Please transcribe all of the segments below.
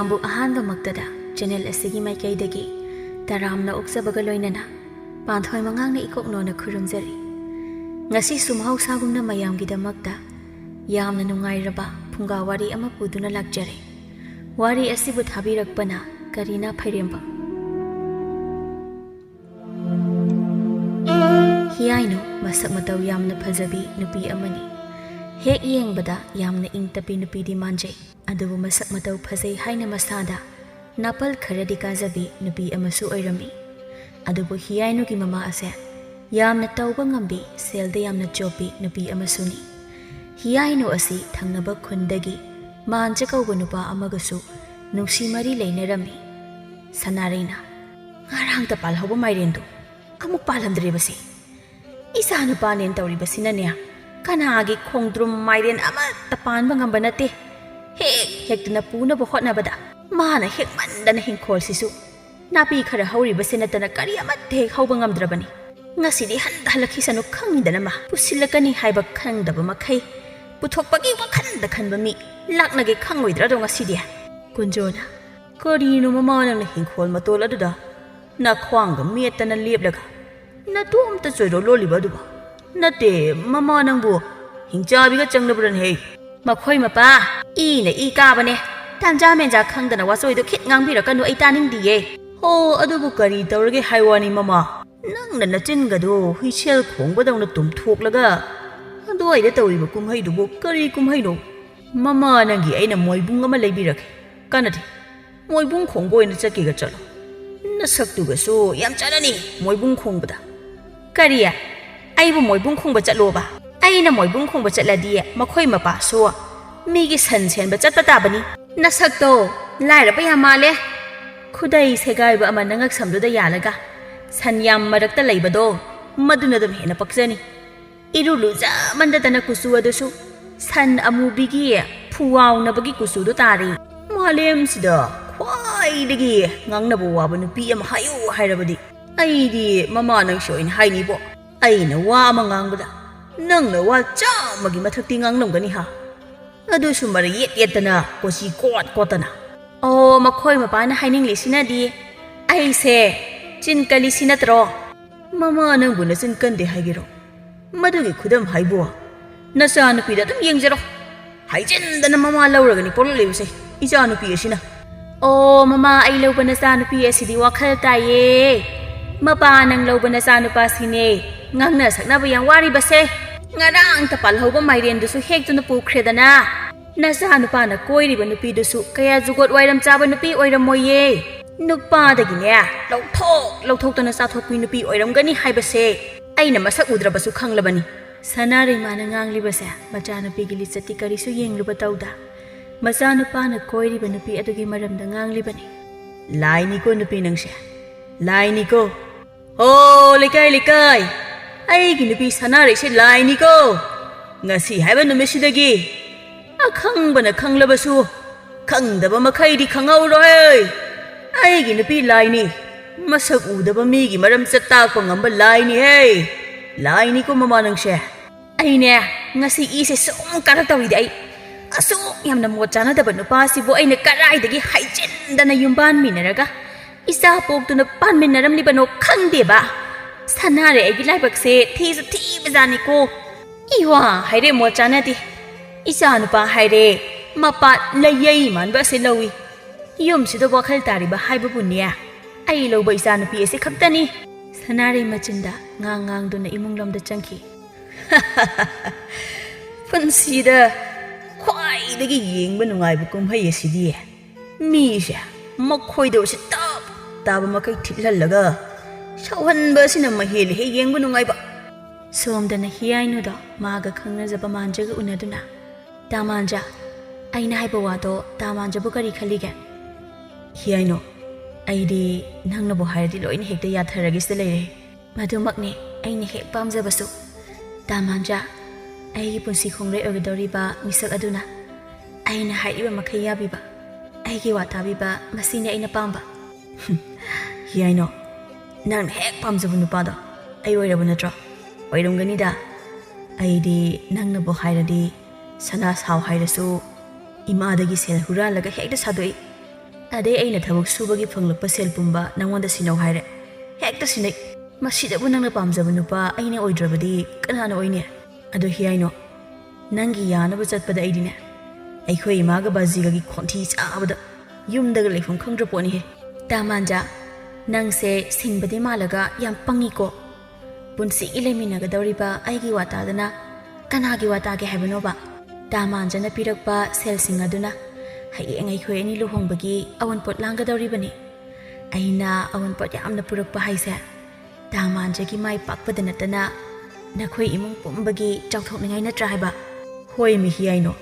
ꯃꯌꯥꯝꯕꯨ ꯑꯍꯥꯟꯕꯃꯛꯇꯗ ꯆꯦꯅꯦꯜ ꯑꯁꯤꯒꯤ ꯃꯥꯏꯀꯩꯗꯒꯤ ꯇꯔꯥꯝꯅ ꯑꯣꯛꯆꯕꯒ ꯂꯣꯏꯅꯅ ꯄꯥꯟꯊꯣꯏ ꯃꯉꯥꯡꯅ ꯏꯀꯣꯛꯅꯣꯅ ꯈꯨꯔꯨꯝꯖꯔꯤ꯫ ꯉꯁꯤꯁꯨ ꯃꯍꯧꯁꯥꯒꯨꯝꯅ ꯃꯌꯥꯝꯒꯤꯗꯃꯛꯇ ꯌꯥꯝꯅ ꯅꯨꯡꯉꯥꯏꯔꯕ ꯐꯨꯡꯒꯥ ꯋꯥꯔꯤ ꯑꯃ ꯄꯨꯗꯨꯅ ꯂꯥꯛꯆꯔꯦ꯫ ꯋꯥꯔꯤ ꯑꯁꯤꯕꯨ ꯊꯥꯕꯤꯔꯛꯄꯅ ꯀꯔꯤꯅꯥ ꯐꯩꯔꯦꯝꯕꯝ꯫ ꯍꯤꯌꯥꯏꯅꯨ ꯃꯁꯛ ꯃꯇꯧ ꯌꯥꯝꯅ ꯐꯖꯕꯤ ꯅꯨꯄꯤ ꯑꯃꯅꯤ꯫ ꯍꯦꯛ ꯌꯦꯡꯕꯗ ꯌꯥꯝꯅ ꯏꯪ ꯇꯞꯄꯤ ꯅꯨꯄꯤꯗꯤ ꯃꯥꯟꯖꯩ, ꯑꯗꯨꯕꯨ ꯃꯁꯛ ꯃꯇꯧ ꯐꯖꯩ ꯍꯥꯏꯅ ꯃꯁꯥꯗ ꯅꯥꯄꯜ ꯈꯔꯗꯤ ꯀꯥꯖꯕꯤ ꯅꯨꯄꯤ ꯑꯃꯁꯨ ꯑꯣꯏꯔꯝꯃꯤ꯫ ꯑꯗꯨꯕꯨ ꯍꯤꯌꯥꯏꯅꯨꯒꯤ ꯃꯃꯥ ꯑꯁꯦ ꯌꯥꯝꯅ ꯇꯧꯕ ꯉꯝꯕꯤ, ꯁꯦꯜꯗ ꯌꯥꯝꯅ ꯆꯣꯞꯄꯤ ꯅꯨꯄꯤ ꯑꯃꯁꯨꯅꯤ꯫ ꯍꯤꯌꯥꯏꯅꯨ ꯑꯁꯤ ꯊꯪꯅꯕ ꯈꯨꯟꯗꯒꯤ ꯃꯥꯟꯖ ꯀꯧꯕ ꯅꯨꯄꯥ ꯑꯃꯒꯁꯨ ꯅꯨꯡꯁꯤ ꯃꯔꯤ ꯂꯩꯅꯔꯝꯃꯤ꯫ ꯁꯅꯥꯔꯩꯅ ꯉꯔꯥꯡꯇ ꯄꯥꯜꯍꯧꯕ ꯃꯥꯏꯔꯦꯟꯗꯨ ꯑꯃꯨꯛ ꯄꯥꯜꯂꯝꯗ꯭ꯔꯦꯕꯁꯦ, ꯏꯆꯥ ꯅꯨꯄꯥꯅꯦꯅ ꯇꯧꯔꯤꯕꯁꯤꯅꯅꯦ ꯀꯅꯥꯒꯤ ꯈꯣꯡꯗ꯭ꯔꯨꯝ ꯃꯥꯏꯔꯦꯟ ꯑꯃꯠꯇ ꯄꯥꯟꯕ ꯉꯝꯕ ꯅꯠꯇꯦ꯫ ꯍꯦꯛ ꯍꯦꯛꯇꯨꯅ ꯄꯨꯅꯕ ꯍꯣꯠꯅꯕꯗ ꯃꯥꯅ ꯍꯦꯛꯃꯟꯗꯅ ꯍꯤꯡꯈꯣꯜꯁꯤꯁꯨ ꯅꯥꯄꯤ ꯈꯔ ꯍꯧꯔꯤꯕꯁꯤ ꯅꯠꯇꯅ ꯀꯔꯤ ꯑꯃꯠꯇ ꯍꯦꯛ ꯍꯧꯕ ꯉꯝꯗ꯭ꯔꯕꯅꯤ꯫ ꯉꯁꯤꯗꯤ ꯍꯜꯂꯛꯈꯤꯁꯅꯨ ꯈꯪꯅꯤꯗꯅ ꯃꯥ ꯄꯨꯁꯤꯜꯂꯛꯀꯅꯤ ꯍꯥꯏꯕ ꯈꯪꯗꯕ ꯃꯈꯩ ꯄꯨꯊꯣꯛꯄꯒꯤ ꯋꯥꯈꯟꯗ ꯈꯟꯕ ꯃꯤ ꯂꯥꯛꯅꯒꯦ ꯈꯪꯉꯣꯏꯗ꯭ꯔꯗꯣ ꯉꯁꯤꯗꯤ꯫ ꯀꯨꯟꯖꯣꯅ ꯀꯔꯤꯅꯣ ꯃꯃꯥ ꯅꯪꯅ ꯍꯤꯡꯈꯣꯜ ꯃꯇꯣꯜ ꯑꯗꯨꯗ ꯅꯈ꯭ꯋꯥꯡꯒ ꯃꯦꯠꯇꯅ ꯂꯦꯞꯂꯒ ꯅꯇꯣꯝꯇ ꯆꯣꯏꯔꯣ ꯂꯣꯜꯂꯤꯕ ꯑꯗꯨꯕꯨ? ꯅꯠꯇꯦ ꯃꯃꯥ ꯅꯪꯕꯨ ꯍꯤꯡꯆꯥꯕꯤꯒ ꯆꯪꯂꯕ꯭ꯔꯅꯦꯍꯦ? ꯃꯈꯣꯏ ꯃꯄꯥ ꯏꯅ ꯏ ꯀꯥꯕꯅꯦ, ꯇꯥꯟꯖꯥ ꯃꯦꯟꯖꯥ ꯈꯪꯗꯅ ꯋꯥꯆꯣꯏꯗꯣ ꯈꯤꯠ ꯉꯥꯡꯕꯤꯔꯛꯀꯅꯨ, ꯑꯩ ꯇꯥꯅꯤꯡꯗꯤꯌꯦ꯫ ꯍꯣ ꯑꯗꯨꯕꯨ ꯀꯔꯤ ꯇꯧꯔꯒꯦ ꯍꯥꯏꯋꯥꯅꯤ ꯃꯃꯥ, ꯅꯪꯅ ꯅꯆꯤꯟꯒꯗꯣ ꯍꯨꯏꯁꯦꯜ ꯈꯣꯡꯕꯗꯧꯅ ꯇꯨꯝꯊꯣꯛꯂꯒ ꯑꯗꯨꯋꯥꯏꯗ ꯇꯧꯔꯤꯕ ꯀꯨꯝꯍꯩꯗꯨꯕꯨ ꯀꯔꯤ ꯀꯨꯝꯍꯩꯅꯣ? ꯃꯃꯥ ꯅꯪꯒꯤ ꯑꯩꯅ ꯃꯣꯏꯕꯨꯡ ꯑꯃ ꯂꯩꯕꯤꯔꯛꯀꯦ, ꯀꯥꯟꯅꯗꯦ ꯃꯣꯏꯕꯨꯡ ꯈꯣꯡꯕ ꯑꯣꯏꯅ ꯆꯠꯀꯦꯒ ꯆꯠꯂꯣ, ꯅꯁꯛꯇꯨꯒꯁꯨ ꯌꯥꯝ ꯆꯥꯅꯅꯤ ꯃꯣꯏꯕꯨꯡ ꯈꯣꯡꯕꯗ꯫ ꯀꯔꯤ ꯑꯩꯕꯨ ꯃꯣꯏꯕꯨꯡ ꯈꯣꯡꯕ ꯆꯠꯂꯣꯕ? ꯑꯩꯅ ꯃꯣꯏꯕꯨꯡ ꯈꯣꯡꯕ ꯆꯠꯂꯗꯤ ꯃꯈꯣꯏ ꯃꯄꯥꯁꯨ ꯃꯤꯒꯤ ꯁꯟ ꯁꯦꯟꯕ ꯆꯠꯄ ꯇꯥꯕꯅꯤ꯫ ꯅꯁꯛꯇꯣ ꯂꯥꯏꯔꯕ ꯌꯥꯝ ꯃꯥꯜꯂꯦ꯫ ꯈꯨꯗꯩ ꯁꯦꯒꯥꯏꯕ ꯑꯃ ꯅꯉꯛꯁꯝꯗꯨꯗ ꯌꯥꯜꯂꯒ ꯁꯟ ꯌꯥꯝ ꯃꯔꯛꯇ ꯂꯩꯕꯗꯣ ꯃꯗꯨꯅ ꯑꯗꯨꯝ ꯍꯦꯟꯅ ꯄꯛꯆꯅꯤ꯫ ꯏꯔꯨ ꯂꯨꯖꯃꯟꯗꯗꯅ ꯀꯨꯆꯨ ꯑꯗꯨꯁꯨ ꯁꯟ ꯑꯃꯨꯕꯤꯒꯤ ꯐꯨꯋꯥꯎꯅꯕꯒꯤ ꯀꯨꯆꯨꯗꯨ ꯇꯥꯔꯤ꯫ ꯃꯥꯂꯦꯝꯁꯤꯗ ꯈ꯭ꯋꯥꯏꯗꯒꯤ ꯉꯥꯡꯅꯕ ꯋꯥꯕ ꯅꯨꯄꯤ ꯑꯃ ꯍꯥꯏꯌꯨ ꯍꯥꯏꯔꯕꯗꯤ ꯑꯩꯗꯤ ꯃꯃꯥ ꯅꯪꯁꯤ ꯑꯣꯏꯅ ꯍꯥꯏꯅꯤꯕꯣ꯫ ꯑꯩꯅ ꯋꯥ ꯑꯃ ꯉꯥꯡꯕꯗ ꯅꯪꯅ ꯋꯥ ꯆꯥꯝꯃꯒꯤ ꯃꯊꯛꯇꯤ ꯉꯥꯡꯂꯝꯒꯅꯤ ꯍꯥ? ꯑꯗꯨꯁꯨ ꯃꯔꯩ ꯌꯦꯠꯇꯅ ꯀꯣꯆꯤ ꯀꯣꯠ ꯀꯣꯠꯇꯅ꯫ ꯑꯣ ꯃꯈꯣꯏ ꯃꯄꯥꯅ ꯍꯥꯏꯅꯤꯡꯂꯤꯁꯤꯅꯗꯤ ꯑꯩꯁꯦ ꯆꯤꯟ ꯀꯜꯂꯤꯁꯤ ꯅꯠꯇ꯭ꯔꯣ? ꯃꯃꯥ ꯅꯪꯕꯨ ꯅꯆꯤꯟ ꯀꯟꯗꯦ ꯍꯥꯏꯒꯦꯔꯣ? ꯃꯗꯨꯒꯤ ꯈꯨꯗꯝ ꯍꯥꯏꯕꯣ ꯅꯆꯥ ꯅꯨꯄꯤꯗ ꯑꯗꯨꯝ ꯌꯦꯡꯖꯔꯣ, ꯍꯥꯏꯖꯤꯟꯗꯅ ꯃꯃꯥ ꯂꯧꯔꯒꯅꯤ ꯄꯣꯛꯂꯛꯂꯤꯕꯁꯦ ꯏꯆꯥ ꯅꯨꯄꯤ ꯑꯁꯤꯅ꯫ ꯑꯣ ꯃꯃꯥ ꯑꯩ ꯂꯧꯕ ꯅꯆꯥ ꯅꯨꯄꯤ ꯑꯁꯤꯗꯤ ꯋꯥꯈꯜ ꯇꯥꯏꯌꯦ, ꯃꯄꯥ ꯅꯪ ꯂꯧꯕ ꯅꯆꯥ ꯅꯨꯄꯥꯁꯤꯅꯦ ꯉꯥꯡꯅ ꯁꯛꯅꯕ ꯌꯥꯝ ꯋꯥꯔꯤꯕꯁꯦ꯫ ꯉꯔꯥꯡꯇ ꯄꯥꯜꯍꯧꯕ ꯃꯥꯏꯔꯦꯟꯗꯨꯁꯨ ꯍꯦꯛꯇꯨꯅ ꯄꯨꯈ꯭ꯔꯦꯗꯅ, ꯅꯆꯥ ꯅꯨꯄꯥꯅ ꯀꯣꯏꯔꯤꯕ ꯅꯨꯄꯤꯗꯨꯁꯨ ꯀꯌꯥ ꯖꯨꯒꯣꯠ ꯋꯥꯏꯔꯝ ꯆꯥꯕ ꯅꯨꯄꯤ ꯑꯣꯏꯔꯝꯃꯣꯏꯌꯦ꯫ ꯅꯨꯄꯥꯗꯒꯤꯅꯦ ꯂꯧꯊꯣꯛꯇꯅ ꯆꯥꯊꯣꯛꯄꯤ ꯅꯨꯄꯤ ꯑꯣꯏꯔꯝꯒꯅꯤ ꯍꯥꯏꯕꯁꯦ ꯑꯩꯅ ꯃꯁꯛ ꯎꯗ꯭ꯔꯕꯁꯨ ꯈꯪꯂꯕꯅꯤ꯫ ꯁꯅꯥꯔꯩꯃꯥꯅ ꯉꯥꯡꯂꯤꯕꯁꯦ ꯃꯆꯥꯅꯨꯄꯤꯒꯤ ꯂꯤꯆꯠꯇꯤ ꯀꯔꯤꯁꯨ ꯌꯦꯡꯂꯨꯕ ꯇꯧꯗ ꯃꯆꯥꯅꯨꯄꯥꯅ ꯀꯣꯏꯔꯤꯕ ꯅꯨꯄꯤ ꯑꯗꯨꯒꯤ ꯃꯔꯝꯗ ꯉꯥꯡꯂꯤꯕꯅꯤ꯫ ꯂꯥꯏꯅꯤꯀꯣ ꯅꯨꯄꯤ ꯅꯪꯁꯦ, ꯂꯥꯏꯅꯤꯀꯣ꯫ ꯍꯣ ꯂꯩꯀꯥꯏ ꯂꯩꯀꯥꯏ, ꯑꯩꯒꯤ ꯅꯨꯄꯤ ꯁꯅꯥꯔꯩꯁꯦ ꯂꯥꯏꯅꯤꯀꯣ꯫ ꯉꯁꯤ ꯍꯥꯏꯕ ꯅꯨꯃꯤꯠꯁꯤꯗꯒꯤ ꯑꯈꯪꯕꯅ ꯈꯪꯂꯕꯁꯨ ꯈꯪꯗꯕ ꯃꯈꯩꯗꯤ ꯈꯪꯍꯧꯔꯣꯏ, ꯑꯩꯒꯤ ꯅꯨꯄꯤ ꯂꯥꯏꯅꯤ, ꯃꯁꯛ ꯎꯗꯕ ꯃꯤꯒꯤ ꯃꯔꯝꯆꯠ ꯇꯥꯛꯄ ꯉꯝꯕ ꯂꯥꯏꯅꯤꯍꯦ, ꯂꯥꯏꯅꯤꯀꯣ ꯃꯃꯥ ꯅꯪꯁꯦ꯫ ꯑꯩꯅꯦ ꯉꯁꯤ ꯏꯁꯦ ꯁꯨꯝ ꯀꯥꯔꯛꯇꯧꯔꯤꯗꯤ ꯑꯩ ꯑꯁꯨꯛ ꯌꯥꯝꯅ ꯃꯣꯠ ꯆꯥꯅꯗꯕ ꯅꯨꯄꯥꯁꯤꯕꯨ ꯑꯩꯅ ꯀꯔꯥꯏꯗꯒꯤ ꯍꯥꯏꯖꯤꯟꯗꯅ ꯌꯨꯝꯕꯥꯟꯃꯤꯟꯅꯔꯒ ꯏꯆꯥ ꯄꯣꯛꯇꯨꯅ ꯄꯥꯟꯃꯤꯟꯅꯔꯝꯂꯤꯕꯅꯣ ꯈꯪꯗꯦꯕ꯫ ꯁꯅꯥꯔꯩ ꯑꯩꯒꯤ ꯂꯥꯏꯕꯛꯁꯦ ꯊꯤꯁꯨ ꯊꯤꯕꯖꯥꯠꯅꯤꯀꯣ, ꯏꯋꯥ ꯍꯥꯏꯔꯦ ꯃꯣꯠ ꯆꯥꯅꯗꯦ, ꯏꯆꯥ ꯅꯨꯄꯥ ꯍꯥꯏꯔꯦ ꯃꯄꯥꯠ ꯂꯩꯌꯩ ꯃꯥꯟꯕ ꯑꯁꯤ ꯂꯧꯏ꯫ ꯌꯨꯝꯁꯤꯗ ꯋꯥꯈꯜ ꯇꯥꯔꯤꯕ ꯍꯥꯏꯕꯕꯨꯅꯦ ꯑꯩ ꯂꯧꯕ ꯏꯆꯥ ꯅꯨꯄꯤ ꯑꯁꯤ ꯈꯛꯇꯅꯤ꯫ ꯁꯅꯥꯔꯩ ꯃꯆꯤꯟꯗ ꯉꯥꯡꯗꯨꯅ ꯏꯃꯨꯡꯂꯣꯝꯗ ꯆꯪꯈꯤ꯫ ꯄꯨꯟꯁꯤꯗ ꯈ꯭ꯋꯥꯏꯗꯒꯤ ꯌꯦꯡꯕ ꯅꯨꯡꯉꯥꯏꯕ ꯀꯨꯝꯍꯩ ꯑꯁꯤꯗꯤ ꯃꯤꯁꯦ ꯃꯈꯣꯏꯗ ꯎꯁꯤꯠꯇꯕ ꯇꯥꯕ ꯃꯈꯩ ꯊꯤꯠꯍꯜꯂꯒ ꯁꯧꯍꯟꯕ ꯑꯁꯤꯅ ꯃꯍꯦꯜꯂꯤꯍꯦ ꯌꯦꯡꯕ ꯅꯨꯡꯉꯥꯏꯕ꯫ ꯁꯣꯝꯗꯅ ꯍꯤꯌꯥꯏꯅꯨꯗꯣ ꯃꯥꯒ ꯈꯪꯅꯖꯕ ꯃꯥꯟꯖꯒ ꯎꯅꯗꯨꯅ ꯇꯥ ꯃꯥꯟꯖ, ꯑꯩꯅ ꯍꯥꯏꯕ ꯋꯥꯗꯣ ꯇꯥ ꯃꯥꯟꯖꯕꯨ ꯀꯔꯤ ꯈꯜꯂꯤꯒꯦ? ꯍꯤꯌꯥꯏꯅꯨ ꯑꯩꯗꯤ ꯅꯪꯅꯕꯨ ꯍꯥꯏꯔꯗꯤ ꯂꯣꯏꯅ ꯍꯦꯛꯇ ꯌꯥꯊꯔꯒꯦ ꯁꯤꯗ ꯂꯩꯔꯦ꯫ ꯃꯗꯨꯃꯛꯅꯤ ꯑꯩꯅ ꯍꯦꯛ ꯄꯥꯝꯖꯕꯁꯨ꯫ ꯇꯥ ꯃꯥꯟꯖ, ꯑꯩꯒꯤ ꯄꯨꯟꯁꯤ ꯈꯣꯡꯂꯩ ꯑꯣꯏꯒꯗꯧꯔꯤꯕ ꯃꯤꯁꯛ ꯑꯗꯨꯅ ꯑꯩꯅ ꯍꯥꯏꯔꯤꯕ ꯃꯈꯩ ꯌꯥꯕꯤꯕ, ꯑꯩꯒꯤ ꯋꯥ ꯇꯥꯕꯤꯕ, ꯃꯁꯤꯅꯤ ꯑꯩꯅ ꯄꯥꯝꯕ꯫ ꯍꯤꯌꯥꯏꯅꯨ ꯅꯪꯅ ꯍꯦꯛ ꯄꯥꯝꯖꯕ ꯅꯨꯄꯥꯗꯣ ꯑꯩ ꯑꯣꯏꯔꯕ ꯅꯠꯇ꯭ꯔꯣ? ꯑꯣꯏꯔꯝꯒꯅꯤꯗ꯫ ꯑꯩꯗꯤ ꯅꯪꯅꯕꯨ ꯍꯥꯏꯔꯗꯤ ꯁꯅꯥ ꯁꯥꯎ ꯍꯥꯏꯔꯁꯨ ꯏꯃꯥꯗꯒꯤ ꯁꯦꯜ ꯍꯨꯔꯥꯜꯂꯒ ꯍꯦꯛꯇ ꯁꯥꯗꯣꯛꯏ꯫ ꯑꯗꯩ ꯑꯩꯅ ꯊꯕꯛ ꯁꯨꯕꯒꯤ ꯐꯪꯂꯛꯄ ꯁꯦꯜ ꯄꯨꯝꯕ ꯅꯪꯉꯣꯟꯗ ꯁꯤꯟꯅꯧ ꯍꯥꯏꯔꯦ ꯍꯦꯛꯇ ꯁꯤꯟꯅꯩ ꯃꯁꯤꯗꯕꯨ ꯅꯪꯅ ꯄꯥꯝꯖꯕ ꯅꯨꯄꯥ ꯑꯩꯅ ꯑꯣꯏꯗ꯭ꯔꯕꯗꯤ ꯀꯅꯥꯅ ꯑꯣꯏꯅꯤ ꯑꯗꯣ ꯍꯤꯌꯥꯏꯅꯣ ꯅꯪꯒꯤ ꯌꯥꯅꯕ ꯆꯠꯄꯗ ꯑꯩꯗꯤꯅꯦ ꯑꯩꯈꯣꯏ ꯏꯃꯥꯒ ꯕꯥꯖꯤꯒꯒꯤ ꯈꯣꯟꯊꯤ ꯆꯥꯕꯗ ꯌꯨꯝꯗꯒ ꯂꯩꯐꯝ ꯈꯪꯗ꯭ꯔ ꯄꯣꯠꯅꯤꯍꯦ ꯇꯥꯃꯥꯟꯖꯥ ꯅꯪꯁꯦ ꯁꯤꯡꯕꯗꯤ ꯃꯥꯜꯂꯒ ꯌꯥꯝ ꯄꯪꯉꯤꯀꯣ ꯄꯨꯟꯁꯤꯒꯤ ꯂꯩꯃꯤꯟꯅꯒꯗꯧꯔꯤꯕ ꯑꯩꯒꯤ ꯋꯥꯇꯥꯗꯅ ꯀꯅꯥꯒꯤ ꯋꯥꯇꯥꯒꯦ ꯍꯥꯏꯕꯅꯣꯕ ꯇꯥꯃꯥꯟꯖꯅ ꯄꯤꯔꯛꯄ ꯁꯦꯜꯁꯤꯡ ꯑꯗꯨꯅ ꯍꯌꯦꯡ ꯑꯩꯈꯣꯏ ꯑꯅꯤ ꯂꯨꯍꯣꯡꯕꯒꯤ ꯑꯋꯟꯄꯣꯠ ꯂꯥꯡꯒꯗꯧꯔꯤꯕꯅꯤ ꯑꯩꯅ ꯑꯋꯟꯄꯣꯠ ꯌꯥꯝꯅ ꯄꯨꯔꯛꯄ ꯍꯥꯏꯁꯦ ꯇꯥꯃꯥꯟꯖꯒꯤ ꯃꯥꯏ ꯄꯥꯛꯄꯗ ꯅꯠꯇꯅ ꯅꯈꯣꯏ ꯏꯃꯨꯡ ꯄꯨꯝꯕꯒꯤ ꯆꯥꯎꯊꯣꯛꯅꯤꯡꯉꯥꯏ ꯅꯠꯇ꯭ꯔꯥ ꯍꯥꯏꯕ ꯍꯣꯏ ꯃꯤ ꯍꯤꯌꯥꯏꯅꯣ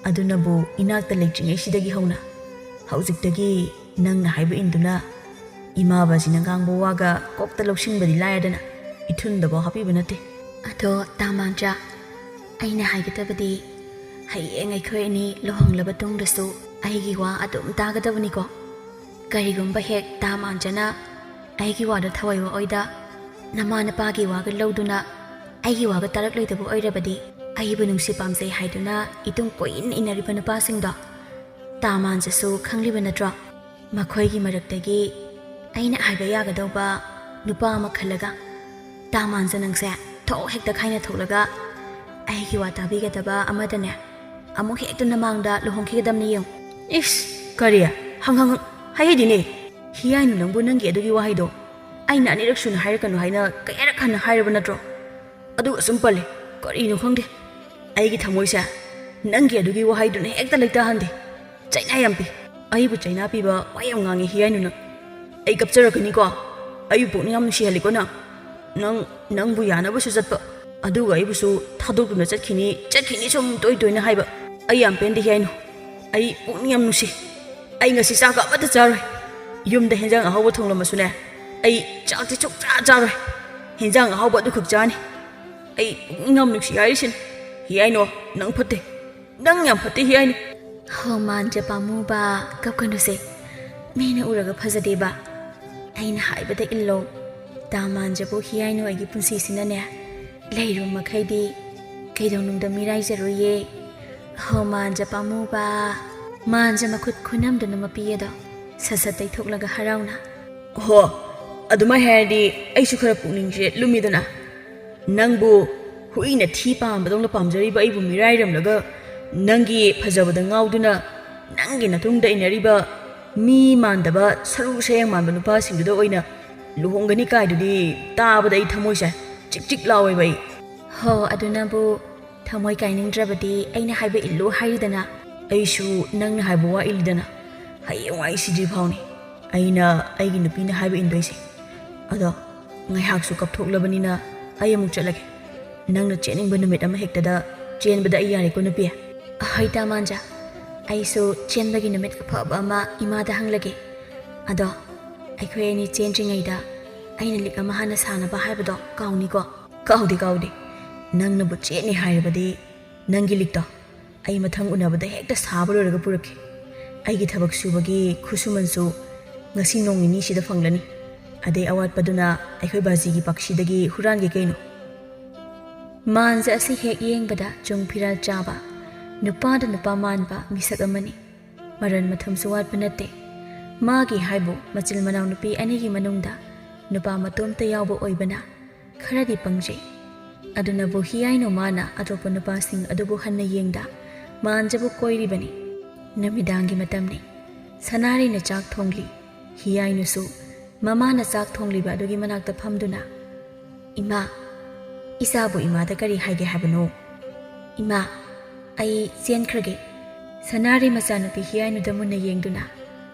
ꯑꯗꯨꯅꯕꯨ ꯏꯅꯥꯛꯇ ꯂꯩꯇ꯭ꯔꯤꯉꯩꯁꯤꯗꯒꯤ ꯍꯧꯅ ꯍꯧꯖꯤꯛꯇꯒꯤ ꯅꯪꯅ ꯍꯥꯏꯕ ꯏꯟꯗꯨꯅ ꯏꯃꯥ ꯕꯥꯖꯤꯅ ꯉꯥꯡꯕ ꯋꯥꯒ ꯀꯣꯛꯇ ꯂꯧꯁꯤꯟꯕꯗꯤ ꯂꯥꯏꯔꯗꯅ ꯏꯊꯨꯟꯗꯐꯥꯎ ꯍꯥꯞꯄꯤꯕ ꯅꯠꯇꯦ ꯑꯗꯣ ꯇꯥꯃꯥꯟꯖꯥ ꯑꯩꯅ ꯍꯥꯏꯒꯗꯕꯗꯤ ꯍꯌꯦꯡ ꯑꯩꯈꯣꯏ ꯑꯅꯤ ꯂꯨꯍꯣꯡꯂꯕ ꯇꯨꯡꯗꯁꯨ ꯑꯩꯒꯤ ꯋꯥ ꯑꯗꯨꯝ ꯇꯥꯒꯗꯕꯅꯤꯀꯣ ꯀꯔꯤꯒꯨꯝꯕ ꯍꯦꯛ ꯇꯥꯃꯥꯟꯖꯅ ꯑꯩꯒꯤ ꯋꯥꯗ ꯊꯋꯥꯏ ꯋꯥꯑꯣꯏꯗ ꯅꯃꯥ ꯅꯄꯥꯒꯤ ꯋꯥꯒ ꯂꯧꯗꯨꯅ ꯑꯩꯒꯤ ꯋꯥꯒ ꯇꯥꯔꯛꯂꯣꯏꯗꯕ ꯑꯣꯏꯔꯕꯗꯤ ꯑꯩꯕꯨ ꯅꯨꯡꯁꯤ ꯄꯥꯝꯖꯩ ꯍꯥꯏꯗꯨꯅ ꯏꯇꯨꯡ ꯀꯣꯏꯏꯟ ꯏꯟꯅꯔꯤꯕ ꯅꯨꯄꯥꯁꯤꯡꯗꯣ ꯇꯥꯃꯥꯟꯖꯁꯨ ꯈꯪꯂꯤꯕ ꯅꯠꯇ꯭ꯔꯣ ꯃꯈꯣꯏꯒꯤ ꯃꯔꯛꯇꯒꯤ ꯑꯩꯅ ꯍꯥꯏꯕ ꯌꯥꯒꯗꯧꯕ ꯅꯨꯄꯥ ꯑꯃ ꯈꯜꯂꯒ ꯇꯥꯃꯥꯟꯖ ꯅꯪꯁꯦ ꯊꯣꯛ ꯍꯦꯛꯇ ꯈꯥꯏꯅ ꯊꯣꯛꯂꯒ ꯑꯩꯒꯤ ꯋꯥ ꯇꯥꯕꯤꯒꯗꯕ ꯑꯃꯗꯅꯦ ꯑꯃꯨꯛ ꯍꯦꯛꯇ ꯅꯃꯥꯡꯗ ꯂꯨꯍꯣꯡꯈꯤꯒꯗꯕꯅꯤ ꯌꯦꯡꯉꯨ ꯏꯁ ꯀꯔꯤ ꯍꯪ ꯍꯥꯏꯍꯩꯗꯤꯅꯦ ꯍꯤꯌꯥꯏꯅꯨ ꯅꯪꯕꯨ ꯅꯪꯒꯤ ꯑꯗꯨꯒꯤ ꯋꯥꯍꯩꯗꯣ ꯑꯩꯅ ꯑꯅꯤꯔꯛ ꯁꯨꯅ ꯍꯥꯏꯔꯛꯀꯅꯨ ꯍꯥꯏꯅ ꯀꯌꯥꯔꯛ ꯍꯟꯅ ꯍꯥꯏꯔꯕ ꯅꯠꯇ꯭ꯔꯣ ꯑꯗꯨꯒ ꯁꯨꯝ ꯄꯜꯂꯦ ꯀꯔꯤꯅꯣ ꯈꯪꯗꯦ ꯑꯩꯒꯤ ꯊꯃꯣꯏꯁꯦ ꯅꯪꯒꯤ ꯑꯗꯨꯒꯤ ꯋꯥꯍꯩꯗꯨꯅ ꯍꯦꯛꯇ ꯂꯩꯇꯍꯟꯗꯦ ꯆꯩꯅꯥ ꯌꯥꯝ ꯄꯤ ꯑꯩꯕꯨ ꯆꯩꯅꯥ ꯄꯤꯕ ꯋꯥ ꯌꯥꯝ ꯉꯥꯡꯉꯤ ꯍꯤꯌꯥꯏꯅꯨ ꯅꯪ ꯑꯩ ꯀꯞꯆꯔꯛꯀꯅꯤꯀꯣ ꯑꯩꯕꯨ ꯄꯨꯛꯅꯤꯡ ꯌꯥꯝ ꯅꯨꯡꯁꯤꯍꯜꯂꯤꯀꯣ ꯅꯪꯕꯨ ꯌꯥꯅꯕꯁꯨ ꯆꯠꯄ ꯑꯗꯨꯒ ꯑꯩꯕꯨꯁꯨ ꯊꯥꯗꯣꯛꯇꯨꯅ ꯆꯠꯈꯤꯅꯤ ꯁꯨꯝ ꯇꯣꯏꯅ ꯍꯥꯏꯕ ꯑꯩ ꯌꯥꯝ ꯄꯦꯟꯗꯦ ꯍꯤꯌꯥꯏꯅꯨ ꯑꯩ ꯄꯨꯛꯅꯤꯡ ꯌꯥꯝ ꯅꯨꯡꯁꯤ ꯑꯩ ꯉꯁꯤ ꯆꯥꯛꯀ ꯑꯃꯠꯇ ꯆꯥꯔꯣꯏ ꯌꯨꯝꯗ ꯍꯦꯟꯖꯥꯡ ꯑꯍꯥꯎꯕ ꯊꯣꯡꯂꯝꯃꯁꯨꯅꯦ ꯑꯩ ꯆꯥꯛꯇꯤ ꯁꯨꯡꯆꯥ ꯆꯥꯔꯣꯏ ꯍꯦꯟꯖꯥꯡ ꯑꯍꯥꯎꯕ ꯑꯗꯨꯈꯛ ꯆꯥꯅꯤ ꯑꯩ ꯄꯨꯛꯅꯤꯡ ꯌꯥꯝ ꯅꯨꯡꯁꯤ ꯍꯥꯏꯔꯤꯁꯤꯅꯤ ꯍꯤꯌꯥꯏꯅꯣ ꯅꯪ ꯐꯠꯇꯦ ꯅꯪ ꯌꯥꯝ ꯐꯠꯇꯦ ꯍꯤꯌꯥꯏꯅꯨ ꯍꯣ ꯃꯥꯟꯖ ꯄꯥꯝꯃꯨꯕ ꯀꯞꯀꯅꯨꯁꯦ ꯃꯤꯅ ꯎꯔꯒ ꯐꯖꯗꯦꯕ ꯑꯩꯅ ꯍꯥꯏꯕꯗ ꯏꯜꯂꯣ ꯇꯥꯃꯥꯟꯖꯕꯨ ꯍꯤꯌꯥꯏꯅꯨ ꯑꯩꯒꯤ ꯄꯨꯟꯁꯤꯁꯤꯅꯅꯦ ꯂꯩꯔꯨ ꯃꯈꯩꯗꯤ ꯀꯩꯗꯧꯅꯨꯡꯗ ꯃꯤꯔꯥꯏꯖꯔꯣꯏꯌꯦ ꯍꯣ ꯃꯥꯟꯖ ꯄꯥꯝꯃꯨꯕ ꯃꯥꯟꯖ ꯃꯈꯨꯠ ꯈꯨꯅꯝꯗꯨꯅ ꯃꯄꯤ ꯑꯗꯣ ꯁꯠ ꯇꯩꯊꯣꯛꯂꯒ ꯍꯔꯥꯎꯅ ꯍꯣ ꯑꯗꯨꯃꯥꯏ ꯍꯥꯏꯔꯗꯤ ꯑꯩꯁꯨ ꯈꯔ ꯄꯨꯛꯅꯤꯡꯁꯦ ꯂꯨꯝꯃꯤꯗꯅ ꯅꯪꯕꯨ ꯍꯨꯏꯅ ꯊꯤ ꯄꯥꯝꯕꯗꯧꯅ ꯄꯥꯝꯖꯔꯤꯕ ꯑꯩꯕꯨ ꯃꯤꯔꯥꯏꯔꯝꯂꯒ ꯅꯪꯒꯤ ꯐꯖꯕꯗ ꯉꯥꯎꯗꯨꯅ ꯅꯪꯒꯤ ꯃꯇꯨꯡꯗ ꯏꯟꯅꯔꯤꯕ ꯃꯤ ꯃꯥꯟꯗꯕ ꯁꯔꯨ ꯁꯌꯥꯡ ꯃꯥꯟꯕ ꯅꯨꯄꯥꯁꯤꯡꯗꯨꯗ ꯑꯣꯏꯅ ꯂꯨꯍꯣꯡꯒꯅꯤ ꯀꯥꯏꯗꯨꯗꯤ ꯇꯥꯕꯗ ꯑꯩ ꯊꯃꯣꯏꯁꯦ ꯆꯤꯛ ꯂꯥꯎꯋꯦꯕ ꯑꯩ ꯍꯣ ꯑꯗꯨꯅꯕꯨ ꯊꯃꯣꯏ ꯀꯥꯏꯅꯤꯡꯗ꯭ꯔꯕꯗꯤ ꯑꯩꯅ ꯍꯥꯏꯕ ꯏꯜꯂꯨ ꯍꯥꯏꯔꯤꯗꯅ ꯑꯩꯁꯨ ꯅꯪꯅ ꯍꯥꯏꯕ ꯋꯥ ꯏꯜꯂꯤꯗꯅ ꯍꯌꯦꯡꯋꯥꯏ ꯁꯤꯗ꯭ꯔꯤ ꯐꯥꯎꯅꯤ ꯑꯩꯅ ꯑꯩꯒꯤ ꯅꯨꯄꯤꯅ ꯍꯥꯏꯕ ꯏꯟꯗꯣꯏꯁꯦ ꯑꯗꯣ ꯉꯥꯏꯍꯥꯛꯁꯨ ꯀꯞꯊꯣꯛꯂꯕꯅꯤನ ꯑꯩ ꯑꯃꯨꯛ ꯆꯠꯂꯒꯦ ꯅꯪꯅ ꯆꯦꯟꯅꯤꯡꯕ ꯅꯨꯃꯤꯠ ꯑꯃ ꯍꯦꯛꯇꯗ ꯆꯦꯟꯕꯗ ꯑꯩ ꯌꯥꯔꯦꯀꯣ ꯅꯨꯄꯤ ꯍꯣꯏ ꯇꯥꯃꯥꯟꯖ ꯑꯩꯁꯨ ꯆꯦꯟꯕꯒꯤ ꯅꯨꯃꯤꯠ ꯑꯐꯕ ꯑꯃ ꯏꯃꯥꯗ ꯍꯪꯂꯒꯦ ꯑꯗꯣ ꯑꯩꯈꯣꯏ ꯑꯅꯤ ꯆꯦꯟꯗ꯭ꯔꯤꯉꯩꯗ ꯑꯩꯅ ꯂꯤꯛ ꯑꯃ ꯍꯥꯟꯅ ꯁꯥꯟꯅꯕ ꯍꯥꯏꯕꯗꯣ ꯀꯥꯎꯅꯤꯀꯣ ꯀꯥꯎꯗꯦ ꯅꯪꯅꯕꯨ ꯆꯦꯠꯅꯤ ꯍꯥꯏꯔꯕꯗꯤ ꯅꯪꯒꯤ ꯂꯤꯛꯇꯣ ꯑꯩ ꯃꯊꯪ ꯎꯅꯕꯗ ꯍꯦꯛꯇ ꯁꯥꯕ ꯂꯣꯏꯔꯒ ꯄꯨꯔꯛꯈꯤ ꯑꯩꯒꯤ ꯊꯕꯛ ꯁꯨꯕꯒꯤ ꯈꯨꯠꯁꯨꯃꯟꯁꯨ ꯉꯁꯤ ꯅꯣꯡ ꯅꯤꯅꯤꯁꯤꯗ ꯐꯪꯂꯅꯤ ꯑꯗꯩ ꯑꯋꯥꯠꯄꯗꯨꯅ ꯑꯩꯈꯣꯏ ꯕꯥꯖꯤꯒꯤ ꯄꯥꯛꯁꯤꯗꯒꯤ ꯍꯨꯔꯥꯟꯒꯦ ꯀꯩꯅꯣ ꯃꯥꯟꯖ ꯑꯁꯤ ꯍꯦꯛ ꯌꯦꯡꯕꯗ ꯆꯨꯡ ꯐꯤꯔꯥꯜ ꯆꯥꯕ ꯅꯨꯄꯥꯗ ꯅꯨꯄꯥ ꯃꯥꯟꯕ ꯃꯤꯁꯛ ꯑꯃꯅꯤ ꯃꯔꯟ ꯃꯊꯨꯝꯁꯨ ꯋꯥꯠꯄ ꯅꯠꯇꯦ ꯃꯥꯒꯤ ꯍꯥꯏꯕꯨ ꯃꯆꯤꯜ ꯃꯅꯥꯎ ꯅꯨꯄꯤ ꯑꯅꯤꯒꯤ ꯃꯅꯨꯡꯗ ꯅꯨꯄꯥ ꯃꯇꯣꯝꯇ ꯌꯥꯎꯕ ꯑꯣꯏꯕꯅ ꯈꯔꯗꯤ ꯄꯪꯖꯩ ꯑꯗꯨꯅꯕꯨ ꯍꯤꯌꯥꯏꯅꯨ ꯃꯥꯅ ꯑꯇꯣꯞꯄ ꯅꯨꯄꯥꯁꯤꯡ ꯑꯗꯨꯕꯨ ꯍꯟꯅ ꯌꯦꯡꯗ ꯃꯥꯟꯖꯕꯨ ꯀꯣꯏꯔꯤꯕꯅꯤ ꯅꯨꯃꯤꯗꯥꯡꯒꯤ ꯃꯇꯝꯅꯤ ꯁꯅꯥꯔꯩꯅ ꯆꯥꯛ ꯊꯣꯡꯂꯤ ꯍꯤꯌꯥꯏꯅꯨꯁꯨ ꯃꯃꯥꯅ ꯆꯥꯛ ꯊꯣꯡꯂꯤꯕ ꯑꯗꯨꯒꯤ ꯃꯅꯥꯛꯇ ꯐꯝꯗꯨꯅ ꯏꯃꯥ ꯏꯆꯥꯕꯨ ꯏꯃꯥꯗ ꯀꯔꯤ ꯍꯥꯏꯒꯦ ꯍꯥꯏꯕꯅꯣ ꯏꯃꯥ ꯑꯩ ꯆꯦꯟꯈ꯭ꯔꯒꯦ ꯁꯅꯥꯔꯩ ꯃꯆꯥꯅꯨꯄꯤ ꯍꯤꯌꯥꯏꯅꯨꯗ ꯃꯨꯟꯅ ꯌꯦꯡꯗꯨꯅ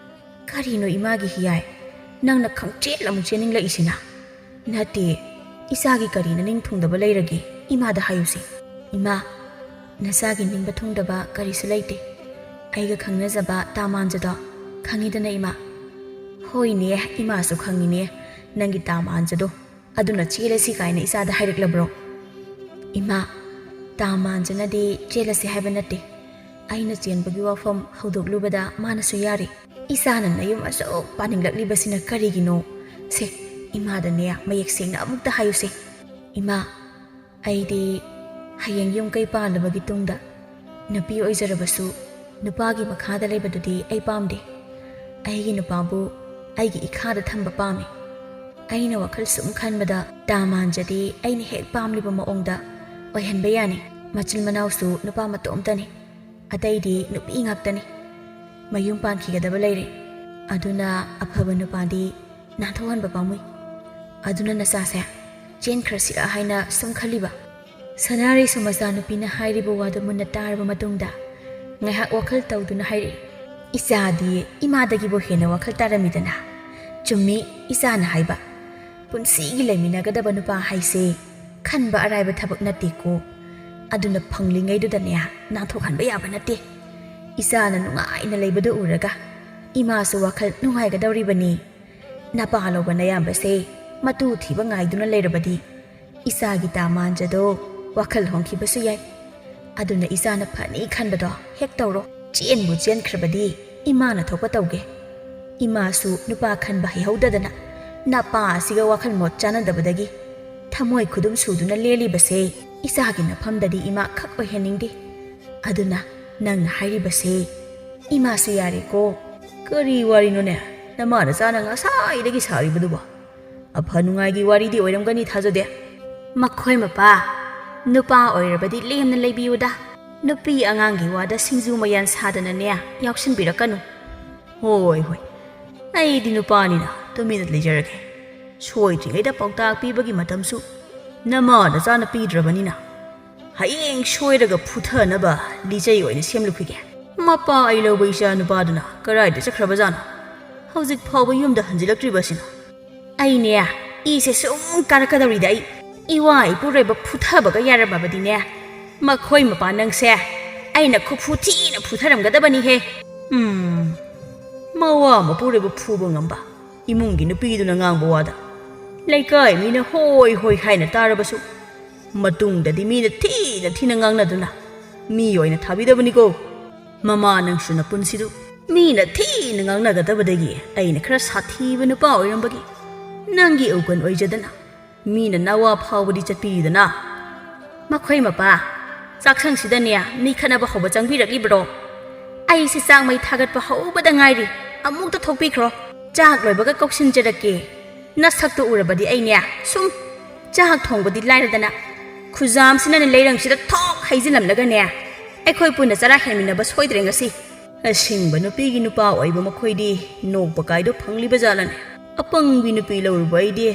ꯀꯔꯤꯅꯣ ꯏꯃꯥꯒꯤ ꯍꯤꯌꯥꯏ ꯅꯪꯅ ꯈꯪꯆꯦꯠ ꯑꯃꯨꯛ ꯆꯦꯟꯅꯤꯡꯂꯛꯏꯁꯤꯅ ꯅꯠꯇꯦ ꯏꯆꯥꯒꯤ ꯀꯔꯤꯅ ꯅꯤꯡ ꯊꯨꯡꯗꯕ ꯂꯩꯔꯒꯦ ꯏꯃꯥꯗ ꯍꯥꯏꯌꯨꯁꯦ ꯏꯃꯥ ꯅꯆꯥꯒꯤ ꯅꯤꯡꯕ ꯊꯨꯡꯗꯕ ꯀꯔꯤꯁꯨ ꯂꯩꯇꯦ ꯑꯩꯒ ꯈꯪꯅꯖꯕ ꯇꯥꯃꯥꯟꯖꯗꯣ ꯈꯪꯉꯤꯗꯅ ꯏꯃꯥ ꯍꯣꯏꯅꯦ ꯏꯃꯥꯁꯨ ꯈꯪꯉꯤꯅꯦ ꯅꯪꯒꯤ ꯇꯥꯃꯥꯟꯖꯗꯣ ꯑꯗꯨꯅ ꯆꯦꯜꯂꯁꯤ ꯀꯥꯏꯅ ꯏꯆꯥꯗ ꯍꯥꯏꯔꯛꯂꯕ꯭ꯔꯣ ꯏꯃꯥ ꯇꯥꯃꯥꯟꯖꯅꯗꯤ ꯆꯦꯜꯂꯁꯤ ꯍꯥꯏꯕ ꯅꯠꯇꯦ ꯑꯩꯅ ꯆꯦꯟꯕꯒꯤ ꯋꯥꯐꯝ ꯍꯧꯗꯣꯛꯂꯨꯕꯗ ꯃꯥꯅꯁꯨ ꯌꯥꯔꯤ ꯏꯆꯥꯅ ꯅꯌꯨꯝ ꯑꯁꯨꯛ ꯄꯥꯅꯤꯡꯂꯛꯂꯤꯕꯁꯤꯅ ꯀꯔꯤꯒꯤꯅꯣ ꯁꯦ ꯏꯃꯥꯗꯅꯦ ꯃꯌꯦꯛ ꯁꯦꯡꯅ ꯑꯃꯨꯛꯇ ꯍꯥꯏꯌꯨꯁꯦ ꯏꯃꯥ ꯑꯩꯗꯤ ꯍꯌꯦꯡ ꯌꯨꯝ ꯀꯩ ꯄꯥꯜꯂꯕꯒꯤ ꯇꯨꯡꯗ ꯅꯨꯄꯤ ꯑꯣꯏꯖꯔꯕꯁꯨ ꯅꯨꯄꯥꯒꯤ ꯃꯈꯥꯗ ꯂꯩꯕꯗꯨꯗꯤ ꯑꯩ ꯄꯥꯝꯗꯦ ꯑꯩꯒꯤ ꯅꯨꯄꯥꯕꯨ ꯑꯩꯒꯤ ꯏꯈꯥꯗ ꯊꯝꯕ ꯄꯥꯝꯃꯤ ꯑꯩꯅ ꯋꯥꯈꯜ ꯁꯨꯝ ꯈꯟꯕꯗ ꯇꯥꯃꯥꯟꯖꯗꯤ ꯑꯩꯅ ꯍꯦꯛ ꯄꯥꯝꯂꯤꯕ ꯃꯑꯣꯡꯗ ꯑꯣꯏꯍꯟꯕ ꯌꯥꯅꯤ ꯃꯆꯤꯜ ꯃꯅꯥꯎꯁꯨ ꯅꯨꯄꯥ ꯃꯇꯣꯝꯇꯅꯤ ꯑꯇꯩꯗꯤ ꯅꯨꯄꯤ ꯉꯥꯛꯇꯅꯤ ꯃꯌꯨꯝ ꯄꯥꯟꯈꯤꯒꯗꯕ ꯂꯩꯔꯦ ꯑꯗꯨꯅ ꯑꯐꯕ ꯅꯨꯄꯥꯗꯤ ꯅꯥꯟꯊꯣꯛꯍꯟꯕ ꯄꯥꯝꯃꯨꯏ ꯑꯗꯨꯅ ꯅꯆꯥꯁꯦ ꯆꯦꯟꯈ꯭ꯔꯁꯤꯔꯥ ꯍꯥꯏꯅ ꯁꯨꯝ ꯈꯜꯂꯤꯕ ꯁꯅꯥꯔꯩꯁꯨ ꯃꯆꯥꯅꯨꯄꯤꯅ ꯍꯥꯏꯔꯤꯕ ꯋꯥꯗꯨ ꯃꯨꯟꯅ ꯇꯥꯔꯕ ꯃꯇꯨꯡꯗ ꯉꯥꯏꯍꯥꯛ ꯋꯥꯈꯜ ꯇꯧꯗꯨꯅ ꯍꯥꯏꯔꯛꯏ ꯏꯆꯥꯗꯤ ꯏꯃꯥꯗꯒꯤꯕꯨ ꯍꯦꯟꯅ ꯋꯥꯈꯜ ꯇꯥꯔꯝꯃꯤꯗꯅ ꯆꯨꯝꯃꯤ ꯏꯆꯥꯅ ꯍꯥꯏꯕ ꯄꯨꯟꯁꯤꯒꯤ ꯂꯩꯃꯤꯟꯅꯒꯗꯕ ꯅꯨꯄꯥ ꯍꯥꯏꯁꯦ ꯈꯟꯕ ꯑꯔꯥꯏꯕ ꯊꯕꯛ ꯅꯠꯇꯦꯀꯣ ꯑꯗꯨꯅ ꯐꯪꯂꯤꯉꯩꯗꯨꯗꯅꯦ ꯅꯥꯟꯊꯣꯛꯍꯟꯕ ꯌꯥꯕ ꯅꯠꯇꯦ ꯏꯆꯥꯅ ꯅꯨꯡꯉꯥꯏꯅ ꯂꯩꯕꯗꯨ ꯎꯔꯒ ꯏꯃꯥꯁꯨ ꯋꯥꯈꯜ ꯅꯨꯡꯉꯥꯏꯒꯗꯧꯔꯤꯕꯅꯤ ꯅꯄꯥ ꯂꯧꯕ ꯅꯌꯥꯝꯕꯁꯦ ꯃꯇꯨ ꯊꯤꯕ ꯉꯥꯏꯗꯨꯅ ꯂꯩꯔꯕꯗꯤ ꯏꯆꯥꯒꯤ ꯇꯥꯃꯥꯟꯖꯗꯣ ꯋꯥꯈꯜ ꯍꯣꯡꯈꯤꯕꯁꯨ ꯌꯥꯏ ꯑꯗꯨꯅ ꯏꯆꯥꯅ ꯐꯅꯤ ꯈꯟꯕꯗꯣ ꯍꯦꯛ ꯇꯧꯔꯣ ꯆꯦꯟꯕꯨ ꯆꯦꯟꯈ꯭ꯔꯕꯗꯤ ꯏꯃꯥꯅ ꯊꯣꯛꯄ ꯇꯧꯒꯦ ꯏꯃꯥꯁꯨ ꯅꯨꯄꯥ ꯈꯟꯕ ꯍꯩꯍꯧꯗꯗꯅ ꯅꯄꯥ ꯑꯁꯤꯒ ꯋꯥꯈꯜ ꯃꯣꯠ ꯆꯥꯟꯅꯗꯕꯗꯒꯤ ꯊꯃꯣꯏ ꯈꯨꯗꯨꯝ ꯁꯨꯗꯨꯅ ꯂꯦꯜꯂꯤꯕꯁꯦ ꯏꯆꯥꯒꯤ ꯅꯐꯝꯗꯗꯤ ꯏꯃꯥ ꯈꯛ ꯑꯣꯏꯍꯟꯅꯤꯡꯗꯦ ꯑꯗꯨꯅ ꯅꯪꯅ ꯍꯥꯏꯔꯤꯕꯁꯦ ꯏꯃꯥꯁꯨ ꯌꯥꯔꯦꯀꯣ ꯀꯔꯤ ꯋꯥꯔꯤꯅꯣꯅꯦ ꯅꯃꯥꯅ ꯆꯥꯅ ꯉꯁꯥꯏꯗꯒꯤ ꯁꯥꯔꯤꯕꯗꯨꯕꯣ ꯑꯐ ꯅꯨꯡꯉꯥꯏꯒꯤ ꯋꯥꯔꯤꯗꯤ ꯑꯣꯏꯔꯝꯒꯅꯤ ꯊꯥꯖꯗꯦ ꯃꯈꯣꯏ ꯃꯄꯥ ꯅꯨꯄꯥ ꯑꯣꯏꯔꯕꯗꯤ ꯂꯦꯝꯅ ꯂꯩꯕꯤꯌꯨꯗ ꯅꯨꯄꯤ ꯑꯉꯥꯡꯒꯤ ꯋꯥꯗ ꯁꯤꯡꯖꯨ ꯃꯌꯥꯟ ꯁꯥꯗꯅꯅꯦ ꯌꯥꯎꯁꯤꯟꯕꯤꯔꯛꯀꯅꯨ ꯍꯣꯏ ꯍꯣꯏ ꯑꯩꯗꯤ ꯅꯨꯄꯥꯅꯤꯅ ꯇꯨꯃꯤꯟꯅ ꯂꯩꯖꯔꯒꯦ ꯁꯣꯏꯗ꯭ꯔꯤꯉꯩꯗ ꯄꯥꯎꯇꯥꯛ ꯄꯤꯕꯒꯤ ꯃꯇꯝꯁꯨ ꯅꯃꯥꯅ ꯆꯥꯅ ꯄꯤꯗ꯭ꯔꯕꯅꯤꯅ ꯍꯌꯦꯡ ꯁꯣꯏꯔꯒ ꯐꯨꯊꯅꯕ ꯂꯤꯆꯩ ꯑꯣꯏꯅ ꯁꯦꯝꯂꯨꯈꯤꯒꯦ ꯃꯄꯥ ꯑꯩ ꯂꯧꯕ ꯏꯆꯥ ꯅꯨꯄꯥꯗꯨꯅ ꯀꯔꯥꯏꯗ ꯆꯠꯈ꯭ꯔꯕꯖꯥꯠꯅꯣ ꯍꯧꯖꯤꯛ ꯐꯥꯎꯕ ꯌꯨꯝꯗ ꯍꯟꯖꯤꯜꯂꯛꯇ꯭ꯔꯤꯕꯁꯤꯅ ꯑꯩꯅꯦ ꯏꯁꯦ ꯁꯨꯝ ꯀꯥꯔꯛꯀꯗꯧꯔꯤꯗ ꯑꯩ ꯏꯋꯥ ꯏꯄꯨꯔꯣꯏꯕ ꯐꯨꯊꯕꯒ ꯌꯥꯔꯝꯃꯕꯗꯤꯅꯦ ꯃꯈꯣꯏ ꯃꯄꯥ ꯅꯪꯁꯦ ꯑꯩꯅ ꯈꯨꯐꯨ ꯊꯤꯅ ꯐꯨꯊꯔꯝꯒꯗꯕꯅꯤꯍꯦ ꯃꯋꯥ ꯃꯄꯨꯔꯣꯏꯕ ꯐꯨꯕ ꯉꯝꯕ ꯏꯃꯨꯡꯒꯤ ꯅꯨꯄꯤꯗꯨꯅ ꯉꯥꯡꯕ ꯋꯥꯗ ꯂꯩꯀꯥꯏ ꯃꯤꯅ ꯍꯣꯏ ꯍꯣꯏ ꯍꯥꯏꯅ ꯇꯥꯔꯕꯁꯨ ꯃꯇꯨꯡꯗꯗꯤ ꯃꯤꯅ ꯊꯤꯅ ꯊꯤꯅ ꯉꯥꯡꯅꯗꯨꯅ ꯃꯤ ꯑꯣꯏꯅ ꯊꯥꯕꯤꯗꯕꯅꯤꯀꯣ ꯃꯃꯥ ꯅꯪꯁꯨ ꯅꯄꯨꯟꯁꯤꯗꯨ ꯃꯤꯅ ꯊꯤꯅ ꯉꯥꯡꯅꯒꯗꯕꯗꯒꯤ ꯑꯩꯅ ꯈꯔ ꯁꯥꯊꯤꯕ ꯅꯨꯄꯥ ꯑꯣꯏꯔꯝꯕꯒꯤ ꯅꯪꯒꯤ ꯎꯀꯟ ꯑꯣꯏꯖꯗꯅ ꯃꯤꯅ ꯅꯋꯥ ꯐꯥꯎꯕꯗꯤ ꯆꯠꯄꯤꯔꯤꯗꯅ ꯃꯈꯣꯏ ꯃꯄꯥ ꯆꯥꯛꯁꯪꯁꯤꯗꯅꯦ ꯃꯤ ꯈꯠꯅꯕ ꯍꯧꯕ ꯆꯪꯕꯤꯔꯛꯂꯤꯕ꯭ꯔꯣ ꯑꯩꯁꯦ ꯆꯥꯛ ꯃꯩ ꯊꯥꯒꯠꯄ ꯍꯧꯕꯗ ꯉꯥꯏꯔꯤ ꯑꯃꯨꯛꯇ ꯊꯣꯛꯄꯤꯈ꯭ꯔꯣ ꯆꯥꯛ ꯂꯣꯏꯕꯒ ꯀꯧꯁꯤꯟꯖꯔꯛꯀꯦ ꯅꯁꯛꯇꯨ ꯎꯔꯕꯗꯤ ꯑꯩꯅꯦ ꯁꯨꯝ ꯆꯥꯛ ꯊꯣꯡꯕꯗꯤ ꯂꯥꯏꯔꯗꯅ ꯈꯨꯖꯥꯝꯁꯤꯅꯅꯦ ꯂꯩꯔꯪꯁꯤꯗ ꯊꯣꯛ ꯍꯩꯖꯤꯜꯂꯝꯂꯒꯅꯦ ꯑꯩꯈꯣꯏ ꯄꯨꯟꯅ ꯆꯔꯥ ꯍꯦꯟꯃꯤꯟꯅꯕ ꯁꯣꯏꯗ꯭ꯔꯦ ꯉꯁꯤ ꯑꯁꯤꯡꯕ ꯅꯨꯄꯤꯒꯤ ꯅꯨꯄꯥ ꯑꯣꯏꯕ ꯃꯈꯣꯏꯗꯤ ꯅꯣꯛꯄ ꯀꯥꯏꯗꯣ ꯐꯪꯂꯤꯕ ꯖꯥꯠꯂꯅꯦ ꯑꯄꯪꯕꯤ ꯅꯨꯄꯤ ꯂꯧꯔꯨꯕ ꯑꯩꯗꯤ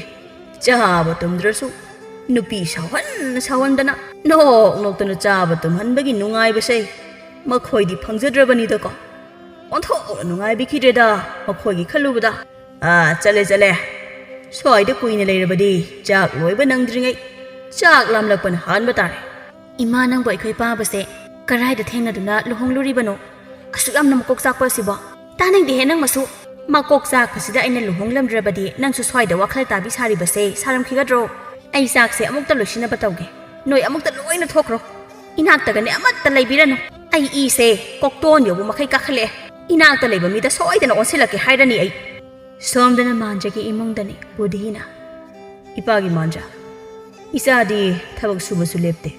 ꯆꯥꯕ ꯇꯨꯝꯗ꯭ꯔꯁꯨ ꯅꯨꯄꯤ ꯁꯥꯎꯍꯟꯗꯅ ꯅꯣꯛꯇꯅ ꯆꯥꯕ ꯇꯨꯝꯍꯟꯕꯒꯤ ꯅꯨꯡꯉꯥꯏꯕꯁꯦ ꯃꯈꯣꯏꯗꯤ ꯐꯪꯖꯗ꯭ꯔꯕꯅꯤꯗꯀꯣ ꯑꯣꯟꯊꯣꯛꯅ ꯅꯨꯡꯉꯥꯏꯕꯤꯈꯤꯗ꯭ꯔꯦꯗ ꯃꯈꯣꯏꯒꯤ ꯈꯜꯂꯨꯕꯗ ꯆꯠꯂꯦ ꯁ꯭ꯋꯥꯏꯗ ꯀꯨꯏꯅ ꯂꯩꯔꯕꯗꯤ ꯆꯥꯛ ꯂꯣꯏꯕ ꯅꯪꯗ꯭ꯔꯤꯉꯩ ꯆꯥꯛ ꯂꯥꯝꯂꯛꯄꯅ ꯍꯥꯟꯕ ꯇꯥꯔꯦ ꯏꯃꯥ ꯅꯪꯕꯨ ꯑꯩꯈꯣꯏ ꯄꯥꯕꯁꯦ ꯀꯔꯥꯏꯗ ꯊꯦꯡꯅꯗꯨꯅ ꯂꯨꯍꯣꯡꯂꯨꯔꯤꯕꯅꯣ ꯑꯁꯨꯛ ꯌꯥꯝꯅ ꯃꯀꯣꯛ ꯆꯥꯛꯄ ꯑꯁꯤꯕꯣ ꯇꯥꯅꯤꯡꯗꯦꯍꯦ ꯅꯪ ꯃꯁꯨ ꯃꯀꯣꯛ ꯆꯥꯛꯄꯁꯤꯗ ꯑꯩꯅ ꯂꯨꯍꯣꯡꯂꯝꯗ꯭ꯔꯕꯗꯤ ꯅꯪꯁꯨ ꯁ꯭ꯋꯥꯏꯗ ꯋꯥꯈꯜ ꯇꯥꯕꯤ ꯁꯥꯔꯤꯕꯁꯦ ꯁꯥꯔꯝꯈꯤꯒꯗ꯭ꯔꯣ ꯑꯩ ꯆꯥꯛꯁꯦ ꯑꯃꯨꯛꯇ ꯂꯣꯏꯁꯤꯟꯅꯕ ꯇꯧꯒꯦ ꯅꯣꯏ ꯑꯃꯨꯛꯇ ꯂꯣꯏꯅ ꯊꯣꯛꯈ꯭ꯔꯣ ꯏꯅꯥꯛꯇꯒꯅꯦ ꯑꯃꯠꯇ ꯂꯩꯕꯤꯔꯅꯨ ꯑꯩ ꯏꯁꯦ ꯀꯣꯛꯇꯣꯟ ꯌꯧꯕ ꯃꯈꯩ ꯀꯥꯈꯠꯂꯛꯑꯦ ꯏꯅꯥꯛꯇ ꯂꯩꯕ ꯃꯤꯗ ꯁꯣꯏꯗꯅ ꯑꯣꯟꯁꯤꯜꯂꯛꯀꯦ ꯍꯥꯏꯔꯅꯤ ꯑꯩ ꯁꯣꯝꯗꯅ ꯃꯥꯟꯖꯒꯤ ꯏꯃꯨꯡꯗꯅꯤ ꯕꯨꯙꯤꯅ ꯏꯄꯥꯒꯤ ꯃꯥꯟꯖ ꯏꯆꯥꯗꯤ ꯊꯕꯛ ꯁꯨꯕꯁꯨ ꯂꯦꯞꯇꯦ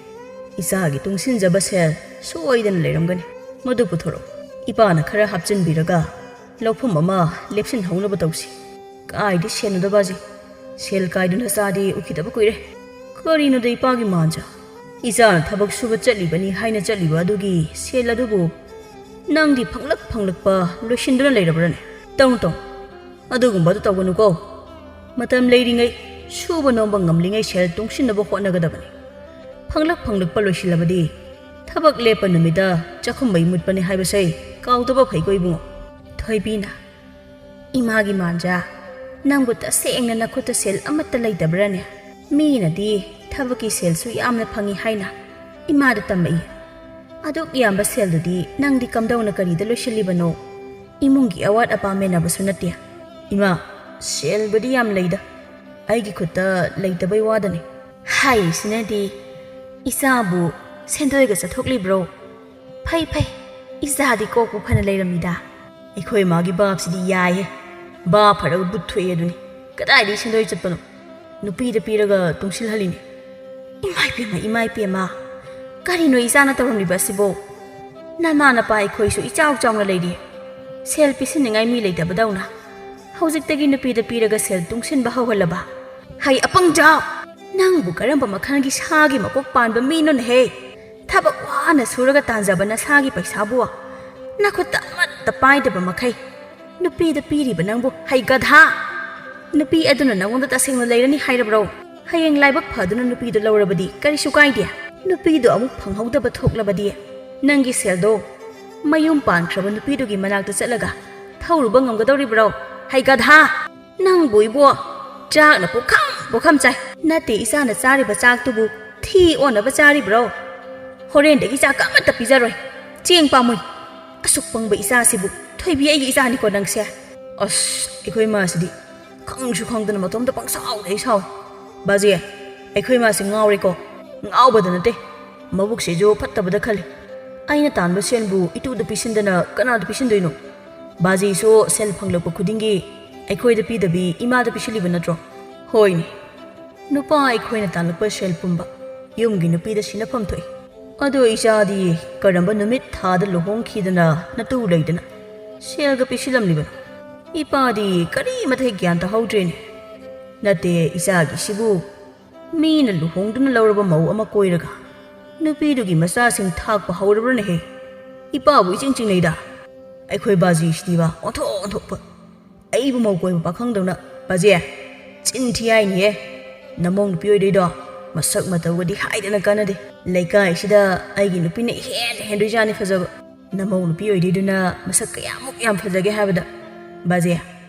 ꯏꯆꯥꯒꯤ ꯇꯨꯡꯁꯤꯟꯖꯕ ꯁꯦꯜ ꯁꯣꯏꯗꯅ ꯂꯩꯔꯝꯒꯅꯤ ꯃꯗꯨ ꯄꯨꯊꯣꯔꯛꯎ ꯏꯄꯥꯅ ꯈꯔ ꯍꯥꯞꯆꯤꯟꯕꯤꯔꯒ ꯂꯧꯐꯝ ꯑꯃ ꯂꯦꯞꯁꯤꯟꯍꯧꯅꯕ ꯇꯧꯁꯤ ꯀꯥꯏꯗꯤ ꯁꯦꯟꯅꯗꯕꯁꯦ ꯁꯦꯜ ꯀꯥꯏꯗꯨꯅ ꯆꯥꯗꯤ ꯎꯈꯤꯗꯕ ꯀꯨꯏꯔꯦ ꯀꯔꯤꯅꯣꯗ ꯏꯄꯥꯒꯤ ꯃꯥꯟꯖ ꯏꯆꯥꯅ ꯊꯕꯛ ꯁꯨꯕ ꯆꯠꯂꯤꯕꯅꯤ ꯍꯥꯏꯅ ꯆꯠꯂꯤꯕ ꯑꯗꯨꯒꯤ ꯁꯦꯜ ꯑꯗꯨꯕꯨ ꯅꯪꯗꯤ ꯐꯪꯂꯛꯄ ꯂꯣꯏꯁꯤꯟꯗꯨꯅ ꯂꯩꯔꯕ꯭ꯔꯅꯦ ꯇꯧ ꯑꯗꯨꯒꯨꯝꯕꯗꯨ ꯇꯧꯒꯅꯨꯀꯣ ꯃꯇꯝ ꯂꯩꯔꯤꯉꯩ ꯁꯨꯕ ꯅꯣꯝꯕ ꯉꯝꯂꯤꯉꯩ ꯁꯦꯜ ꯇꯨꯡꯁꯤꯟꯅꯕ ꯍꯣꯠꯅꯒꯗꯕꯅꯤ ꯐꯪꯂꯛꯄ ꯂꯣꯏꯁꯤꯜꯂꯕꯗꯤ ꯊꯕꯛ ꯂꯦꯞꯄ ꯅꯨꯃꯤꯠꯇ ꯆꯥꯛꯈꯨꯝ ꯃꯩ ꯃꯨꯠꯄꯅꯤ ꯍꯥꯏꯕꯁꯦ ꯀꯥꯎꯗꯕ ꯐꯩꯀꯣ ꯏꯕꯨꯡꯉꯣ ꯊꯣꯏꯕꯤꯅ ꯏꯃꯥꯒꯤ ꯃꯥꯟꯖꯥ ꯅꯪꯕꯨ ꯇꯁꯦꯡꯅ ꯅꯈꯨꯠꯇ ꯁꯦꯜ ꯑꯃꯠꯇ ꯂꯩꯇꯕ꯭ꯔꯅꯦ ꯃꯤꯅꯗꯤ ꯊꯕꯛꯀꯤ ꯁꯦꯜꯁꯨ ꯌꯥꯝꯅ ꯐꯪꯏ ꯍꯥꯏꯅ ꯏꯃꯥꯗ ꯇꯝꯃꯛꯏ ꯑꯗꯨꯛ ꯌꯥꯝꯕ ꯁꯦꯜꯗꯨꯗꯤ ꯅꯪꯗꯤ ꯀꯝꯗꯧꯅ ꯀꯔꯤꯗ ꯂꯣꯏꯁꯤꯜꯂꯤꯕꯅꯣ ꯏꯃꯨꯡꯒꯤ ꯑꯋꯥꯠ ꯑꯄꯥ ꯃꯦꯟꯅꯕꯁꯨ ꯅꯠꯇꯦ ꯏꯃꯥ ꯁꯦꯜꯕꯨꯗꯤ ꯌꯥꯝ ꯂꯩꯗ ꯑꯩꯒꯤ ꯈꯨꯠꯇ ꯂꯩꯇꯕꯩ ꯋꯥꯗꯅꯤ ꯍꯥꯏꯔꯤꯁꯤꯅꯗꯤ ꯏꯆꯥꯕꯨ ꯁꯦꯟꯗꯣꯏꯒ ꯆꯠꯊꯣꯛꯂꯤꯕ꯭ꯔꯣ ꯐꯩ ꯏꯆꯥꯗꯤ ꯀꯣꯛꯄꯨ ꯐꯅ ꯂꯩꯔꯝꯃꯤꯗ ꯑꯩꯈꯣꯏ ꯃꯥꯒꯤ ꯕꯥꯞꯁꯤꯗꯤ ꯌꯥꯏꯍꯦ ꯕꯥꯞ ꯐꯔꯒ ꯕꯨꯠ ꯊꯣꯛꯑꯦ ꯑꯗꯨꯅꯤ ꯀꯗꯥꯏꯗꯒꯤ ꯁꯦꯟꯗꯣꯏ ꯆꯠꯄꯅꯣ ꯅꯨꯄꯤꯗ ꯄꯤꯔꯒ ꯇꯨꯡꯁꯤꯜꯍꯜꯂꯤꯅꯤ ꯏꯃꯥ ꯏꯄꯦꯝꯃ ꯀꯔꯤꯅꯣ ꯏꯆꯥꯅ ꯇꯧꯔꯝꯂꯤꯕ ꯑꯁꯤꯕꯣ ꯅꯃꯥ ꯅꯄꯥ ꯑꯩꯈꯣꯏꯁꯨ ꯏꯆꯥꯎ ꯆꯥꯎꯅ ꯂꯩꯔꯤ ꯁꯦꯜ ꯄꯤꯁꯤꯟꯅꯤꯡꯉꯥꯏ ꯃꯤ ꯂꯩꯇꯕꯗꯧꯅ ꯍꯧꯖꯤꯛꯇꯒꯤ ꯅꯨꯄꯤꯗ ꯄꯤꯔꯒ ꯁꯦꯜ ꯇꯨꯡꯁꯤꯟꯕ ꯍꯧꯍꯜꯂꯕ ꯍꯩ ꯑꯄꯪꯖꯥꯎ ꯅꯪꯕꯨ ꯀꯔꯝꯕ ꯃꯈꯜꯒꯤ ꯁꯥꯒꯤ ꯃꯀꯣꯛ ꯄꯥꯟꯕ ꯃꯤꯅꯣꯅꯦꯍꯦ ꯊꯕꯛ ꯋꯥꯅ ꯁꯨꯔꯒ ꯇꯥꯟꯖꯕ ꯅꯁꯥꯒꯤ ꯄꯩꯁꯥꯕꯨ ꯅꯈꯨꯠꯇ ꯑꯃꯠꯇ ꯄꯥꯏꯗꯕ ꯃꯈꯩ ꯅꯨꯄꯤꯗ ꯄꯤꯔꯤꯕ ꯅꯪꯕꯨ ꯍꯩ ꯒꯙꯥ ꯅꯨꯄꯤ ꯑꯗꯨꯅ ꯅꯉꯣꯟꯗ ꯇꯁꯦꯡꯅ ꯂꯩꯔꯅꯤ ꯍꯥꯏꯔꯕ꯭ꯔꯣ ꯍꯌꯦꯡ ꯂꯥꯏꯕꯛ ꯐꯗꯨꯅ ꯅꯨꯄꯤꯗꯨ ꯂꯧꯔꯕꯗꯤ ꯀꯔꯤꯁꯨ ꯀꯥꯏꯗꯦ ꯅꯨꯄꯤꯗꯨ ꯑꯃꯨꯛ ꯐꯪꯍꯧꯗꯕ ꯊꯣꯛꯂꯕꯗꯤ ꯅꯪꯒꯤ ꯁꯦꯜꯗꯣ ꯃꯌꯨꯝ ꯄꯥꯟꯈ꯭ꯔꯕ ꯅꯨꯄꯤꯗꯨꯒꯤ ꯃꯅꯥꯛꯇ ꯆꯠꯂꯒ ꯊꯧꯔꯨꯕ ꯉꯝꯒꯗꯧꯔꯤꯕ꯭ꯔꯣ ꯍꯩ ꯒꯙꯥ ꯅꯪꯕꯨ ꯏꯕꯣ ꯆꯥꯛꯅ ꯄꯨꯈꯝ ꯆꯥꯏ ꯅꯠꯇꯦ ꯏꯆꯥꯅ ꯆꯥꯔꯤꯕ ꯆꯥꯛꯇꯨꯕꯨ ꯊꯤ ꯑꯣꯟꯅꯕ ꯆꯥꯔꯤꯕ꯭ꯔꯣ ꯍꯣꯔꯦꯟꯗꯒꯤ ꯆꯥꯛ ꯑꯃꯠꯇ ꯄꯤꯖꯔꯣꯏ ꯆꯦꯡ ꯄꯥꯝꯃꯨꯏ ꯑꯁꯨꯛ ꯄꯪꯕ ꯏꯆꯥꯁꯤꯕꯨ ꯊꯣꯏꯕꯤ ꯑꯩꯒꯤ ꯏꯆꯥꯅꯤꯀꯣ ꯅꯪꯁꯦ ꯑꯁ ꯑꯩꯈꯣꯏ ꯃꯥꯁꯤꯗꯤ ꯈꯪꯁꯨ ꯈꯪꯗꯅ ꯃꯇꯣꯝꯇ ꯄꯪꯁꯥꯎꯗ ꯁꯥꯎꯏ ꯕꯥꯖꯤ ꯑꯩꯈꯣꯏ ꯃꯥꯁꯤ ꯉꯥꯎꯔꯦꯀꯣ ꯉꯥꯎꯕꯗ ꯅꯠꯇꯦ ꯃꯕꯨꯛꯁꯤꯁꯨ ꯐꯠꯇꯕꯗ ꯈꯜꯂꯤ ꯑꯩꯅ ꯇꯥꯟꯕ ꯁꯦꯜꯕꯨ ꯏꯇꯨꯗ ꯄꯤꯁꯤꯟꯗꯅ ꯀꯅꯥꯗ ꯄꯤꯁꯤꯟꯗꯣꯏꯅꯣ ꯕꯥꯖꯤꯁꯨ ꯁꯦꯜ ꯐꯪꯂꯛꯄ ꯈꯨꯗꯤꯡꯒꯤ ꯑꯩꯈꯣꯏꯗ ꯄꯤꯗꯕꯤ ꯏꯃꯥꯗ ꯄꯤꯁꯤꯜꯂꯤꯕ ꯅꯠꯇ꯭ꯔꯣ ꯍꯣꯏꯅꯦ ꯅꯨꯄꯥ ꯑꯩꯈꯣꯏꯅ ꯇꯥꯟꯂꯛꯄ ꯁꯦꯜ ꯄꯨꯝꯕ ꯌꯨꯝꯒꯤ ꯅꯨꯄꯤꯗ ꯁꯤꯟꯅꯐꯝ ꯊꯣꯛꯏ ꯑꯗꯣ ꯏꯆꯥꯗꯤ ꯀꯔꯝꯕ ꯅꯨꯃꯤꯠ ꯊꯥꯗ ꯂꯨꯍꯣꯡꯈꯤꯗꯅ ꯅꯇꯨ ꯂꯩꯗꯅ ꯁꯦꯜꯒ ꯄꯤꯁꯤꯜꯂꯝꯂꯤꯕꯅꯣ ꯏꯄꯥꯗꯤ ꯀꯔꯤꯃꯊꯩ ꯒ꯭ꯌꯥꯟ ꯇꯥꯍꯧꯗ꯭ꯔꯦꯅꯦ ꯅꯠꯇꯦ ꯏꯆꯥꯒꯤꯁꯤꯕꯨ ꯃꯤꯅ ꯂꯨꯍꯣꯡꯗꯨꯅ ꯂꯧꯔꯕ ꯃꯧ ꯑꯃ ꯀꯣꯏꯔꯒ ꯅꯨꯄꯤꯗꯨꯒꯤ ꯃꯆꯥꯁꯤꯡ ꯊꯥꯛꯄ ꯍꯧꯔꯕ꯭ꯔꯅꯦꯍꯦ ꯏꯄꯥꯕꯨ ꯏꯆꯤꯡ ꯆꯤꯡꯅꯩꯗ ꯑꯩꯈꯣꯏ ꯕꯥꯖꯤꯁꯤꯗꯤꯕ ꯑꯣꯟꯊꯣꯛꯄ ꯑꯩꯕꯨ ꯃꯧ ꯀꯣꯏꯕ ꯄꯥꯈꯪꯗꯧꯅ ꯕꯥꯖꯤ ꯆꯤꯟ ꯊꯤ ꯍꯥꯏꯅꯤꯍꯦ ꯅꯃꯧ ꯅꯨꯄꯤ ꯑꯣꯏꯗꯣꯏꯗꯣ ꯃꯁꯛ ꯃꯇꯧꯒꯗꯤ ꯍꯥꯏꯗꯅ ꯀꯥꯟꯅꯗꯦ ꯂꯩꯀꯥꯏꯁꯤꯗ ꯑꯩꯒꯤ ꯅꯨꯄꯤꯅ ꯍꯦꯟꯗꯣꯏꯖꯥꯠꯅꯤ ꯐꯖꯕ ꯅꯃꯧ ꯅꯨꯄꯤ ꯑꯣꯏꯗꯣꯏꯗꯨꯅ ꯃꯁꯛ ꯀꯌꯥꯃꯨꯛ ꯌꯥꯝ ꯐꯖꯒꯦ ꯍꯥꯏꯕꯗ ꯕꯥꯖꯤ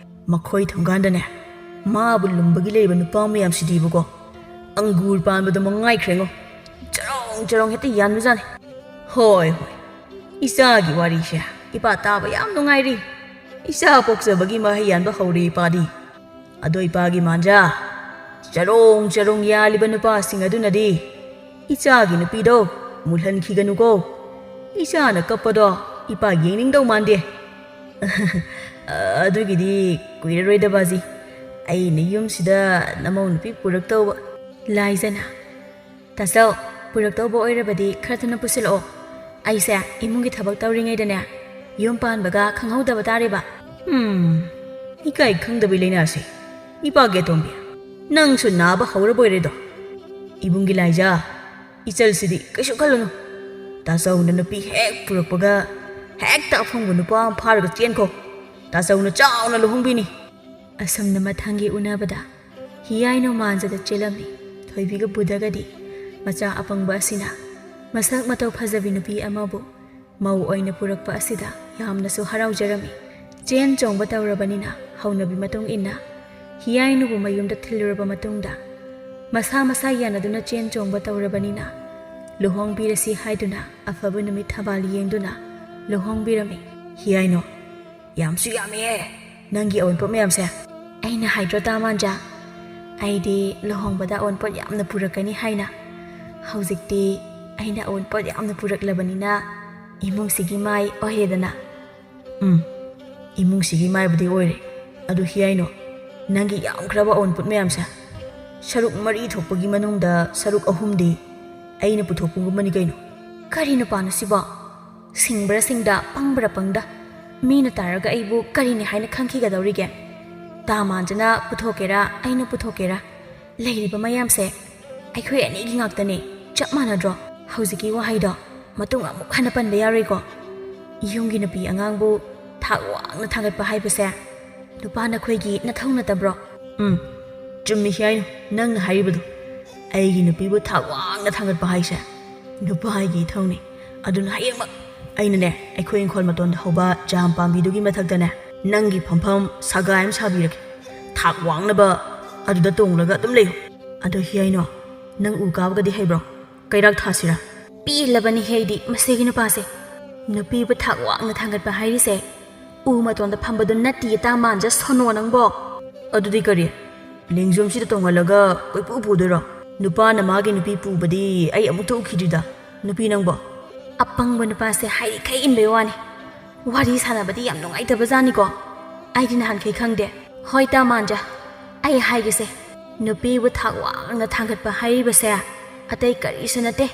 ꯃꯈꯣꯏ ꯊꯣꯡꯒꯥꯟꯗꯅꯦ ꯃꯥꯕꯨ ꯂꯨꯝꯕꯒꯤ ꯂꯩꯕ ꯅꯨꯄꯥ ꯃꯌꯥꯝꯁꯤꯗꯤꯕꯀꯣ ꯑꯪꯒꯨꯔ ꯄꯥꯟꯕꯗꯣ ꯃꯉꯥꯏꯈ꯭ꯔꯦꯉꯣ ꯆꯔꯣꯡ ꯍꯦꯛꯇ ꯌꯥꯟꯕꯖꯥꯠꯅꯤ ꯍꯣꯏ ꯏꯆꯥꯒꯤ ꯋꯥꯔꯤꯁꯦ ꯏꯄꯥ ꯇꯥꯕ ꯌꯥꯝ ꯅꯨꯡꯉꯥꯏꯔꯤ ꯏꯆꯥ ꯄꯣꯛꯆꯕꯒꯤ ꯃꯍꯩ ꯌꯥꯟꯕ ꯍꯧꯔꯤ ꯏꯄꯥꯗꯤ ꯑꯗꯣ ꯏꯄꯥꯒꯤ ꯃꯥꯟꯖꯥ ꯆꯔꯣꯡ ꯌꯥꯜꯂꯤꯕ ꯅꯨꯄꯥꯁꯤꯡ ꯑꯗꯨꯅꯗꯤ ꯏꯆꯥꯒꯤ ꯅꯨꯄꯤꯗꯣ ꯃꯨꯜꯍꯟꯈꯤꯒꯅꯨꯀꯣ ꯏꯆꯥꯅ ꯀꯞꯄꯗꯣ ꯏꯄꯥ ꯌꯦꯡꯅꯤꯡꯗꯧ ꯃꯥꯟꯗꯦ ꯑꯗꯨꯒꯤꯗꯤ ꯀꯨꯏꯔꯔꯣꯏꯗ ꯕꯥꯖꯤ ꯑꯩꯅ ꯌꯨꯝꯁꯤꯗ ꯅꯃꯧ ꯅꯨꯄꯤ ꯄꯨꯔꯛꯇꯧꯕ ꯂꯥꯏꯖꯅ ꯇꯥꯆꯧ ꯄꯨꯔꯛꯇꯧꯕ ꯑꯣꯏꯔꯕꯗꯤ ꯈꯔ ꯊꯨꯅ ꯄꯨꯁꯤꯜꯂꯛꯑꯣ ꯑꯩꯁꯦ ꯏꯃꯨꯡꯒꯤ ꯊꯕꯛ ꯇꯧꯔꯤꯉꯩꯗꯅꯦ ꯌꯨꯝ ꯄꯥꯟꯕꯒ ꯈꯪꯍꯧꯗꯕ ꯇꯥꯔꯦꯕ ꯏꯀꯥꯏ ꯈꯪꯗꯕꯩ ꯂꯩꯅꯥꯁꯦ ꯏꯄꯥꯒꯤ ꯑꯇꯣꯝꯕꯤ ꯅꯪꯁꯨ ꯅꯥꯕ ꯍꯧꯔꯕꯣꯏꯔꯦꯗꯣ ꯏꯕꯨꯡꯒꯤ ꯂꯥꯏꯖꯥ ꯏꯆꯜꯁꯤꯗꯤ ꯀꯩꯁꯨ ꯈꯜꯂꯨꯅꯨ ꯇꯥꯆꯧꯅ ꯅꯨꯄꯤ ꯍꯦꯛ ꯄꯨꯔꯛꯄꯒ ꯍꯦꯛꯇ ꯑꯐꯪꯕ ꯅꯨꯄꯥ ꯑꯃ ꯐꯥꯔꯒ ꯆꯦꯟꯈꯣ ꯇꯥꯆꯧꯅ ꯆꯥꯎꯅ ꯂꯨꯍꯣꯡꯕꯤꯅꯤ ꯑꯁꯨꯝꯅ ꯃꯊꯪꯒꯤ ꯎꯅꯕꯗ ꯍꯤꯌꯥꯏ ꯅꯣꯡꯃꯥꯟꯖꯗ ꯆꯦꯜꯂꯝꯃꯤ ꯊꯣꯏꯕꯤꯒ ꯕꯨꯙꯒꯗꯤ ꯃꯆꯥ ꯑꯄꯪꯕ ꯑꯁꯤꯅ ꯃꯁꯛ ꯃꯇꯧ ꯐꯖꯕꯤ ꯅꯨꯄꯤ ꯑꯃꯕꯨ ꯃꯧ ꯑꯣꯏꯅ ꯄꯨꯔꯛꯄ ꯑꯁꯤꯗ ꯌꯥꯝꯅꯁꯨ ꯍꯔꯥꯎꯖꯔꯝꯃꯤ ꯆꯦꯟ ꯆꯣꯡꯕ ꯇꯧꯔꯕꯅꯤꯅ ꯍꯧꯅꯕꯤ ꯃꯇꯨꯡ ꯏꯟꯅ ꯍꯤꯌꯥꯏꯅꯨꯕꯨ ꯃꯌꯨꯝꯗ ꯊꯤꯜꯂꯨꯔꯕ ꯃꯇꯨꯡꯗ ꯃꯁꯥ ꯌꯥꯅꯗꯨꯅ ꯆꯦꯟ ꯆꯣꯡꯕ ꯇꯧꯔꯕꯅꯤꯅ ꯂꯨꯍꯣꯡꯕꯤꯔꯁꯤ ꯍꯥꯏꯗꯨꯅ ꯑꯐꯕ ꯅꯨꯃꯤꯠ ꯊꯕꯥꯜ ꯌꯦꯡꯗꯨꯅ ꯂꯨꯍꯣꯡꯕꯤꯔꯝꯃꯤ ꯍꯤꯌꯥꯏꯅꯣ ꯌꯥꯝꯁꯨ ꯌꯥꯝꯃꯦ ꯅꯪꯒꯤ ꯑꯋꯣꯟꯄꯣꯠ ꯃꯌꯥꯝꯁꯦ ꯑꯩꯅ ꯍꯥꯏꯗ꯭ꯔꯣ ꯇꯥꯃꯥꯟꯖꯥ ꯑꯩꯗꯤ ꯂꯨꯍꯣꯡꯕꯗ ꯑꯋꯣꯟꯄꯣꯠ ꯌꯥꯝꯅ ꯄꯨꯔꯛꯀꯅꯤ ꯍꯥꯏꯅ ꯍꯧꯖꯤꯛꯇꯤ ꯑꯩꯅ ꯑꯋꯣꯟꯄꯣꯠ ꯌꯥꯝꯅ ꯄꯨꯔꯛꯂꯕꯅꯤꯅ ꯏꯃꯨꯡꯁꯤꯒꯤ ꯃꯥꯏ ꯑꯣꯏꯔꯦꯗꯅ ꯏꯃꯨꯡꯁꯤꯒꯤ ꯃꯥꯏꯕꯨꯗꯤ ꯑꯣꯏꯔꯦ ꯑꯗꯨ ꯍꯤꯌꯥꯏꯅꯣ ꯅꯪꯒꯤ ꯌꯥꯝꯈ꯭ꯔꯕ ꯑꯋꯣꯟꯄꯣꯠ ꯃꯌꯥꯝꯁꯦ ꯁꯔꯨꯛ 4 ꯊꯣꯛꯄꯒꯤ ꯃꯅꯨꯡꯗ ꯁꯔꯨꯛ 2ꯗꯤ ꯑꯩꯅ ꯄꯨꯊꯣꯛꯄꯒꯨꯝꯕꯅꯤ ꯀꯩꯅꯣ ꯀꯔꯤ ꯅꯨꯄꯥꯅꯣ ꯁꯤꯕꯣ ꯁꯤꯡꯕ꯭ꯔꯥ ꯁꯤꯡꯗ ꯄꯪꯕ꯭ꯔꯥ ꯄꯪꯗ ꯃꯤꯅ ꯇꯥꯔꯒ ꯑꯩꯕꯨ ꯀꯔꯤꯅꯤ ꯍꯥꯏꯅ ꯈꯪꯈꯤꯒꯗꯧꯔꯤꯒꯦ ꯇꯥꯃꯥꯟꯖꯅ ꯄꯨꯊꯣꯛꯀꯦꯔꯥ ꯑꯩꯅ ꯄꯨꯊꯣꯛꯀꯦꯔꯥ ꯂꯩꯔꯤꯕ ꯃꯌꯥꯝꯁꯦ ꯑꯩꯈꯣꯏ ꯑꯅꯤꯒꯤ ꯉꯥꯛꯇꯅꯦ ꯆꯞ ꯃꯥꯟꯅꯗ꯭ꯔꯣ ꯍꯧꯖꯤꯛꯀꯤ ꯋꯥꯍꯩꯗꯣ ꯃꯇꯨꯡ ꯑꯃꯨꯛ ꯍꯟꯅ ꯄꯟꯕ ꯌꯥꯔꯣꯏꯀꯣ ꯌꯨꯝꯒꯤ ꯅꯨꯄꯤ ꯑꯉꯥꯡꯕꯨ ꯊꯥꯛ ꯋꯥꯡꯅ ꯊꯥꯡꯒꯠꯄ ꯍꯥꯏꯕꯁꯦ ꯅꯨꯄꯥ ꯅꯈꯣꯏꯒꯤ ꯅꯊꯧ ꯅꯠꯇꯕ꯭ꯔꯣ ꯆꯨꯝꯃꯤ ꯍꯤꯌꯥꯏꯅꯣ ꯅꯪꯅ ꯍꯥꯏꯔꯤꯕꯗꯣ ꯑꯩꯒꯤ ꯅꯨꯄꯤꯕꯨ ꯊꯥꯛ ꯋꯥꯡꯅ ꯊꯥꯡꯒꯠꯄ ꯍꯥꯏꯁꯦ ꯅꯨꯄꯥꯒꯤ ꯏꯊꯧꯅꯤ ꯑꯗꯨꯅ ꯍꯌꯦꯡꯃꯛ ꯑꯩꯅꯅꯦ ꯑꯩꯈꯣꯏ ꯏꯪꯈꯣꯜ ꯃꯇꯣꯟꯗ ꯍꯧꯕ ꯖꯥꯝ ꯄꯥꯝꯕꯤꯗꯨꯒꯤ ꯃꯊꯛꯇꯅꯦ ꯅꯪꯒꯤ ꯐꯝꯐꯝ ꯁꯒꯥꯏ ꯑꯃ ꯁꯥꯕꯤꯔꯒꯦ ꯊꯥꯛ ꯋꯥꯡꯅꯕ ꯑꯗꯨꯗ ꯇꯣꯡꯂꯒ ꯑꯗꯨꯝ ꯂꯩꯌꯨ ꯑꯗꯣ ꯍꯤꯌꯥꯏꯅꯣ ꯅꯪ ꯎ ꯀꯥꯕꯒꯗꯤ ꯍꯩꯕ꯭ꯔꯣ ꯀꯩꯔꯥꯛ ꯊꯥꯁꯤꯔꯥ ꯄꯦꯜꯂꯕꯅꯤ ꯍꯩꯗꯤ ꯃꯁꯤꯒꯤ ꯅꯨꯄꯥꯁꯦ ꯅꯨꯄꯤꯕꯨ ꯊꯥꯛ ꯋꯥꯡꯅ ꯊꯥꯡꯒꯠꯄ ꯍꯥꯏꯔꯤꯁꯦ ꯎ ꯃꯇꯣꯟꯗ ꯐꯝꯕꯗꯨ ꯅꯠꯇꯤꯌꯦ ꯇꯥꯃꯥꯟꯖ ꯁꯣꯅꯣ ꯅꯪꯕꯣ ꯑꯗꯨꯗꯤ ꯀꯔꯤ ꯂꯦꯡꯖꯨꯝꯁꯤꯗ ꯇꯣꯡꯍꯜꯂꯒ ꯀꯣꯏꯄꯨ ꯄꯨꯗꯣꯏꯔꯣ ꯅꯨꯄꯥꯅ ꯃꯥꯒꯤ ꯅꯨꯄꯤ ꯄꯨꯕꯗꯤ ꯑꯩ ꯑꯃꯨꯛꯇ ꯎꯈꯤꯗ꯭ꯔꯤꯗ ꯅꯨꯄꯤ ꯅꯪꯕꯣ ꯑꯄꯪꯕ ꯅꯨꯄꯥꯁꯦ ꯍꯥꯏꯔꯤꯈꯩ ꯏꯟꯕꯩ ꯋꯥꯅꯤ ꯋꯥꯔꯤ ꯁꯥꯟꯅꯕꯗꯤ ꯌꯥꯝ ꯅꯨꯡꯉꯥꯏꯇꯕꯖꯥꯠꯅꯤꯀꯣ ꯑꯩꯗꯤ ꯅꯍꯥꯟꯈꯩ ꯈꯪꯗꯦ ꯍꯣꯏ ꯇꯥꯃꯥꯟꯖ ꯑꯩ ꯍꯥꯏꯒꯦꯁꯦ ꯅꯨꯄꯤꯕꯨ ꯊꯥꯛ ꯋꯥꯡꯅ ꯊꯥꯡꯒꯠꯄ ꯍꯥꯏꯔꯤꯕꯁꯦ ꯑꯇꯩ ꯀꯔꯤꯁꯨ ꯅꯠꯇꯦ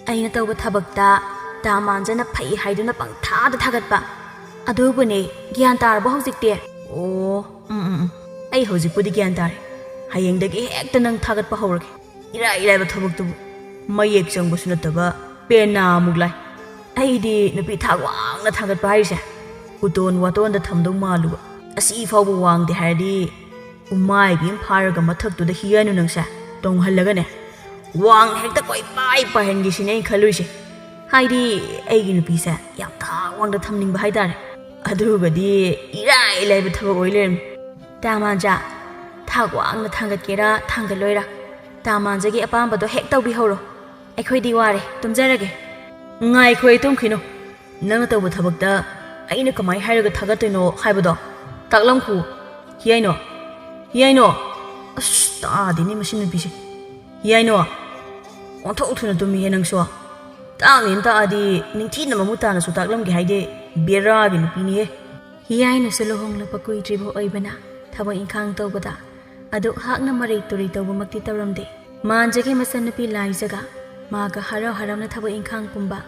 ꯑꯩꯅ ꯇꯧꯕ ꯊꯕꯛꯇ ꯇꯥꯃꯥꯟꯖꯅ ꯐꯩ ꯍꯥꯏꯗꯨꯅ ꯄꯪꯊꯥꯗ ꯊꯥꯒꯠꯄ ꯑꯗꯨꯕꯨꯅꯦ ꯒ꯭ꯌꯥꯟ ꯇꯥꯔꯕ ꯍꯧꯖꯤꯛꯇꯤ ꯑꯣ ꯑꯩ ꯍꯧꯖꯤꯛꯄꯨꯗꯤ ꯒ꯭ꯌꯥꯟ ꯇꯥꯔꯦ ꯍꯌꯦꯡꯗꯒꯤ ꯍꯦꯛꯇ ꯅꯪ ꯊꯥꯒꯠꯄ ꯍꯧꯔꯒꯦ ꯏꯔꯥꯏ ꯂꯥꯏꯕ ꯊꯕꯛꯇꯨꯕꯨ ꯃꯌꯦꯛ ꯆꯪꯕꯁꯨ ꯅꯠꯇꯕ ꯄꯦꯟꯅ ꯑꯃꯨꯛ ꯂꯥꯏ ꯑꯩꯗꯤ ꯅꯨꯄꯤ ꯊꯥꯛ ꯋꯥꯡꯅ ꯊꯥꯒꯠꯄ ꯍꯥꯏꯔꯤꯁꯦ ꯎꯇꯣꯟ ꯋꯥꯇꯣꯟꯗ ꯊꯝꯗꯧ ꯃꯥꯜꯂꯨꯕ ꯑꯁꯤ ꯐꯥꯎꯕ ꯋꯥꯡꯗꯦ ꯍꯥꯏꯔꯗꯤ ꯎꯃꯥꯏꯕꯤ ꯑꯃ ꯐꯥꯔꯒ ꯃꯊꯛꯇꯨꯗ ꯍꯤꯒꯥꯏꯅꯨ ꯅꯪꯁꯦ ꯇꯣꯡꯍꯜꯂꯒꯅꯦ ꯋꯥꯡ ꯍꯦꯛꯇ ꯀꯣꯏ ꯄꯥꯏꯍꯟꯒꯦ ꯁꯤꯅꯦ ꯑꯩꯅ ꯈꯜꯂꯨꯏꯁꯦ ꯍꯥꯏꯗꯤ ꯑꯩꯒꯤ ꯅꯨꯄꯤꯁꯦ ꯌꯥꯝ ꯊꯥꯛ ꯋꯥꯡꯗ ꯊꯝꯅꯤꯡꯕ ꯍꯥꯏꯇꯥꯔꯦ ꯑꯗꯨꯒꯗꯤ ꯏꯔꯥꯏ ꯂꯥꯏꯕ ꯊꯕꯛ ꯑꯣꯏ ꯂꯩꯔꯝꯃꯤ ꯇꯥꯃꯥꯟꯖꯥ ꯊꯥꯛ ꯋꯥꯡꯅ ꯊꯥꯡꯒꯠꯀꯦꯔꯥ ꯊꯥꯡꯒꯠꯂꯣꯏꯔꯥ ꯇꯥꯃꯥꯟꯖꯒꯤ ꯑꯄꯥꯝꯕꯗꯣ ꯍꯦꯛ ꯇꯧꯕꯤꯍꯧꯔꯣ ꯑꯩꯈꯣꯏꯗꯤ ꯋꯥꯔꯦ ꯇꯨꯝꯖꯔꯒꯦ ꯉꯥꯏꯈꯣ ꯑꯩ ꯇꯨꯝꯈꯤꯅꯨ ꯅꯪꯅ ꯇꯧꯕ ꯊꯕꯛꯇ ꯑꯩꯅ ꯀꯃꯥꯏꯅ ꯍꯥꯏꯔꯒ ꯊꯥꯒꯠꯇꯣꯏꯅꯣ ꯍꯥꯏꯕꯗꯣ ꯇꯥꯛꯂꯝꯈꯨ ꯍꯤꯌꯥꯏꯅꯣ ꯑꯁ ꯇꯥꯗꯦꯅꯦ ꯃꯁꯤ ꯅꯨꯄꯤꯁꯦ ꯍꯤꯌꯥꯏꯅꯣ ꯑꯣꯟꯊꯣꯛ ꯊꯨꯅ ꯇꯨꯝꯃꯤꯍꯦ ꯅꯪꯁꯨ ꯇꯥꯛꯅꯦꯅ ꯇꯥꯛꯑꯗꯤ ꯅꯤꯡꯊꯤꯅ ꯃꯃꯨꯠ ꯇꯥꯅꯁꯨ ꯇꯥꯛꯂꯝꯒꯦ ꯍꯥꯏꯗꯤ ꯕꯦꯔꯥꯒꯤ ꯅꯨꯄꯤꯅꯤꯍꯦ ꯍꯤꯌꯥꯏꯅꯁꯨ ꯂꯨꯍꯣꯡꯂꯛꯄ ꯀꯨꯏꯗ꯭ꯔꯤꯕ ꯑꯣꯏꯕꯅ ꯊꯕꯛ ꯏꯪꯈꯥꯡ ꯇꯧꯕꯗ ꯑꯗꯨ ꯍꯥꯛꯅ ꯃꯔꯩ ꯇꯨꯔꯩ ꯇꯧꯕꯃꯛꯇꯤ ꯇꯧꯔꯝꯗꯦ ꯃꯥꯟꯖꯒꯤ ꯃꯆꯟꯅꯨꯄꯤ ꯂꯥꯏꯖꯒ ꯃꯥꯒ ꯍꯔꯥꯎ ꯍꯔꯥꯎꯅ ꯊꯕꯛ ꯏꯪꯈꯥꯡ ꯄꯨꯝꯕ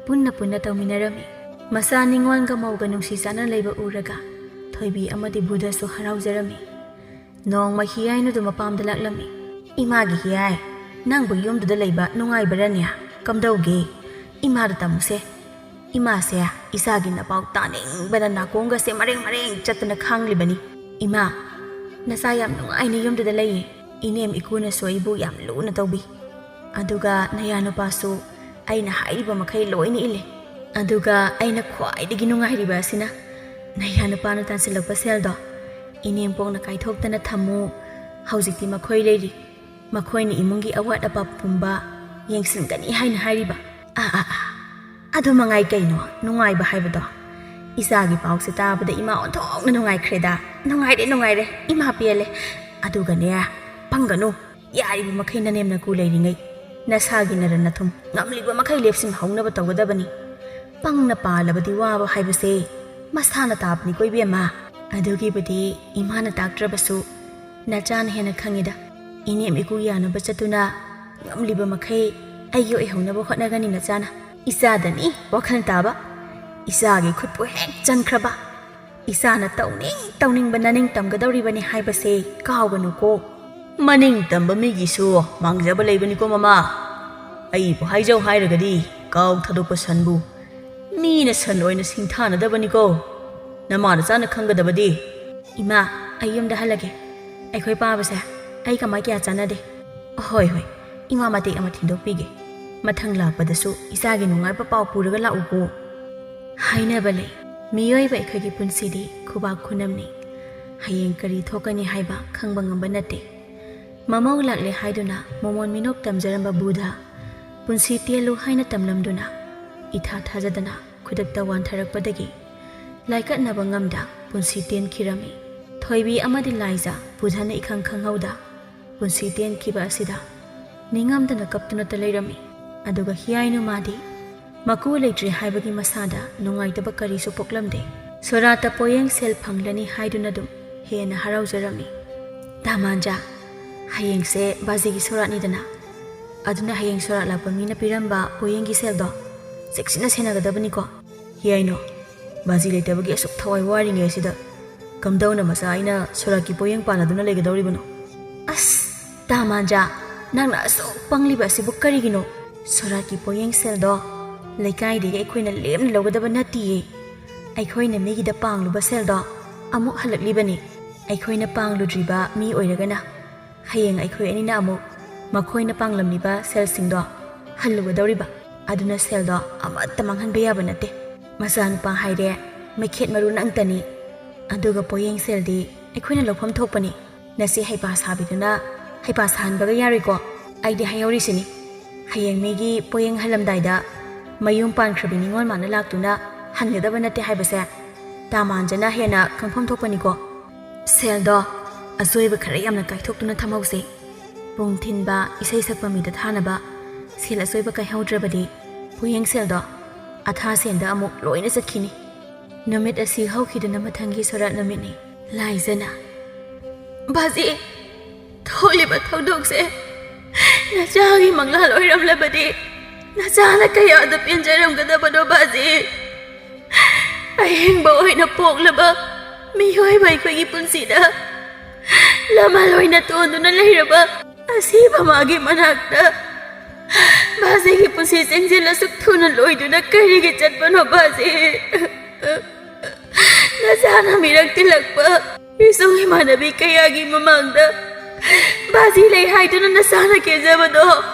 ꯄꯨꯟꯅ ꯇꯧꯃꯤꯟꯅꯔꯝꯃꯤ ꯃꯆꯥ ꯅꯤꯡꯉꯣꯜꯒ ꯃꯧꯒ ꯅꯨꯡꯁꯤ ꯆꯥꯟꯅ ꯂꯩꯕ ꯎꯔꯒ ꯊꯣꯏꯕꯤ ꯑꯃꯗꯤ ꯕꯨꯙꯁꯨ ꯍꯔꯥꯎꯖꯔꯝꯃꯤ ꯅꯣꯡꯃ ꯍꯤꯌꯥꯏꯅꯗꯨ ꯃꯄꯥꯝꯗ ꯂꯥꯛꯂꯝꯃꯤ ꯏꯃꯥꯒꯤ ꯍꯤꯌꯥꯏ ꯅꯪꯕꯨ ꯌꯨꯝꯗꯨꯗ ꯂꯩꯕ ꯅꯨꯡꯉꯥꯏꯕꯔꯅꯦ ꯀꯝꯗꯧꯒꯦ ꯏꯃꯥꯗ ꯇꯝꯃꯨꯁꯦ ꯏꯃꯥꯁꯦ ꯏꯆꯥꯒꯤ ꯅꯄꯥꯎ ꯇꯥꯅꯤꯡꯕꯅ ꯅꯥꯀꯣꯡꯒꯁꯦ ꯃꯔꯦꯡ ꯆꯠꯇꯅ ꯈꯥꯡꯂꯤꯕꯅꯤ ꯏꯃꯥ ꯅꯆꯥ ꯌꯥꯝ ꯅꯨꯡꯉꯥꯏꯅ ꯌꯨꯝꯗꯨꯗ ꯂꯩꯌꯦ ꯏꯅꯦꯝ ꯏꯀꯨꯅꯁꯨ ꯑꯩꯕꯨ ꯌꯥꯝ ꯂꯨꯅ ꯇꯧꯕꯤ ꯑꯗꯨꯒ ꯅꯌꯥ ꯅꯨꯄꯥꯁꯨ ꯑꯩꯅ ꯍꯥꯏꯔꯤꯕ ꯃꯈꯩ ꯂꯣꯏꯅ ꯏꯜꯂꯦ ꯑꯗꯨꯒ ꯑꯩꯅ ꯈ꯭ꯋꯥꯏꯗꯒꯤ ꯅꯨꯡꯉꯥꯏꯔꯤꯕ ꯑꯁꯤꯅ ꯅꯌꯥ ꯅꯨꯄꯥꯅ ꯇꯥꯟꯁꯤꯜꯂꯛꯄ ꯁꯦꯜꯗꯣ ꯏꯅꯦꯝꯄꯣꯛꯅ ꯀꯥꯏꯊꯣꯛꯇꯅ ꯊꯝꯃꯨ ꯍꯧꯖꯤꯛꯇꯤ ꯃꯈꯣꯏ ꯂꯩꯔꯤ ꯃꯈꯣꯏꯅ ꯏꯃꯨꯡꯒꯤ ꯑꯋꯥꯠ ꯑꯄꯥ ꯄꯨꯝꯕ ꯌꯦꯡꯁꯤꯟꯒꯅꯤ ꯍꯥꯏꯅ ꯍꯥꯏꯔꯤꯕ ꯑꯗꯨ ꯃꯉꯥꯏ ꯀꯩꯅꯣ ꯅꯨꯡꯉꯥꯏꯕ ꯍꯥꯏꯕꯗꯣ ꯏꯆꯥꯒꯤ ꯄꯥꯎꯁꯦ ꯇꯥꯕꯗ ꯏꯃꯥ ꯑꯣꯟꯊꯣꯛꯅ ꯅꯨꯡꯉꯥꯏꯈ꯭ꯔꯦꯗ ꯅꯨꯡꯉꯥꯏꯔꯦ ꯏꯃꯥ ꯄꯦꯜꯂꯦ ꯑꯗꯨꯒꯅꯦ ꯄꯪꯒꯅꯨ ꯌꯥꯔꯤꯕ ꯃꯈꯩ ꯅꯅꯦꯝ ꯅꯀꯨ ꯂꯩꯔꯤꯉꯩ ꯅꯁꯥꯒꯤ ꯅꯔꯟ ꯅꯊꯨꯝ ꯉꯝꯂꯤꯕ ꯃꯈꯩ ꯂꯦꯞꯁꯤꯟꯍꯧꯅꯕ ꯇꯧꯒꯗꯕꯅꯤ ꯄꯪꯅ ꯄꯥꯜꯂꯕꯗꯤ ꯋꯥꯕ ꯍꯥꯏꯕꯁꯦ ꯃꯁꯥꯅ ꯇꯥꯕꯅꯤ ꯀꯣ ꯏꯕꯦꯝꯃ ꯑꯗꯨꯒꯤꯕꯨꯗꯤ ꯏꯃꯥꯅ ꯇꯥꯛꯇ꯭ꯔꯕꯁꯨ ꯅꯆꯥꯅ ꯍꯦꯟꯅ ꯈꯪꯉꯤꯗ ꯏꯅꯦꯝ ꯏꯀꯨ ꯌꯥꯅꯕ ꯆꯠꯇꯨꯅ ꯉꯝꯂꯤꯕ ꯃꯈꯩ ꯑꯩꯒꯤ ꯑꯣꯏꯍꯧꯅꯕ ꯍꯣꯠꯅꯒꯅꯤ ꯅꯆꯥꯅ ꯏꯆꯥꯗꯅꯤ ꯋꯥꯈꯜ ꯇꯥꯕ ꯏꯆꯥꯒꯤ ꯈꯨꯠꯄꯨ ꯍꯦꯛ ꯆꯟꯈ꯭ꯔꯕ ꯏꯆꯥꯅ ꯇꯧꯅꯤꯡꯕ ꯅꯅꯤꯡ ꯇꯝꯒꯗꯧꯔꯤꯕꯅꯤ ꯍꯥꯏꯕꯁꯦ ꯀꯥꯎꯒꯅꯨꯀꯣ ꯃꯅꯤꯡ ꯇꯝꯕ ꯃꯤꯒꯤꯁꯨ ꯃꯥꯡꯖꯕ ꯂꯩꯕꯅꯤꯀꯣ ꯃꯃꯥ ꯑꯩꯕꯨ ꯍꯥꯏꯖꯧ ꯍꯥꯏꯔꯒꯗꯤ ꯀꯥꯎ ꯊꯥꯗꯣꯛꯄ ꯁꯟꯕꯨ ꯃꯤꯅ ꯁꯟ ꯑꯣꯏꯅ ꯁꯤꯡꯊꯥꯅꯗꯕꯅꯤꯀꯣ ꯅꯃꯥꯅ ꯆꯥꯅ ꯈꯪꯒꯗꯕꯗꯤ ꯏꯃꯥ ꯑꯩ ꯌꯨꯝꯗ ꯍꯜꯂꯒꯦ ꯑꯩꯈꯣꯏ ꯄꯥꯕꯁꯦ ꯑꯩ ꯀꯃꯥꯏ ꯀꯌꯥ ꯆꯥꯟꯅꯗꯦ ꯍꯣꯏ ꯏꯃꯥ ꯃꯇꯦꯛ ꯑꯃ ꯊꯤꯟꯗꯣꯛꯄꯤꯒꯦ ꯃꯊꯪ ꯂꯥꯛꯄꯗꯁꯨ ꯏꯆꯥꯒꯤ ꯅꯨꯡꯉꯥꯏꯕ ꯄꯥꯎ ꯄꯨꯔꯒ ꯂꯥꯛꯎꯀꯣ ꯍꯥꯏꯅꯕ ꯂꯩ ꯃꯤꯑꯣꯏꯕ ꯑꯩꯈꯣꯏꯒꯤ ꯄꯨꯟꯁꯤꯗꯤ ꯈꯨꯕꯥꯛ ꯈꯨꯅꯝꯅꯤ ꯍꯌꯦꯡ ꯀꯔꯤ ꯊꯣꯛꯀꯅꯤ ꯍꯥꯏꯕ ꯈꯪꯕ ꯉꯝꯕ ꯅꯠꯇꯦ ꯃꯃꯧ ꯂꯥꯛꯂꯦ ꯍꯥꯏꯗꯨꯅ ꯃꯃꯣꯟ ꯃꯤꯅꯣꯛ ꯇꯝꯖꯔꯝꯕ ꯕꯨꯙ ꯄꯨꯟꯁꯤ ꯇꯦꯜꯂꯨ ꯍꯥꯏꯅ ꯇꯝꯂꯝꯗꯨꯅ ꯏꯊꯥ ꯊꯥꯖꯗꯅ ꯈꯨꯗꯛꯇ ꯋꯥꯟꯊꯔꯛꯄꯗꯒꯤ ꯂꯥꯏꯀꯠꯅꯕ ꯉꯝꯗ ꯄꯨꯟꯁꯤ ꯇꯦꯟꯈꯤꯔꯝꯃꯤ ꯊꯣꯏꯕꯤ ꯑꯃꯗꯤ ꯂꯥꯏꯖ ꯕꯨꯙꯅ ꯏꯈꯪ ꯈꯪꯍꯧꯗ ꯄꯨꯟꯁꯤ ꯇꯦꯟꯈꯤꯕ ꯑꯁꯤꯗ ꯅꯤꯡꯉꯝꯗꯅ ꯀꯞꯇꯨꯅꯇ ꯂꯩꯔꯝꯃꯤ ꯑꯗꯨꯒ ꯍꯤꯌꯥꯏꯅꯨ ꯃꯥꯗꯤ ꯃꯀꯨ ꯂꯩꯇ꯭ꯔꯦ ꯍꯥꯏꯕꯒꯤ ꯃꯁꯥꯗ ꯅꯨꯡꯉꯥꯏꯇꯕ ꯀꯔꯤꯁꯨ ꯄꯣꯛꯂꯝꯗꯦ ꯁꯣꯔꯥꯠꯇ ꯄꯣꯌꯦꯡ ꯁꯦꯜ ꯐꯪꯂꯅꯤ ꯍꯥꯏꯗꯨꯅ ꯑꯗꯨꯝ ꯍꯦꯟꯅ ꯍꯔꯥꯎꯖꯔꯝꯃꯤ ꯗꯥꯃꯥꯟꯖꯥ ꯍꯌꯦꯡꯁꯦ ꯕꯥꯖꯤꯒꯤ ꯁꯣꯔꯥꯠꯅꯤꯗꯅ ꯑꯗꯨꯅ ꯍꯌꯦꯡ ꯁꯣꯔꯥꯠ ꯂꯥꯛꯄ ꯃꯤꯅ ꯄꯤꯔꯝꯕ ꯄꯣꯌꯦꯡꯒꯤ ꯁꯦꯜꯗꯣ ꯆꯦꯛꯁꯤꯟꯅ ꯁꯦꯟꯅꯒꯗꯕꯅꯤꯀꯣ ꯍꯤꯌꯥꯏꯅꯣ ꯕꯥꯖꯤ ꯂꯩꯇꯕꯒꯤ ꯑꯁꯨꯛ ꯊꯋꯥꯏ ꯋꯥꯔꯤꯉꯩ ꯑꯁꯤꯗ ꯀꯝꯗꯧꯅ ꯃꯆꯥ ꯑꯩꯅ ꯁꯣꯔꯥꯠꯀꯤ ꯄꯣꯌꯦꯡ ꯄꯥꯟꯅꯗꯨꯅ ꯂꯩꯒꯗꯧꯔꯤꯕꯅꯣ ꯑꯁ ꯗꯥꯃꯥꯟꯖꯥ ꯅꯪꯅ ꯑꯁꯨꯛ ꯄꯪꯂꯤꯕ ꯑꯁꯤꯕꯨ ꯀꯔꯤꯒꯤꯅꯣ ꯁꯣꯔꯥꯠꯀꯤ ꯄꯣꯌꯦꯡ ꯁꯦꯜꯗꯣ ꯂꯩꯀꯥꯏꯗꯒꯤ ꯑꯩꯈꯣꯏꯅ ꯂꯦꯝꯅ ꯂꯧꯒꯗꯕ ꯅꯠꯇꯤꯌꯦ ꯑꯩꯈꯣꯏꯅ ꯃꯤꯒꯤꯗ ꯄꯥꯡꯂꯨꯕ ꯁꯦꯜꯗꯣ ꯑꯃꯨꯛ ꯍꯜꯂꯛꯂꯤꯕꯅꯤ ꯑꯩꯈꯣꯏꯅ ꯄꯥꯡꯂꯨꯗ꯭ꯔꯤꯕ ꯃꯤ ꯑꯣꯏꯔꯒꯅ ꯍꯌꯦꯡ ꯑꯩꯈꯣꯏ ꯑꯅꯤꯅ ꯑꯃꯨꯛ ꯃꯈꯣꯏꯅ ꯄꯥꯡꯂꯝꯂꯤꯕ ꯁꯦꯜꯁꯤꯡꯗꯣ ꯍꯜꯂꯨꯒꯗꯧꯔꯤꯕ ꯑꯗꯨꯅ ꯁꯦꯜꯗꯣ ꯑꯃꯠꯇ ꯃꯥꯡꯍꯟꯕ ꯌꯥꯕ ꯅꯠꯇꯦ ꯃꯆꯥꯅꯨꯄꯥ ꯍꯥꯏꯔꯦ ꯃꯩꯈꯦꯠ ꯃꯔꯨ ꯅꯪꯇꯅꯤ ꯑꯗꯨꯒ ꯄꯣꯌꯦꯡ ꯁꯦꯜꯗꯤ ꯑꯩꯈꯣꯏꯅ ꯂꯧꯐꯝ ꯊꯣꯛꯄꯅꯤ ꯅꯁꯤ ꯍꯩꯄꯥ ꯁꯥꯕꯤꯗꯨꯅ ꯍꯩꯄꯥ ꯁꯥꯍꯟꯕꯒ ꯌꯥꯔꯣꯏꯀꯣ ꯑꯩꯗꯤ ꯍꯥꯏꯍꯧꯔꯤꯁꯤꯅꯤ ꯍꯌꯦꯡ ꯃꯤꯒꯤ ꯄꯣꯌꯦꯡ ꯍꯜꯂꯝꯗꯥꯏꯗ ꯃꯌꯨꯝ ꯄꯥꯟꯈ꯭ꯔꯕꯤ ꯅꯤꯉꯣꯜ ꯃꯥꯅ ꯂꯥꯛꯇꯨꯅ ꯍꯟꯒꯗꯕ ꯅꯠꯇꯦ ꯍꯥꯏꯕꯁꯦ ꯗꯥꯃꯥꯟꯖꯅ ꯍꯦꯟꯅ ꯈꯪꯐꯝ ꯊꯣꯛꯄꯅꯤꯀꯣ ꯁꯦꯜꯗꯣ ꯑꯆꯣꯏꯕ ꯈꯔ ꯌꯥꯝꯅ ꯀꯥꯏꯊꯣꯛꯇꯨꯅ ꯊꯝꯍꯧꯁꯦ ꯄꯨꯡ ꯊꯤꯟꯕ ꯏꯁꯩ ꯁꯛꯄ ꯃꯤꯗ ꯊꯥꯅꯕ ꯁꯦꯜ ꯑꯆꯣꯏꯕ ꯀꯥꯏꯍꯧꯗ꯭ꯔꯕꯗꯤ ꯄꯣꯌꯦꯡ ꯁꯦꯜꯗꯣ ꯑꯊꯥ ꯁꯦꯟꯗ ꯑꯃꯨꯛ ꯂꯣꯏꯅ ꯆꯠꯈꯤꯅꯤ ꯅꯨꯃꯤꯠ ꯑꯁꯤ ꯍꯧꯈꯤꯗꯨꯅ ꯃꯊꯪꯒꯤ ꯁꯣꯔꯥꯠ ꯅꯨꯃꯤꯠꯅꯤ ꯂꯥꯏꯖꯅ ꯕꯥꯖꯤ ꯊꯣꯛꯂꯤꯕ ꯊꯧꯗꯣꯛꯁꯦ ꯅꯆꯥꯒꯤ ꯃꯪꯂꯥꯟ ꯑꯣꯏꯔꯝꯂꯕꯗꯤ ꯅꯆꯥꯅ ꯀꯌꯥꯗ ꯄꯦꯟꯖꯔꯝꯒꯗꯕꯅꯣ ꯕꯥꯖꯤ ꯑꯍꯤꯡꯕ ꯑꯣꯏꯅ ꯄꯣꯛꯂꯕ ꯃꯤꯑꯣꯏꯕ ꯑꯩꯈꯣꯏꯒꯤ ꯄꯨꯟꯁꯤꯗ ꯂꯃꯜ ꯇꯣꯟꯗꯨꯅ ꯂꯩꯔꯕ ꯑꯁꯤꯕ ꯃꯥꯒꯤ ꯃꯅꯥꯛꯇ ꯕꯥꯖꯤꯒꯤ ꯄꯨꯟꯁꯤ ꯆꯦꯡꯖꯦꯜ ꯑꯁꯨꯛ ꯊꯨꯅ ꯂꯣꯏꯗꯨꯅ ꯀꯔꯤꯒꯤ ꯆꯠꯄꯅꯣ ꯕꯥꯖꯤ? ꯅꯆꯥꯅ ꯃꯤꯔꯛ ꯇꯤꯜꯂꯛꯄ ꯏꯁꯨꯡ ꯏꯃꯥꯟꯅꯕꯤ ꯀꯌꯥꯒꯤ ꯃꯃꯥꯡꯗ ꯕꯥꯖꯤ ꯂꯩ ꯍꯥꯏꯗꯨꯅ ꯅꯆꯥꯅ ꯀꯦꯖꯕꯗꯣ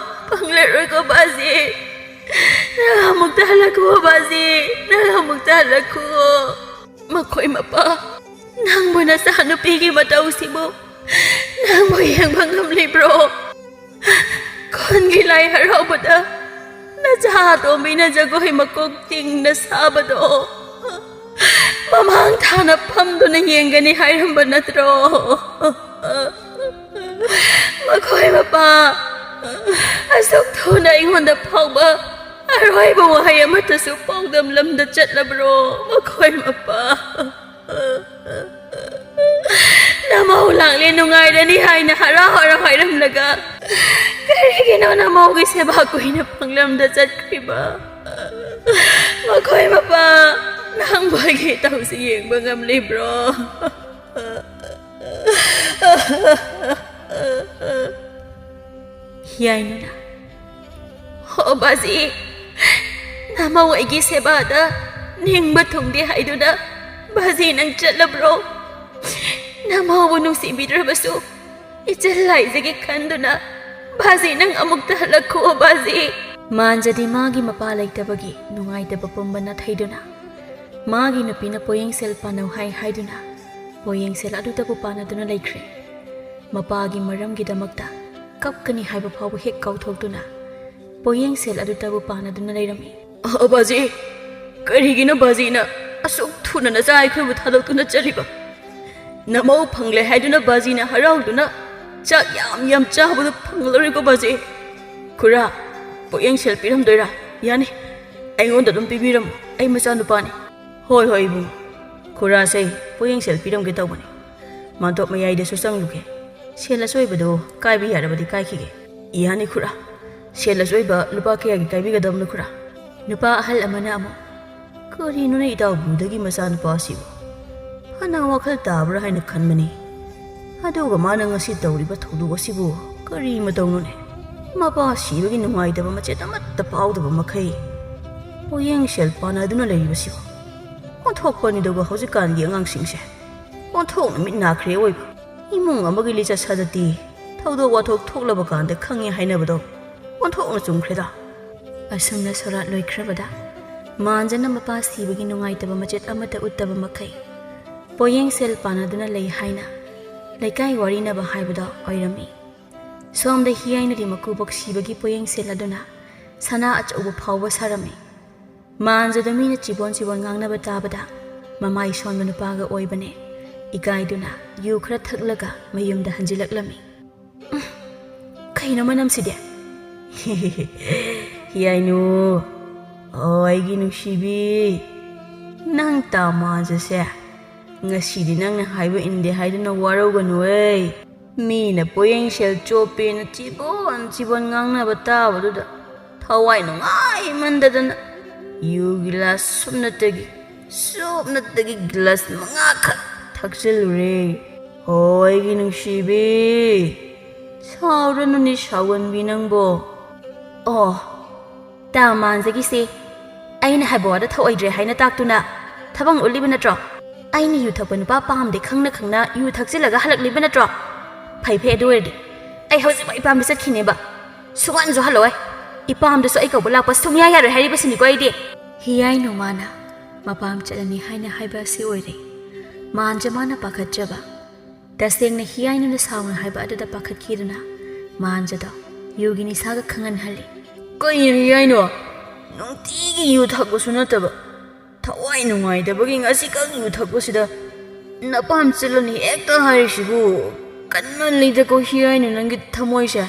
ꯐꯪꯂꯔꯣꯏꯀꯣ ꯕꯥꯖꯤ. ꯅꯪ ꯑꯃꯨꯛꯇ ꯍꯜꯂꯛꯈꯣ ꯕꯥꯖꯤ, ꯅꯪ ꯑꯃꯨꯛꯇ ꯍꯜꯂꯛꯈꯣ. ꯃꯈꯣꯏ ꯃꯄꯥ, ꯅꯪꯕꯨ ꯅꯆꯥꯅꯨꯄꯤꯒꯤ ꯃꯇꯧꯁꯤꯕꯨ ꯅꯪꯕꯨ ꯌꯦꯡꯕ ꯉꯝꯂꯤꯕ꯭ꯔꯣ? ꯈꯨꯟꯒꯤ ꯂꯥꯏ ꯍꯔꯥꯎꯕꯗ ꯅꯆꯥ ꯑꯇꯣꯝꯕꯤꯅ ꯖꯒꯣꯏ ꯃꯀꯣꯛ ꯇꯤꯡꯅ ꯁꯥꯕꯗꯣ ꯃꯃꯥꯡ ꯊꯥꯅ ꯐꯝꯗꯨꯅ ꯌꯦꯡꯒꯅꯤ ꯍꯥꯏꯔꯝꯕ ꯅꯠꯇ꯭ꯔꯣ? ꯃꯈꯣꯏ ꯃꯄꯥ, ꯑꯁꯨꯛ ꯊꯨꯅ ꯑꯩꯉꯣꯟꯗ ꯐꯥꯎꯕ ꯑꯔꯣꯏꯕ ꯋꯥꯍꯩ ꯑꯃꯠꯇꯁꯨ ꯄꯥꯎꯗꯝꯂꯝꯗ ꯆꯠꯂꯕ꯭ꯔꯣ? ꯃꯈꯣꯏ ꯃꯄꯥ, ꯅꯃꯧ ꯂꯥꯛꯂꯦ ꯅꯨꯡꯉꯥꯏꯔꯅꯤ ꯍꯥꯏꯅ ꯍꯔꯥꯎ ꯍꯔꯥꯎ ꯍꯥꯏꯔꯝꯂꯒ ꯀꯔꯤꯒꯤꯅꯣ ꯅꯃꯧꯒꯤ ꯁꯦꯕꯥ ꯀꯨꯏꯅ ꯐꯪꯂꯝꯗ ꯆꯠꯈ꯭ꯔꯤꯕ? ꯃꯈꯣꯏ ꯃꯄꯥ, ꯅꯪꯕꯨ ꯑꯩꯒꯤ ꯇꯧꯁꯤ ꯌꯦꯡꯕ ꯉꯝꯂꯤꯕ꯭ꯔꯣ? ꯍꯤꯌꯥꯏꯅꯨꯅ, ꯍꯣ ꯕꯥꯖꯤ, ꯅꯃꯧ ꯑꯩꯒꯤ ꯁꯦꯕꯥꯗ ꯅꯤꯡꯕ ꯊꯨꯡꯗꯦ ꯍꯥꯏꯗꯨꯅ ꯕꯥꯖꯤ ꯅꯪ ꯆꯠꯂꯕ꯭ꯔꯣ? ꯅꯃꯧꯕꯨ ꯅꯨꯡꯁꯤꯕꯤꯗ꯭ꯔꯕꯁꯨ ꯏꯆꯜ ꯂꯥꯏꯖꯒꯦ ꯈꯟꯗꯨꯅ ꯕꯥꯖꯤ ꯅꯪ ꯑꯃꯨꯛꯇ ꯍꯜꯂꯛꯈꯣ ꯕꯥꯖꯤ. ꯃꯥꯟꯖꯗꯤ ꯃꯥꯒꯤ ꯃꯄꯥ ꯂꯩꯇꯕꯒꯤ ꯅꯨꯡꯉꯥꯏꯇꯕ ꯄꯨꯝꯕ ꯅꯥꯊꯩꯗꯨꯅ ꯃꯥꯒꯤ ꯅꯨꯄꯤꯅ ꯄꯣꯌꯦꯡꯁꯦꯜ ꯄꯥꯅꯧ ꯍꯥꯏꯗꯨꯅ ꯄꯣꯌꯦꯡꯁꯦꯜ ꯑꯗꯨꯗꯕꯨ ꯄꯥꯅꯗꯨꯅ ꯂꯩꯈ꯭ꯔꯦ. ꯃꯄꯥꯒꯤ ꯃꯔꯝꯒꯤꯗꯃꯛꯇ ꯀꯞꯀꯅꯤ ꯍꯥꯏꯕ ꯐꯥꯎꯕ ꯍꯦꯛ ꯀꯥꯎꯊꯣꯛꯇꯨꯅ ꯄꯣꯌꯦꯡꯁꯦꯜ ꯑꯗꯨꯗꯕꯨ ꯄꯥꯅꯗꯨꯅ ꯂꯩꯔꯝꯃꯤ. ꯕꯥꯖꯤ, ꯀꯔꯤꯒꯤꯅꯣ ꯕꯥꯖꯤꯅ ꯑꯁꯨꯛ ꯊꯨꯅ ꯅꯆꯥ ꯑꯩꯈꯣꯏꯕꯨ ꯊꯥꯗꯣꯛꯇꯨꯅ ꯆꯠꯂꯤꯕ? ꯅꯃꯧ ꯐꯪꯂꯦ ꯍꯥꯏꯗꯨꯅ ꯕꯥꯖꯤꯅ ꯍꯔꯥꯎꯗꯨꯅ ꯆꯥꯛ ꯌꯥꯝ ꯆꯥꯕꯗꯨ ꯐꯪꯂꯔꯣꯏꯀꯣ ꯕꯥꯖꯤ. ꯈꯨꯔꯥ, ꯄꯣꯌꯦꯡꯁꯦꯜ ꯄꯤꯔꯝꯗꯣꯏꯔꯥ? ꯌꯥꯅꯤ, ꯑꯩꯉꯣꯟꯗ ꯑꯗꯨꯝ ꯄꯤꯕꯤꯔꯝꯃꯨ, ꯑꯩ ꯃꯆꯥꯅꯨꯄꯥꯅꯤ. ꯍꯣꯏ ꯏꯕꯨꯡ, ꯈꯨꯔꯥꯁꯦ ꯄꯣꯌꯦꯡꯁꯦꯜ ꯄꯤꯔꯝꯒꯦ ꯇꯧꯕꯅꯤ. ꯃꯥꯟꯇꯣꯞ ꯃꯌꯥꯏꯗꯁꯨ ꯆꯪꯂꯨꯒꯦ. ꯁꯦꯜ ꯑꯆꯣꯏꯕꯗꯣ ꯀꯥꯏꯕ ꯌꯥꯔꯕꯗꯤ ꯀꯥꯏꯈꯤꯒꯦ. ꯌꯥꯅꯤ ꯈꯨꯔꯥ. ꯁꯦꯜ ꯑꯆꯣꯏꯕ ꯂꯨꯄꯥ ꯀꯌꯥꯒꯤ ꯀꯥꯏꯕꯤꯒꯗꯕꯅꯣ ꯈꯨꯔꯥ? ꯅꯨꯄꯥ ꯑꯍꯜ ꯑꯃꯅ ꯑꯃꯨꯛ, ꯀꯔꯤꯅꯣꯅꯦ ꯏꯇꯥꯎꯕꯨꯗꯒꯤ ꯃꯆꯥꯅꯨꯄꯥ ꯑꯁꯤꯕꯨ ꯐꯅ ꯋꯥꯈꯜ ꯇꯥꯕ꯭ꯔꯥ ꯍꯥꯏꯅ ꯈꯟꯕꯅꯤ. ꯑꯗꯨꯒ ꯃꯥꯅ ꯉꯁꯤ ꯇꯧꯔꯤꯕ ꯊꯧꯗꯣꯛ ꯑꯁꯤꯕꯨ ꯀꯔꯤ ꯃꯇꯧꯅꯣꯅꯦ? ꯃꯄꯥ ꯁꯤꯕꯒꯤ ꯅꯨꯡꯉꯥꯏꯇꯕ ꯃꯆꯦꯠ ꯑꯃꯠꯇ ꯐꯥꯎꯗꯕ ꯃꯈꯩ ꯄꯣꯌꯦꯡꯁꯦꯜ ꯄꯥꯅꯗꯨꯅ ꯂꯩꯔꯤꯕꯁꯤꯕꯨ. ꯑꯣꯟꯊꯣꯛꯄꯅꯤꯗꯨꯒ ꯍꯧꯖꯤꯛꯀꯥꯟꯒꯤ ꯑꯉꯥꯡꯁꯤꯡꯁꯦ ꯑꯣꯟꯊꯣꯛꯅ ꯃꯤꯠ ꯅꯥꯈ꯭ꯔꯦ ꯑꯣꯏꯕ. ꯏꯃꯨꯡ ꯑꯃꯒꯤ ꯂꯤꯆꯠ ꯁꯥꯖꯠꯇꯤ ꯊꯧꯗꯣꯛ ꯋꯥꯊꯣꯛ ꯊꯣꯛꯂꯕ ꯀꯥꯟꯗ ꯈꯪꯉꯦ ꯍꯥꯏꯅꯕꯗꯣ ꯑꯣꯟꯊꯣꯛꯅ ꯆꯨꯝꯈ꯭ꯔꯦꯗ. ꯑꯁꯨꯝꯅ ꯁꯣꯔꯥꯠ ꯂꯣꯏꯈ꯭ꯔꯕꯗ ꯃꯥꯟꯖꯅ ꯃꯄꯥ ꯁꯤꯕꯒꯤ ꯅꯨꯡꯉꯥꯏꯇꯕ ꯃꯆꯦꯠ ꯑꯃꯠꯇ ꯎꯠꯇꯕ ꯃꯈꯩ ꯄꯣꯌꯦꯡꯁꯦꯜ ꯄꯥꯅꯗꯨꯅ ꯂꯩ ꯍꯥꯏꯅ ꯂꯩꯀꯥꯏ ꯋꯥꯔꯤꯅꯕ ꯍꯥꯏꯕꯗꯣ ꯑꯣꯏꯔꯝꯃꯤ. ꯁꯣꯝꯗ ꯍꯤꯌꯥꯏꯅꯗꯤ ꯃꯀꯨꯕꯣꯛ ꯁꯤꯕꯒꯤ ꯄꯣꯌꯦꯡꯁꯦꯜ ꯑꯗꯨꯅ ꯁꯅꯥ ꯑꯆꯧꯕ ꯐꯥꯎꯕ ꯁꯥꯔꯝꯃꯤ. ꯃꯥꯟꯖꯗ ꯃꯤꯅ ꯆꯤꯕꯣꯟ ꯉꯥꯡꯅꯕ ꯇꯥꯕꯗ ꯃꯃꯥꯏ ꯁꯣꯟꯕ ꯅꯨꯄꯥꯒ ꯑꯣꯏꯕꯅꯦ ꯏꯀꯥꯏꯗꯨꯅ ꯌꯨ ꯈꯔ ꯊꯛꯂꯒ ꯃꯌꯨꯝꯗ ꯍꯟꯖꯤꯜꯂꯛꯂꯝꯃꯤ. ꯀꯩꯅꯣ ꯃꯅꯝꯁꯤꯗꯤ? ꯍꯤꯌꯥꯏꯅꯨ, ꯑꯩꯒꯤ ꯅꯨꯡꯁꯤꯕꯤ, ꯅꯪ ꯇꯥ ꯃꯥꯟꯖꯁꯦ ꯉꯁꯤꯗꯤ ꯅꯪꯅ ꯍꯥꯏꯕ ꯏꯟꯗꯦ ꯍꯥꯏꯗꯨꯅ ꯋꯥꯔꯧꯒꯅꯨ. ꯃꯤꯅ ꯄꯣꯌꯦꯡꯁꯦꯜ ꯆꯣꯞꯄꯦꯅ ꯆꯤꯕꯣꯟ ꯉꯥꯡꯅꯕ ꯇꯥꯕꯗꯨꯗ ꯊꯋꯥꯏ ꯅꯨꯡꯉꯥꯏꯃꯟꯗꯗꯅ ꯌꯨ ꯒꯤꯂꯥꯁ ꯁꯨꯞꯅꯇꯒꯤ ꯒꯤꯂꯥꯁ 5ꯈꯛ ꯊꯛꯆꯤꯜꯂꯨꯔꯦ. ꯑꯩꯒꯤ ꯅꯨꯡꯁꯤꯕꯤ, ꯁꯥꯎꯔꯅꯨꯅꯦ ꯁꯥꯎꯒꯟꯕꯤ ꯅꯪꯕꯣ. ꯇꯥ ꯃꯥꯟꯖꯒꯤꯁꯦ ꯑꯩꯅ ꯍꯥꯏꯕ ꯋꯥꯗ ꯊꯧꯑꯣꯏꯗ꯭ꯔꯦ ꯍꯥꯏꯅ ꯇꯥꯛꯇꯨꯅ ꯊꯕꯛ ꯎꯠꯂꯤꯕ ꯅꯠꯇ꯭ꯔꯣ? ꯑꯩꯅ ꯌꯨ ꯊꯛꯄ ꯅꯨꯄꯥ ꯄꯥꯝꯗꯦ ꯈꯪꯅ ꯌꯨ ꯊꯛꯆꯤꯜꯂꯒ ꯍꯜꯂꯛꯂꯤꯕ ꯅꯠꯇ꯭ꯔꯣ? ꯐꯩ ꯑꯗꯨ ꯑꯣꯏꯔꯗꯤ ꯑꯩ ꯍꯧꯖꯤꯛꯃꯛ ꯏꯄꯥꯝꯗ ꯆꯠꯈꯤꯅꯦꯕ. ꯁꯨꯡꯍꯟꯁꯨ ꯍꯜꯂꯛꯑꯣꯏ. ꯏꯄꯥꯝꯗꯁꯨ ꯑꯩ ꯀꯧꯕ ꯂꯥꯛꯄ ꯁꯨꯡꯌꯥ ꯌꯥꯔꯣꯏ ꯍꯥꯏꯔꯤꯕꯁꯤꯅꯤꯀꯣ ꯑꯩꯗꯤ. ꯍꯤꯌꯥꯏꯅꯨ ꯃꯥꯅ ꯃꯄꯥꯝ ꯆꯠꯂꯅꯤ ꯍꯥꯏꯅ ꯍꯥꯏꯕ ꯑꯁꯤ ꯑꯣꯏꯔꯦ. ꯃꯥꯟꯖ ꯃꯥꯅ ꯄꯥꯈꯠꯆꯕ. ꯇꯁꯦꯡꯅ ꯍꯤꯌꯥꯏꯅꯨꯅ ꯁꯥꯎꯅ ꯍꯥꯏꯕ ꯑꯗꯨꯗ ꯄꯥꯈꯠꯈꯤꯗꯨꯅ ꯃꯥꯟꯖꯗꯣ ꯌꯨꯒꯤ ꯅꯤꯁꯥꯒ ꯈꯪꯍꯟꯍꯜꯂꯤ. ꯀꯩꯅꯣ ꯍꯤꯌꯥꯏꯅꯨ, ꯅꯨꯡꯇꯤꯒꯤ ꯌꯨ ꯊꯛꯄꯁꯨ ꯅꯠꯇꯕ ꯊꯋꯥꯏ ꯅꯨꯡꯉꯥꯏꯇꯕꯒꯤ ꯉꯁꯤꯈꯛ ꯌꯨ ꯊꯛꯄꯁꯤꯗ ꯅꯄꯥꯝ ꯆꯠꯂꯅꯤ ꯍꯦꯛꯇ ꯍꯥꯏꯔꯤꯁꯤꯕꯨ ꯀꯟꯃꯟꯂꯤꯗꯀꯣ ꯍꯤꯌꯥꯏꯅꯨ ꯅꯪꯒꯤ ꯊꯃꯣꯏꯁꯦ.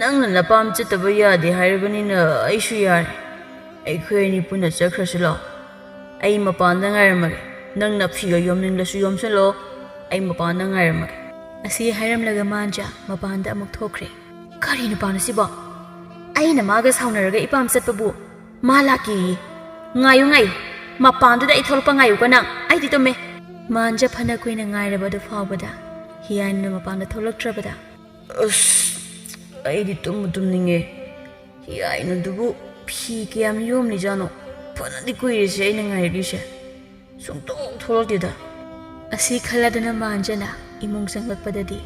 ꯅꯪꯅ ꯅꯄꯥꯝ ꯆꯠꯇꯕ ꯌꯥꯗꯦ ꯍꯥꯏꯔꯕꯅꯤꯅ ꯑꯩꯁꯨ ꯌꯥꯔꯦ. ꯑꯩꯈꯣꯏ ꯑꯅꯤ ꯄꯨꯟꯅ ꯆꯠꯈ꯭ꯔꯁꯤ ꯂꯥꯛꯑꯣ. ꯑꯩ ꯃꯄꯥꯟꯗ ꯉꯥꯏꯔꯝꯃꯒꯦ. ꯅꯪꯅ ꯐꯤꯒ ꯌꯣꯝꯅꯤꯡꯂꯁꯨ ꯌꯣꯝꯁꯜꯂꯣ, ꯑꯩ ꯃꯄꯥꯟꯗ ꯉꯥꯏꯔꯝꯃꯒꯦ. ꯑꯁꯤ ꯍꯥꯏꯔꯝꯂꯒ ꯃꯥꯟꯖ ꯃꯄꯥꯟꯗ ꯑꯃꯨꯛ ꯊꯣꯛꯈ꯭ꯔꯦ. ꯀꯔꯤ ꯅꯨꯄꯥꯅꯣ ꯁꯤꯕꯣ? ꯑꯩꯅ ꯃꯥꯒ ꯁꯥꯎꯅꯔꯒ ꯏꯄꯥꯝ ꯆꯠꯄꯕꯨ ꯃꯥ ꯂꯥꯛꯀꯦꯌꯦ. ꯉꯥꯏꯌꯨ, ꯃꯄꯥꯟꯗꯨꯗ ꯑꯩ ꯊꯣꯛꯂꯛꯄ ꯉꯥꯏꯌꯨꯀꯣ ꯅꯪ ꯑꯩꯗꯤ ꯇꯨꯝꯃꯦ ꯃꯥꯟꯖ ꯐꯅ ꯀꯨꯏꯅ ꯉꯥꯏꯔꯕꯗꯨ ꯐꯥꯎꯕꯗ ꯍꯤꯌꯥꯏꯅ ꯃꯄꯥꯟꯗ ꯊꯣꯛꯂꯛꯇ꯭ꯔꯕꯗ ꯑꯩꯗꯤ ꯇꯨꯝꯅꯤꯡꯉꯦ ꯍꯤꯌꯥꯏꯅꯗꯨꯕꯨ ꯐꯤ ꯀꯌꯥꯝ ꯌꯣꯝꯂꯤꯖꯥꯠꯅꯣ ꯐꯅꯗꯤ ꯀꯨꯏꯔꯤꯁꯦ ꯑꯩꯅ ꯉꯥꯏꯔꯤꯁꯦ ꯊꯣꯛꯂꯛꯇꯦꯗ ꯑꯁꯤ ꯈꯜꯂꯗꯨꯅ ꯃꯥꯟꯖꯅ ꯏꯃꯨꯡ ꯆꯪꯂꯛꯄꯗꯗꯤ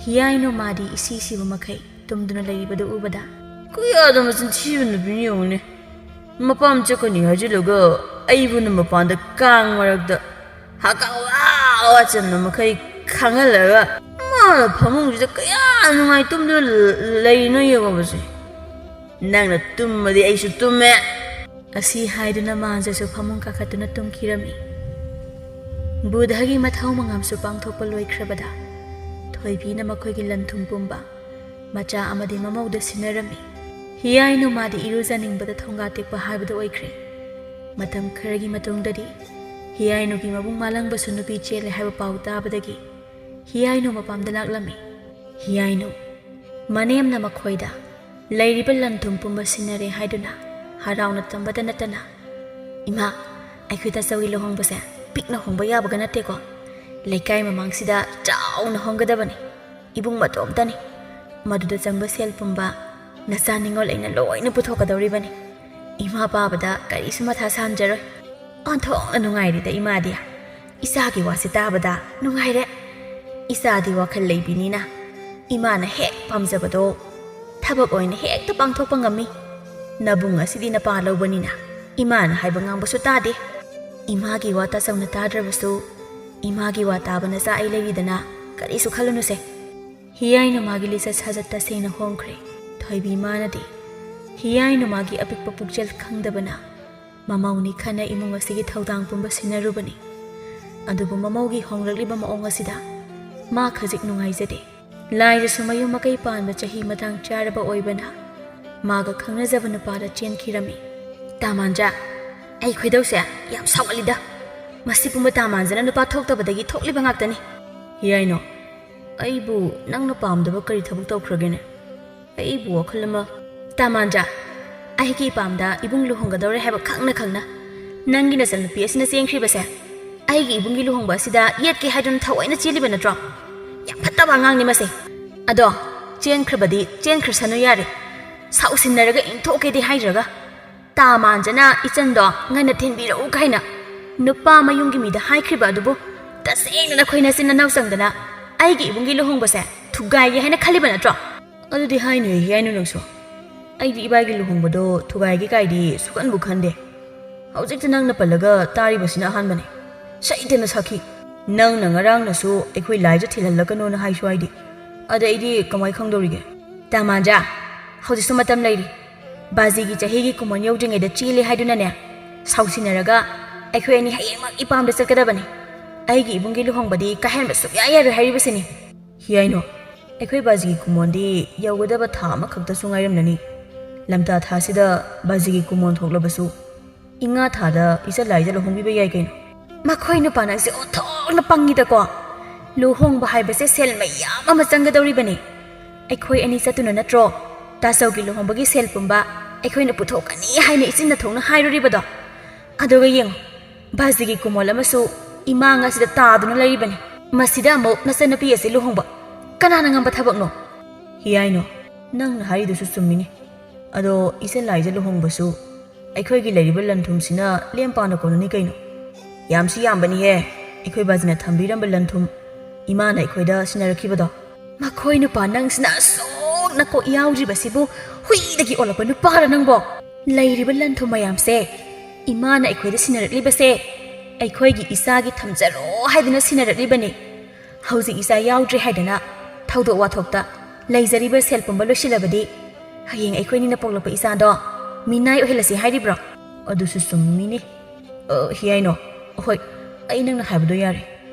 ꯍꯤꯌꯥꯏꯅ ꯃꯥꯗꯤ ꯏꯁꯤ ꯁꯤꯕ ꯃꯈꯩ ꯇꯨꯝꯗꯨꯅ ꯂꯩꯔꯤꯕꯗꯨ ꯎꯕꯗ ꯀꯌꯥꯗ ꯃꯆꯤꯟ ꯊꯤꯕ ꯅꯨꯄꯤꯅ ꯌꯦꯡꯉꯨꯅꯦ ꯃꯄꯥꯝ ꯆꯠꯀꯅꯤ ꯍꯥꯏꯖꯤꯜꯂꯒ ꯑꯩꯕꯨꯅ ꯃꯄꯥꯟꯗ ꯀꯥꯡ ꯃꯔꯛꯇ ꯍꯥꯀꯥꯋꯥ ꯆꯟꯕ ꯃꯈꯩ ꯈꯥꯡꯍꯜꯂꯒ ꯃꯥꯅ ꯐꯃꯨꯡꯁꯤꯗ ꯀꯌꯥ ꯅꯨꯡꯉꯥꯏ ꯇꯨꯝꯗꯨꯅ ꯂꯩꯔꯤꯅꯣ ꯌꯦꯡꯉꯣꯕꯁꯦ ꯅꯪꯅ ꯇꯨꯝꯃꯗꯤ ꯑꯩꯁꯨ ꯇꯨꯝꯃꯦ ꯑꯁꯤ ꯍꯥꯏꯗꯨꯅ ꯃꯥꯟꯖꯁꯨ ꯐꯃꯨꯡ ꯀꯥꯈꯠꯇꯨꯅ ꯇꯨꯝꯈꯤꯔꯝꯃꯤ ꯕꯨꯙꯒꯤ ꯃꯊꯧ ꯃꯉꯝꯁꯨ ꯄꯥꯡꯊꯣꯛꯄ ꯂꯣꯏꯈ꯭ꯔꯕꯗ ꯊꯣꯏꯕꯤꯅ ꯃꯈꯣꯏꯒꯤ ꯂꯟ ꯊꯨꯝ ꯄꯨꯝꯕ ꯃꯆꯥ ꯑꯃꯗꯤ ꯃꯃꯧꯗ ꯁꯤꯟꯅꯔꯝꯃꯤ ꯍꯤꯌꯥꯏꯅ ꯃꯥꯗꯤ ꯏꯔꯨꯖꯅꯤꯡꯕꯗ ꯊꯣꯡꯒꯥ ꯇꯦꯛꯄ ꯍꯥꯏꯕꯗꯨ ꯑꯣꯏꯈ꯭ꯔꯦ ꯃꯇꯝ ꯈꯔꯒꯤ ꯃꯇꯨꯡꯗꯗꯤ ꯍꯤꯌꯥꯏꯅꯨꯒꯤ ꯃꯕꯨꯡ ꯃꯥꯂꯪꯕꯁꯨ ꯅꯨꯄꯤ ꯆꯦꯜꯂꯦ ꯍꯥꯏꯕ ꯄꯥꯎ ꯇꯥꯕꯗꯒꯤ ꯍꯤꯌꯥꯏꯅꯨ ꯃꯄꯥꯝꯗ ꯂꯥꯛꯂꯝꯃꯤ ꯍꯤꯌꯥꯏꯅꯨ ꯃꯅꯦꯝꯅ ꯃꯈꯣꯏꯗ ꯂꯩꯔꯤꯕ ꯂꯟ ꯊꯨꯝ ꯄꯨꯝꯕ ꯁꯤꯟꯅꯔꯦ ꯍꯥꯏꯗꯨꯅ ꯍꯔꯥꯎꯅ ꯇꯝꯕꯗ ꯅꯠꯇꯅ ꯏꯃꯥ ꯑꯩꯈꯣꯏ ꯇꯥꯆꯧꯒꯤ ꯂꯨꯍꯣꯡꯕꯁꯦ ꯄꯤꯛꯅ ꯍꯣꯡꯕ ꯌꯥꯕꯒ ꯅꯠꯇꯦꯀꯣ ꯂꯩꯀꯥꯏ ꯃꯃꯥꯡꯁꯤꯗ ꯆꯥꯎꯅ ꯍꯣꯡꯒꯗꯕꯅꯤ ꯏꯕꯨꯡ ꯃꯇꯣꯝꯇꯅꯤ ꯃꯗꯨꯗ ꯆꯪꯕ ꯁꯦꯜ ꯄꯨꯝꯕ ꯅꯆꯥ ꯅꯤꯡꯉꯣꯜ ꯑꯩꯅ ꯂꯣꯏꯅ ꯄꯨꯊꯣꯛꯀꯗꯧꯔꯤꯕꯅꯤ ꯏꯃꯥ ꯄꯥꯕꯗ ꯀꯔꯤꯁꯨ ꯃꯊꯥ ꯁꯥꯍꯟꯖꯔꯣꯏ ꯑꯣꯟꯊꯣꯛꯅ ꯅꯨꯡꯉꯥꯏꯔꯤꯗ ꯏꯃꯥꯗꯤ ꯏꯆꯥꯒꯤ ꯋꯥꯁꯤ ꯇꯥꯕꯗ ꯅꯨꯡꯉꯥꯏꯔꯦ ꯏꯆꯥꯗꯤ ꯋꯥꯈꯜ ꯂꯩꯕꯤꯅꯤꯅ ꯏꯃꯥꯅ ꯍꯦꯛ ꯄꯥꯝꯖꯕꯗꯣ ꯊꯕꯛ ꯑꯣꯏꯅ ꯍꯦꯛꯇ ꯄꯥꯡꯊꯣꯛꯄ ꯉꯝꯃꯤ ꯅꯕꯨꯡ ꯑꯁꯤꯗꯤ ꯅꯄꯥ ꯂꯧꯕꯅꯤꯅ ꯏꯃꯥꯅ ꯍꯥꯏꯕ ꯉꯥꯡꯕꯁꯨ ꯇꯥꯗꯦ ꯏꯃꯥꯒꯤ ꯋꯥ ꯇꯥꯆꯧꯅ ꯇꯥꯗ꯭ꯔꯕꯁꯨ ꯏꯃꯥꯒꯤ ꯋꯥ ꯇꯥꯕ ꯅꯆꯥ ꯑꯩ ꯂꯩꯔꯤꯗꯅ ꯀꯔꯤꯁꯨ ꯈꯜꯂꯨꯅꯨꯁꯦ ꯍꯤꯌꯥꯏꯅ ꯃꯥꯒꯤ ꯂꯤꯆꯠ ꯁꯥꯖꯠ ꯇꯁꯦꯡꯅ ꯍꯣꯡꯈ꯭ꯔꯦ ꯊꯣꯏꯕꯤ ꯃꯥꯅꯗꯤ ꯍꯤꯌꯥꯏꯅ ꯃꯥꯒꯤ ꯑꯄꯤꯛꯄ ꯄꯨꯛꯆꯦꯜ ꯈꯪꯗꯕꯅ ꯃꯃꯧꯅꯤ ꯈꯟꯅ ꯏꯃꯨꯡ ꯑꯁꯤꯒꯤ ꯊꯧꯗꯥꯡ ꯄꯨꯝꯕ ꯁꯤꯟꯅꯔꯨꯕꯅꯤ ꯑꯗꯨꯕꯨ ꯃꯃꯧꯒꯤ ꯍꯣꯡꯂꯛꯂꯤꯕ ꯃꯑꯣꯡ ꯑꯁꯤꯗ ꯃꯥ ꯈꯖꯤꯛ ꯅꯨꯡꯉꯥꯏꯖꯗꯦ ꯂꯥꯏꯗꯁꯨ ꯃꯌꯨꯝ ꯃꯀꯩ ꯄꯥꯟꯕ ꯆꯍꯤ ꯃꯇꯥꯡ ꯆꯥꯔꯕ ꯑꯣꯏꯕꯅ ꯃꯥꯒ ꯈꯪꯅꯖꯕ ꯅꯨꯄꯥꯗ ꯆꯦꯟꯈꯤꯔꯝꯃꯤ ꯇꯥꯃꯥꯟꯖꯥ ꯑꯩ ꯈꯣꯏꯗꯧꯁꯦ ꯌꯥꯝ ꯁꯥꯎꯒꯠꯂꯤꯗ ꯃꯁꯤ ꯄꯨꯝꯕ ꯇꯥꯃꯥꯟꯖꯅ ꯅꯨꯄꯥ ꯊꯣꯛꯇꯕꯗꯒꯤ ꯊꯣꯛꯂꯤꯕ ꯉꯥꯛꯇꯅꯤ ꯍꯤꯌꯥꯏꯅꯣ ꯑꯩꯕꯨ ꯅꯪꯅ ꯄꯥꯝꯗꯕ ꯀꯔꯤ ꯊꯕꯛ ꯇꯧꯈ꯭ꯔꯒꯦꯅꯦ ꯑꯩꯕꯨ ꯋꯥꯈꯜ ꯑꯃ ꯇꯥꯃꯥꯟꯖꯥ ꯑꯩꯒꯤ ꯏꯄꯥꯝꯗ ꯏꯕꯨꯡ ꯂꯨꯍꯣꯡꯒꯗꯧꯔꯦ ꯍꯥꯏꯕ ꯈꯪꯅ ꯅꯪꯒꯤ ꯅꯆꯟꯅꯨꯄꯤ ꯑꯁꯤꯅ ꯆꯦꯟꯈ꯭ꯔꯤꯕꯁꯦ ꯑꯩꯒꯤ ꯏꯕꯨꯡꯒꯤ ꯂꯨꯍꯣꯡꯕ ꯑꯁꯤꯗ ꯌꯦꯠꯀꯦ ꯍꯥꯏꯗꯨꯅ ꯊꯑꯣꯏꯅ ꯆꯦꯜꯂꯤꯕ ꯅꯠꯇ꯭ꯔꯣ ꯌꯥꯝ ꯐꯠꯇꯕ ꯑꯉꯥꯡꯅꯤ ꯃꯁꯦ ꯑꯗꯣ ꯆꯦꯟꯈ꯭ꯔꯕꯗꯤ ꯆꯦꯟꯈ꯭ꯔꯁꯅꯨ ꯌꯥꯔꯦ ꯁꯥꯎꯁꯤꯟꯅꯔꯒ ꯏꯟꯊꯣꯛꯀꯦꯗꯤ ꯍꯥꯏꯗ꯭ꯔꯒ ꯇꯥꯃꯥꯟꯖꯅ ꯏꯆꯟꯗꯣ ꯉꯟꯅ ꯊꯤꯟꯕꯤꯔꯛꯎ ꯀꯥꯏꯅ ꯅꯨꯄꯥ ꯃꯌꯨꯝꯒꯤ ꯃꯤꯗ ꯍꯥꯏꯈ꯭ꯔꯤꯕ ꯑꯗꯨꯕꯨ ꯇꯁꯦꯡꯅ ꯅꯈꯣꯏ ꯅꯆꯤꯟ ꯅꯅꯥꯎ ꯆꯪꯗꯅ ꯑꯩꯒꯤ ꯏꯕꯨꯡꯒꯤ ꯂꯨꯍꯣꯡꯕꯁꯦ ꯊꯨꯒꯥꯏꯒꯦ ꯍꯥꯏꯅ ꯈꯜꯂꯤꯕ ꯅꯠꯇ꯭ꯔꯣ ꯑꯗꯨꯗꯤ ꯍꯥꯏꯅꯨ ꯍꯤꯌꯥꯏꯅꯨ ꯅꯪꯁꯨ ꯑꯩꯗꯤ ꯏꯕꯥꯏꯒꯤ ꯂꯨꯍꯣꯡꯕꯗꯣ ꯊꯨꯒꯥꯏꯒꯦ ꯀꯥꯏꯗꯤ ꯁꯨꯈꯟꯕꯨ ꯈꯟꯗꯦ ꯍꯧꯖꯤꯛꯇ ꯅꯪꯅ ꯄꯜꯂꯒ ꯇꯥꯔꯤꯕꯁꯤꯅ ꯑꯍꯥꯟꯕꯅꯤ ꯁꯩꯇꯅ ꯁꯥꯈꯤ ꯅꯪꯅ ꯉꯔꯥꯡꯅꯁꯨ ꯑꯩꯈꯣꯏ ꯂꯥꯏꯖ ꯊꯤꯜꯍꯜꯂꯛꯀꯅꯣꯅ ꯍꯥꯏꯁꯨ ꯍꯥꯏꯗꯤ ꯑꯗ ꯑꯩꯗꯤ ꯀꯃꯥꯏ ꯈꯪꯗꯧꯔꯤꯒꯦ ꯇꯥꯃꯥꯟꯖꯥ ꯍꯧꯖꯤꯛꯁꯨ ꯃꯇꯝ ꯂꯩꯔꯤ ꯕꯥꯖꯤꯒꯤ ꯆꯍꯤꯒꯤ ꯀꯨꯝꯃꯣꯟ ꯌꯧꯗ꯭ꯔꯤꯉꯩꯗ ꯆꯦꯜꯂꯦ ꯍꯥꯏꯗꯨꯅꯅꯦ ꯁꯥꯎꯁꯤꯟꯅꯔꯒ ꯑꯩꯈꯣꯏ ꯑꯅꯤ ꯍꯌꯦꯡꯃꯛ ꯏꯄꯥꯝꯗ ꯆꯠꯀꯗꯕꯅꯤ ꯑꯩꯒꯤ ꯏꯕꯨꯡꯒꯤ ꯂꯨꯍꯣꯡꯕꯗꯤ ꯀꯥꯏꯍꯟꯕ ꯁꯨꯛꯌꯥ ꯌꯥꯔꯣꯏ ꯍꯥꯏꯔꯤꯕꯁꯤꯅꯤ ꯍꯤꯌꯥꯏꯅꯣ ꯑꯩꯈꯣꯏ ꯕꯥꯖꯤꯒꯤ ꯀꯨꯝꯃꯣꯟꯗꯤ ꯌꯧꯒꯗꯕ ꯊꯥ ꯑꯃꯈꯛꯇꯁꯨ ꯉꯥꯏꯔꯝꯂꯅꯤ ꯂꯝꯇꯥ ꯊꯥꯁꯤꯗ ꯕꯥꯖꯤꯒꯤ ꯀꯨꯝꯃꯣꯟ ꯊꯣꯛꯂꯕꯁꯨ ꯏꯉꯥ ꯊꯥꯗ ꯏꯆꯜ ꯂꯥꯏꯖ ꯂꯨꯍꯣꯡꯕꯤꯕ ꯌꯥꯏ ꯀꯩꯅꯣ ꯃꯈꯣꯏ ꯅꯨꯄꯥ ꯅꯪꯁꯦ ꯑꯣꯟꯊꯣꯛꯅ ꯄꯪꯉꯤꯗꯀꯣ ꯂꯨꯍꯣꯡꯕ ꯍꯥꯏꯕꯁꯦ ꯁꯦꯜ ꯃꯌꯥꯝ ꯑꯃ ꯆꯪꯒꯗꯧꯔꯤꯕꯅꯤ ꯑꯩꯈꯣꯏ ꯑꯅꯤ ꯆꯠꯇꯨꯅ ꯅꯠꯇ꯭ꯔꯣ ꯇꯥꯆꯧꯒꯤ ꯂꯨꯍꯣꯡꯕꯒꯤ ꯁꯦꯜ ꯄꯨꯝꯕ ꯑꯩꯈꯣꯏꯅ ꯄꯨꯊꯣꯛꯀꯅꯤ ꯍꯥꯏꯅ ꯏꯆꯤꯟꯅ ꯊꯣꯡꯅ ꯍꯥꯏꯔꯨꯔꯤꯕꯗꯣ ꯑꯗꯨꯒ ꯌꯦꯡꯉꯨ ꯕꯥꯖꯤꯒꯤ ꯀꯨꯝꯃꯣꯜ ꯑꯃꯁꯨ ꯏꯃꯥꯡ ꯑꯁꯤꯗ ꯇꯥꯗꯨꯅ ꯂꯩꯔꯤꯕꯅꯤ ꯃꯁꯤꯗ ꯑꯃꯨꯛ ꯅꯆꯟꯅꯨꯄꯤ ꯑꯁꯤ ꯂꯨꯍꯣꯡꯕ ꯀꯅꯥꯅ ꯉꯝꯕ ꯊꯕꯛꯅꯣ ꯍꯤꯌꯥꯏꯅꯣ ꯅꯪꯅ ꯍꯥꯏꯔꯤꯗꯨꯁꯨ ꯆꯨꯝꯃꯤꯅꯤ ꯑꯗꯣ ꯏꯆꯜ ꯂꯥꯏꯖ ꯂꯨꯍꯣꯡꯕꯁꯨ ꯑꯩꯈꯣꯏꯒꯤ ꯂꯩꯔꯤꯕ ꯂꯟꯊꯨꯝꯁꯤꯅ ꯂꯦꯝ ꯄꯥꯅ ꯀꯣꯟꯅꯅꯤ ꯀꯩꯅꯣ ꯌꯥꯝꯁꯤ ꯌꯥꯝꯕꯅꯤꯍꯦ ꯑꯩꯈꯣꯏ ꯕꯥꯖꯤꯅ ꯊꯝꯕꯤꯔꯝꯕ ꯂꯟꯊꯨꯝ ꯏꯃꯥꯅ ꯑꯩꯈꯣꯏꯗ ꯁꯤꯟꯅꯔꯛꯈꯤꯕꯗꯣ ꯃꯈꯣꯏ ꯅꯨꯄꯥ ꯅꯪꯁꯤꯅ ꯑꯁꯣꯛꯅ ꯀꯣꯛ ꯌꯥꯎꯗ꯭ꯔꯤꯕꯁꯤꯕꯨ ꯍꯨꯏꯗꯒꯤ ꯑꯣꯜꯂꯛꯄ ꯅꯨꯄꯥꯔ ꯅꯪꯕꯣ ꯂꯩꯔꯤꯕ ꯂꯟꯊꯨꯝ ꯃꯌꯥꯝꯁꯦ ꯏꯃꯥꯅ ꯑꯩꯈꯣꯏꯗ ꯁꯤꯟꯅꯔꯛꯂꯤꯕꯁꯦ ꯑꯩꯈꯣꯏꯒꯤ ꯏꯆꯥꯒꯤ ꯊꯝꯖꯔꯣ ꯍꯥꯏꯗꯨꯅ ꯁꯤꯟꯅꯔꯛꯂꯤꯕꯅꯤ ꯍꯧꯖꯤꯛ ꯏꯆꯥ ꯌꯥꯎꯗ꯭ꯔꯦ ꯍꯥꯏꯗꯅ ꯊꯧꯗꯣꯛ ꯋꯥꯊꯣꯛꯇ ꯂꯩꯖꯔꯤꯕ ꯁꯦꯜ ꯄꯨꯝꯕ ꯂꯣꯏꯁꯤꯜꯂꯕꯗꯤ ꯍꯌꯦꯡ ꯑꯩꯈꯣꯏꯅꯤꯅ ꯄꯣꯛꯂꯛꯄ ꯏꯆꯥꯗꯣ ꯃꯤꯅꯥꯏ ꯑꯣꯏꯍꯜꯂꯁꯤ ꯍꯥꯏꯔꯤꯕ꯭ꯔꯣ ꯑꯗꯨꯁꯨ ꯆꯨꯝꯃꯤꯅꯤ ꯍꯤꯌꯥꯏꯅꯣ ꯍꯣꯏ ꯑꯩ ꯅꯪꯅ ꯍꯥꯏꯕꯗꯣ ꯌꯥꯔꯦ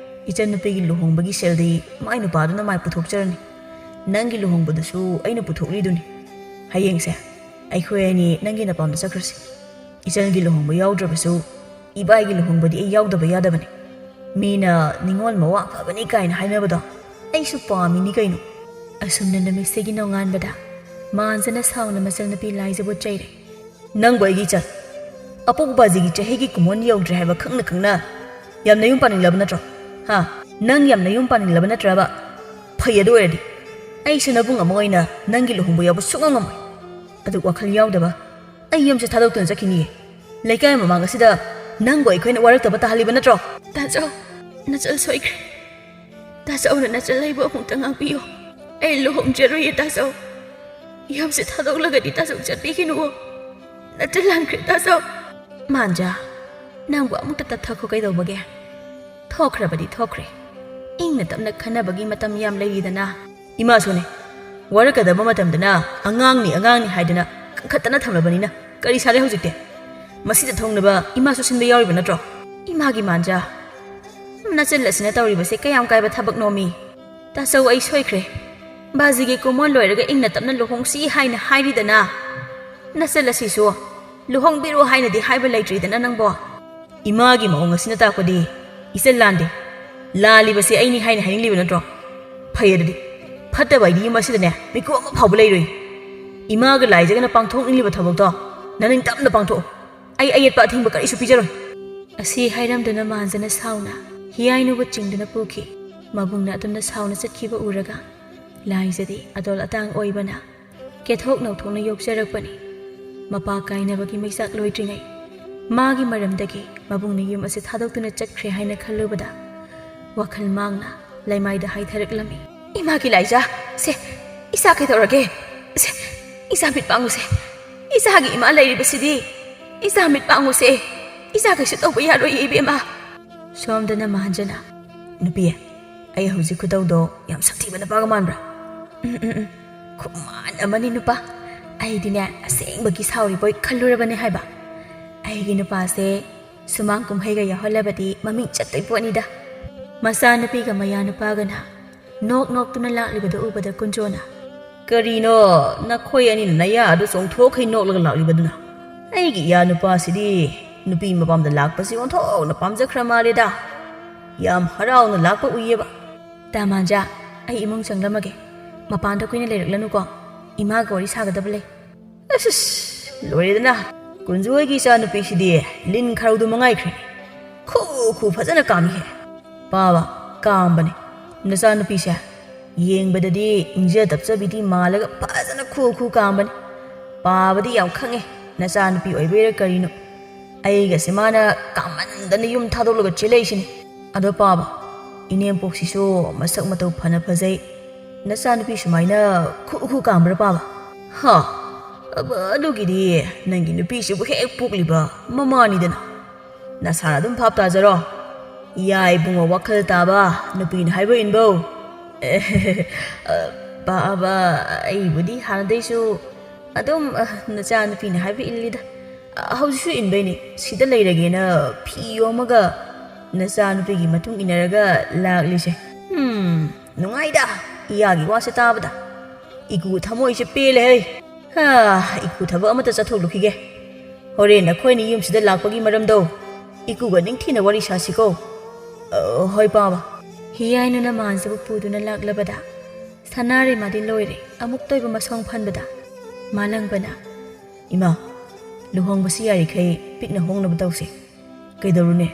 ꯏꯆꯟꯅꯨꯄꯤꯒꯤ ꯂꯨꯍꯣꯡꯕꯒꯤ ꯁꯦꯜꯗꯤ ꯃꯥꯏ ꯅꯨꯄꯥꯗꯨꯅ ꯃꯥꯏ ꯄꯨꯊꯣꯛꯆꯔꯅꯤ ꯅꯪꯒꯤ ꯂꯨꯍꯣꯡꯕꯗꯨꯁꯨ ꯑꯩꯅ ꯄꯨꯊꯣꯛꯂꯤꯗꯨꯅꯤ ꯍꯌꯦꯡꯁꯦ ꯑꯩꯈꯣꯏ ꯑꯅꯤ ꯅꯪꯒꯤ ꯅꯄꯥꯝꯗ ꯆꯠꯈ꯭ꯔꯁꯤ ꯏꯆꯟꯒꯤ ꯂꯨꯍꯣꯡꯕ ꯌꯥꯎꯗ꯭ꯔꯕꯁꯨ ꯏꯕꯥꯏꯒꯤ ꯂꯨꯍꯣꯡꯕꯗꯤ ꯑꯩ ꯌꯥꯎꯗꯕ ꯌꯥꯗꯕꯅꯤ ꯃꯤꯅ ꯅꯤꯉꯣꯜ ꯃꯋꯥ ꯐꯕꯅꯤ ꯀꯥꯏꯅ ꯍꯥꯏꯅꯕꯗꯣ ꯑꯩꯁꯨ ꯄꯥꯝꯃꯤꯅꯤ ꯀꯩꯅꯣ ꯑꯁꯨꯝꯅ ꯅꯨꯃꯤꯠꯁꯤꯒꯤ ꯅꯣꯡꯉꯥꯟꯕꯗ ꯃꯥꯟꯖꯅ ꯁꯥꯎꯅ ꯃꯆꯜꯅꯨꯄꯤ ꯂꯥꯏꯖꯕꯨ ꯆꯩꯔꯦ ꯅꯪꯕꯨ ꯑꯩꯒꯤ ꯏꯆꯟ ꯑꯄꯣꯛꯄꯕꯥꯖꯤꯒꯤ ꯆꯍꯤꯒꯤ ꯀꯨꯝꯑꯣꯟ ꯌꯧꯗ꯭ꯔꯦ ꯍꯥꯏꯕ ꯈꯪꯅ ꯈꯪꯅ ꯌꯥꯝꯅ ꯌꯨꯝ ꯄꯥꯅꯤꯡꯂꯕ ꯅꯠꯇ꯭ꯔꯣ? ꯍꯥ? ꯅꯪ ꯌꯥꯝꯅ ꯌꯨꯝ ꯄꯥꯅꯤꯡꯂꯕ ꯅꯠꯇ꯭ꯔꯕ? ꯐꯩ ꯑꯗꯨ ꯑꯣꯏꯔꯗꯤ ꯑꯩꯁꯨ ꯅꯕꯨꯡ ꯑꯃ ꯑꯣꯏꯅ ꯅꯪꯒꯤ ꯂꯨꯍꯣꯡꯕ ꯌꯥꯎꯕ ꯁꯨꯡꯉꯝ ꯉꯝꯃꯣꯏ꯫ ꯑꯗꯨ ꯋꯥꯈꯜ ꯌꯥꯎꯗꯕ ꯑꯩ ꯌꯨꯝꯁꯦ ꯊꯥꯗꯣꯛꯇꯨꯅ ꯆꯠꯈꯤꯅꯤꯌꯦ꯫ ꯂꯩꯀꯥꯏ ꯃꯃꯥꯡ ꯑꯁꯤꯗ ꯅꯪꯕꯨ ꯑꯩꯈꯣꯏꯅ ꯋꯥꯔꯛꯇꯕ ꯇꯥꯍꯜꯂꯤꯕ ꯅꯠꯇ꯭ꯔꯣ? ꯇꯥꯆꯧ, ꯅꯆꯜ ꯁꯣꯏꯈ꯭ꯔꯦ꯫ ꯇꯥꯆꯧꯅ ꯅꯆꯜ ꯑꯩꯕꯨ ꯑꯃꯨꯛꯇ ꯉꯥꯛꯄꯤꯌꯨ꯫ ꯑꯩ ꯂꯨꯍꯣꯡꯖꯔꯣꯏꯌꯦ ꯇꯥꯆꯧ꯫ ꯌꯨꯝꯁꯦ ꯊꯥꯗꯣꯛꯂꯒꯗꯤ ꯇꯥꯆꯧ ꯆꯠꯄꯤꯈꯤꯅꯨ꯫ ꯅꯆꯜ ꯂꯥꯟꯈ꯭ꯔꯦ ꯇꯥꯆꯧ꯫ ꯃꯥꯟꯖꯥ, ꯅꯪꯕꯨ ꯑꯃꯨꯛꯇ ꯇꯞꯊꯈꯣ ꯀꯩꯗꯧꯕꯒꯦ? ꯊꯣꯛꯈ꯭ꯔꯕꯗꯤ ꯊꯣꯛꯈ꯭ꯔꯦ꯫ ꯏꯪꯅ ꯇꯞꯅ ꯈꯟꯅꯕꯒꯤ ꯃꯇꯝ ꯌꯥꯝ ꯂꯩꯔꯤꯗꯅ꯫ ꯏꯃꯥꯁꯨꯅꯦ, ꯋꯥꯔꯛꯀꯗꯕ ꯃꯇꯝꯗꯅ ꯑꯉꯥꯡꯅꯤ ꯍꯥꯏꯗꯅ ꯀꯟꯈꯠꯇꯅ ꯊꯝꯂꯕꯅꯤꯅ ꯀꯔꯤ ꯁꯥꯔꯦ ꯍꯧꯖꯤꯛꯇꯤ? ꯃꯁꯤꯗ ꯊꯣꯡꯅꯕ ꯏꯃꯥꯁꯨ ꯁꯤꯟꯕ ꯌꯥꯎꯔꯤꯕ ꯅꯠꯇ꯭ꯔꯣ? ꯏꯃꯥꯒꯤ ꯃꯥꯟꯖꯥ, ꯅꯆꯜ ꯑꯁꯤꯅ ꯇꯧꯔꯤꯕꯁꯦ ꯀꯌꯥꯝ ꯀꯥꯏꯕ ꯊꯕꯛꯅꯣꯃꯤ? ꯇꯥꯆꯧ ꯑꯩ ꯁꯣꯏꯈ꯭ꯔꯦ꯫ ꯕꯥꯖꯤꯒꯤ ꯀꯨꯝꯑꯣꯟ ꯂꯣꯏꯔꯒ ꯏꯪꯅ ꯇꯞꯅ ꯂꯨꯍꯣꯡꯁꯤ ꯍꯥꯏꯅ ꯍꯥꯏꯔꯤꯗꯅ꯫ ꯅꯆꯜ ꯑꯁꯤꯁꯨ ꯂꯨꯍꯣꯡꯕꯤꯔꯣ ꯍꯥꯏꯅꯗꯤ ꯍꯥꯏꯕ ꯂꯩꯇ꯭ꯔꯤꯗꯅ ꯅꯪꯕꯣ꯫ ꯏꯃꯥꯒꯤ ꯃꯑꯣꯡ ꯑꯁꯤꯅ ꯇꯥꯛꯄꯗꯤ ꯏꯆꯜ ꯂꯥꯟꯗꯦ꯫ ꯂꯥꯜꯂꯤꯕꯁꯦ ꯑꯩꯅꯤ ꯍꯥꯏꯅ ꯍꯥꯏꯅꯤꯡꯂꯤꯕ ꯅꯠꯇ꯭ꯔꯣ? ꯐꯩ ꯑꯗꯨꯗꯤ ꯐꯠꯇꯕ ꯑꯩꯗꯤ ꯌꯨꯝ ꯑꯁꯤꯗꯅꯦ ꯃꯤꯀꯨꯞ ꯑꯃ ꯐꯥꯎꯕ ꯂꯩꯔꯣꯏ꯫ ꯏꯃꯥꯒ ꯂꯥꯏꯖꯒꯅ ꯄꯥꯡꯊꯣꯛꯅꯤꯡꯂꯤꯕ ꯊꯕꯛꯇꯣ ꯅꯅꯤꯡ ꯇꯞꯅ ꯄꯥꯡꯊꯣꯛꯑꯣ꯫ ꯑꯩ ꯑꯌꯦꯠꯄ ꯑꯊꯤꯡꯕ ꯀꯔꯤꯁꯨ ꯄꯤꯖꯔꯣꯏ꯫ ꯑꯁꯤ ꯍꯥꯏꯔꯝꯗꯨꯅ ꯃꯥꯟꯖꯅ ꯁꯥꯎꯅ ꯍꯤꯌꯥꯏꯅꯨꯕꯨ ꯆꯤꯡꯗꯨꯅ ꯄꯨꯈꯤ꯫ ꯃꯕꯨꯡꯅ ꯑꯗꯨꯝꯅ ꯁꯥꯎꯅ ꯆꯠꯈꯤꯕ ꯎꯔꯒ ꯂꯥꯏꯖꯗꯤ ꯑꯗꯣꯜ ꯑꯇꯥꯡ ꯑꯣꯏꯕꯅ ꯀꯦꯊꯣꯛ ꯅꯧꯊꯣꯛꯅ ꯌꯣꯛꯆꯔꯛꯄꯅꯤ꯫ ꯃꯄꯥ ꯀꯥꯏꯅꯕꯒꯤ ꯃꯩꯆꯥꯛ ꯂꯣꯏꯗ꯭ꯔꯤꯉꯩ ꯃꯥꯒꯤ ꯃꯔꯝꯗꯒꯤ ꯃꯕꯨꯡꯅ ꯌꯨꯝ ꯑꯁꯤ ꯊꯥꯗꯣꯛꯇꯨꯅ ꯆꯠꯈ꯭ꯔꯦ ꯍꯥꯏꯅ ꯈꯜꯂꯨꯕꯗ ꯋꯥꯈꯜ ꯃꯥꯡꯅ ꯂꯩꯃꯥꯏꯗ ꯍꯥꯏꯊꯔꯛꯂꯝꯃꯤ꯫ ꯏꯃꯥꯒꯤ ꯂꯥꯏꯖꯥ, ꯁꯦ ꯏꯆꯥ ꯀꯩꯗꯧꯔꯒꯦ? ꯁꯦ ꯏꯆꯥ ꯃꯤꯠ ꯄꯥꯡꯉꯨꯁꯦ꯫ ꯏꯆꯥꯒꯤ ꯏꯃꯥ ꯂꯩꯔꯤꯕꯁꯤꯗꯤ꯫ ꯏꯆꯥ ꯃꯤꯠ ꯄꯥꯡꯉꯨꯁꯦ꯫ ꯏꯆꯥ ꯀꯩꯁꯨ ꯇꯧꯕ ꯌꯥꯔꯣꯏ ꯏꯕꯦꯝꯃ꯫ ꯁꯣꯝꯗꯅ ꯃꯥꯟꯖꯅ, ꯅꯨꯄꯤ, ꯑꯩ ꯍꯧꯖꯤꯛ ꯈꯨꯇꯧꯗꯣ ꯌꯥꯝ ꯁꯥꯊꯤꯕ ꯅꯨꯄꯥꯒ ꯃꯥꯟꯕ꯭ꯔꯥ? ꯈꯨꯃꯥꯟ ꯑꯃꯅꯤ ꯅꯨꯄꯥ꯫ ꯑꯩꯗꯤꯅꯦ ꯑꯁꯦꯡꯕꯒꯤ ꯁꯥꯎꯔꯤꯕꯣꯏ ꯈꯜꯂꯨꯔꯕꯅꯦ ꯍꯥꯏꯕ꯫ ꯑꯩꯒꯤ ꯅꯨꯄꯥꯁꯦ ꯁꯨꯃꯥꯡ ꯀꯨꯝꯍꯩꯒ ꯌꯥꯎꯍꯜꯂꯕꯗꯤ ꯃꯃꯤꯡ ꯆꯠꯇꯣꯏ ꯄꯣꯠꯅꯤꯗ꯫ ꯃꯆꯥꯅꯨꯄꯤꯒ ꯃꯌꯥ ꯅꯨꯄꯥꯒꯅ ꯅꯣꯛ ꯅꯣꯛꯇꯨꯅ ꯂꯥꯛꯂꯤꯕꯗꯨ ꯎꯕꯗ ꯀꯨꯟꯖꯣꯅ, ꯀꯔꯤꯅꯣ ꯅꯈꯣꯏ ꯑꯅꯤꯅ ꯅꯌꯥ ꯑꯗꯨ ꯆꯣꯡꯊꯣꯛꯈꯩ ꯅꯣꯛꯂꯒ ꯂꯥꯛꯂꯤꯕꯗꯨꯅ? ꯑꯩꯒꯤ ꯏꯌꯥ ꯅꯨꯄꯥꯁꯤꯗꯤ ꯅꯨꯄꯤ ꯃꯄꯥꯝꯗ ꯂꯥꯛꯄꯁꯤ ꯑꯣꯟꯊꯣꯛꯅ ꯄꯥꯝꯖꯈ꯭ꯔ ꯃꯥꯜꯂꯦꯗ꯫ ꯌꯥꯝ ꯍꯔꯥꯎꯅ ꯂꯥꯛꯄ ꯎꯏꯌꯦꯕ꯫ ꯇꯥꯃꯥꯟꯖꯥ, ꯑꯩ ꯏꯃꯨꯡ ꯆꯪꯂꯝꯃꯒꯦ꯫ ꯃꯄꯥꯟꯗ ꯀꯨꯏꯅ ꯂꯩꯔꯛꯂꯅꯨꯀꯣ꯫ ꯏꯃꯥꯒ ꯋꯥꯔꯤ ꯁꯥꯒꯗꯕ ꯂꯩ꯫ ꯑꯁ ꯂꯣꯏꯔꯦꯗꯅ, ꯀꯨꯟꯖꯣꯏꯒꯤ ꯏꯆꯥꯅꯨꯄꯤꯁꯤꯗꯤ ꯂꯤꯟ ꯈꯥꯔꯧꯗꯨ ꯃꯉꯥꯏꯈ꯭ꯔꯦ꯫ ꯈꯨ ꯐꯖꯅ ꯀꯥꯝꯃꯤꯍꯦ꯫ ꯄꯥꯕ ꯀꯥꯝꯕꯅꯦ ꯅꯆꯥꯅꯨꯄꯤꯁꯦ꯫ ꯌꯦꯡꯕꯗꯗꯤ ꯏꯪꯖ ꯇꯞꯆꯕꯤꯗꯤ ꯃꯥꯜꯂꯒ ꯐꯖꯅ ꯈꯨ ꯀꯥꯝꯕꯅꯤ꯫ ꯄꯥꯕꯗꯤ ꯌꯥꯝ ꯈꯪꯉꯦ ꯅꯆꯥꯅꯨꯄꯤ ꯑꯣꯏꯕꯩꯔꯥ ꯀꯔꯤꯅꯣ ꯑꯩꯒꯁꯦ ꯃꯥꯅ ꯀꯥꯝꯃꯟꯗꯅ ꯌꯨꯝ ꯊꯥꯗꯣꯛꯂꯒ ꯆꯦꯜꯂꯛꯏꯁꯤꯅꯤ꯫ ꯑꯗꯣ ꯄꯥꯕ, ꯏꯅꯦꯝꯄꯣꯛꯁꯤꯁꯨ ꯃꯁꯛ ꯃꯇꯧ ꯐꯅ ꯐꯖꯩ꯫ ꯅꯆꯥꯅꯨꯄꯤ ꯁꯨꯃꯥꯏꯅ ꯈꯨ ꯀꯥꯝꯕ꯭ꯔꯥ ꯄꯥꯕ? ꯍꯥ? ꯑꯗꯨꯒꯤꯗꯤ ꯅꯪꯒꯤ ꯅꯨꯄꯤꯁꯤꯕꯨ ꯍꯦꯛ ꯄꯣꯛꯂꯤꯕ ꯃꯃꯥꯅꯤꯗꯅ꯫ ꯅꯁꯥꯅ ꯑꯗꯨꯝ ꯚꯥꯞ ꯇꯥꯖꯔꯣ꯫ ꯌꯥꯏ ꯏꯕꯨꯡꯉꯣ ꯋꯥꯈꯜ ꯇꯥꯕ ꯅꯨꯄꯤꯅ ꯍꯥꯏꯕ ꯏꯟꯕꯧ꯫ ꯄꯥꯕ, ꯑꯩꯕꯨꯗꯤ ꯍꯥꯟꯅꯗꯩꯁꯨ ꯑꯗꯨꯝ ꯅꯆꯥꯅꯨꯄꯤꯅ ꯍꯥꯏꯕ ꯏꯜꯂꯤꯗ꯫ ꯍꯧꯖꯤꯛꯁꯨ ꯏꯟꯕꯩꯅꯤ ꯁꯤꯗ ꯂꯩꯔꯒꯦꯅ ꯐꯤ ꯌꯣꯝꯃꯒ ꯅꯆꯥꯅꯨꯄꯤꯒꯤ ꯃꯇꯨꯡ ꯏꯟꯅꯔꯒ ꯂꯥꯛꯂꯤꯁꯦ꯫ ꯅꯨꯡꯉꯥꯏꯗ ꯏꯌꯥꯒꯤ ꯋꯥꯁꯦ ꯇꯥꯕꯗ꯫ ꯏꯀꯨ ꯊꯃꯣꯏꯁꯦ ꯄꯦꯜꯂꯦ꯫ ꯏꯀꯨ ꯊꯕꯛ ꯑꯃꯇ ꯆꯠꯊꯣꯛꯂꯨꯈꯤꯒꯦ꯫ ꯍꯣꯔꯦꯟ ꯑꯩꯈꯣꯏꯅ ꯌꯨꯝꯁꯤꯗ ꯂꯥꯛꯄꯒꯤ ꯃꯔꯝꯗꯣ ꯏꯀꯨꯒ ꯅꯤꯡꯊꯤꯅ ꯋꯥꯔꯤ ꯁꯥꯁꯤꯀꯣ꯫ ꯍꯣꯏ ꯄꯥꯕ꯫ ꯍꯤꯌꯥꯏꯅꯨꯅ ꯃꯥꯟꯖꯕꯨ ꯄꯨꯗꯨꯅ ꯂꯥꯛꯂꯕꯗ ꯁꯅꯥꯔꯩꯃꯥꯗꯤ ꯂꯣꯏꯔꯦ ꯑꯃꯨꯛ ꯇꯣꯏꯕ ꯃꯁꯣꯡ ꯐꯟꯕꯗ꯫ ꯃꯥꯂꯪꯕꯅ, ꯏꯃꯥ, ꯂꯨꯍꯣꯡꯕꯁꯤ ꯌꯥꯔꯤꯈꯩ ꯄꯤꯛꯅ ꯍꯣꯡꯅꯕ ꯇꯧꯁꯤ꯫ ꯀꯩꯗꯧꯔꯨꯅꯦ,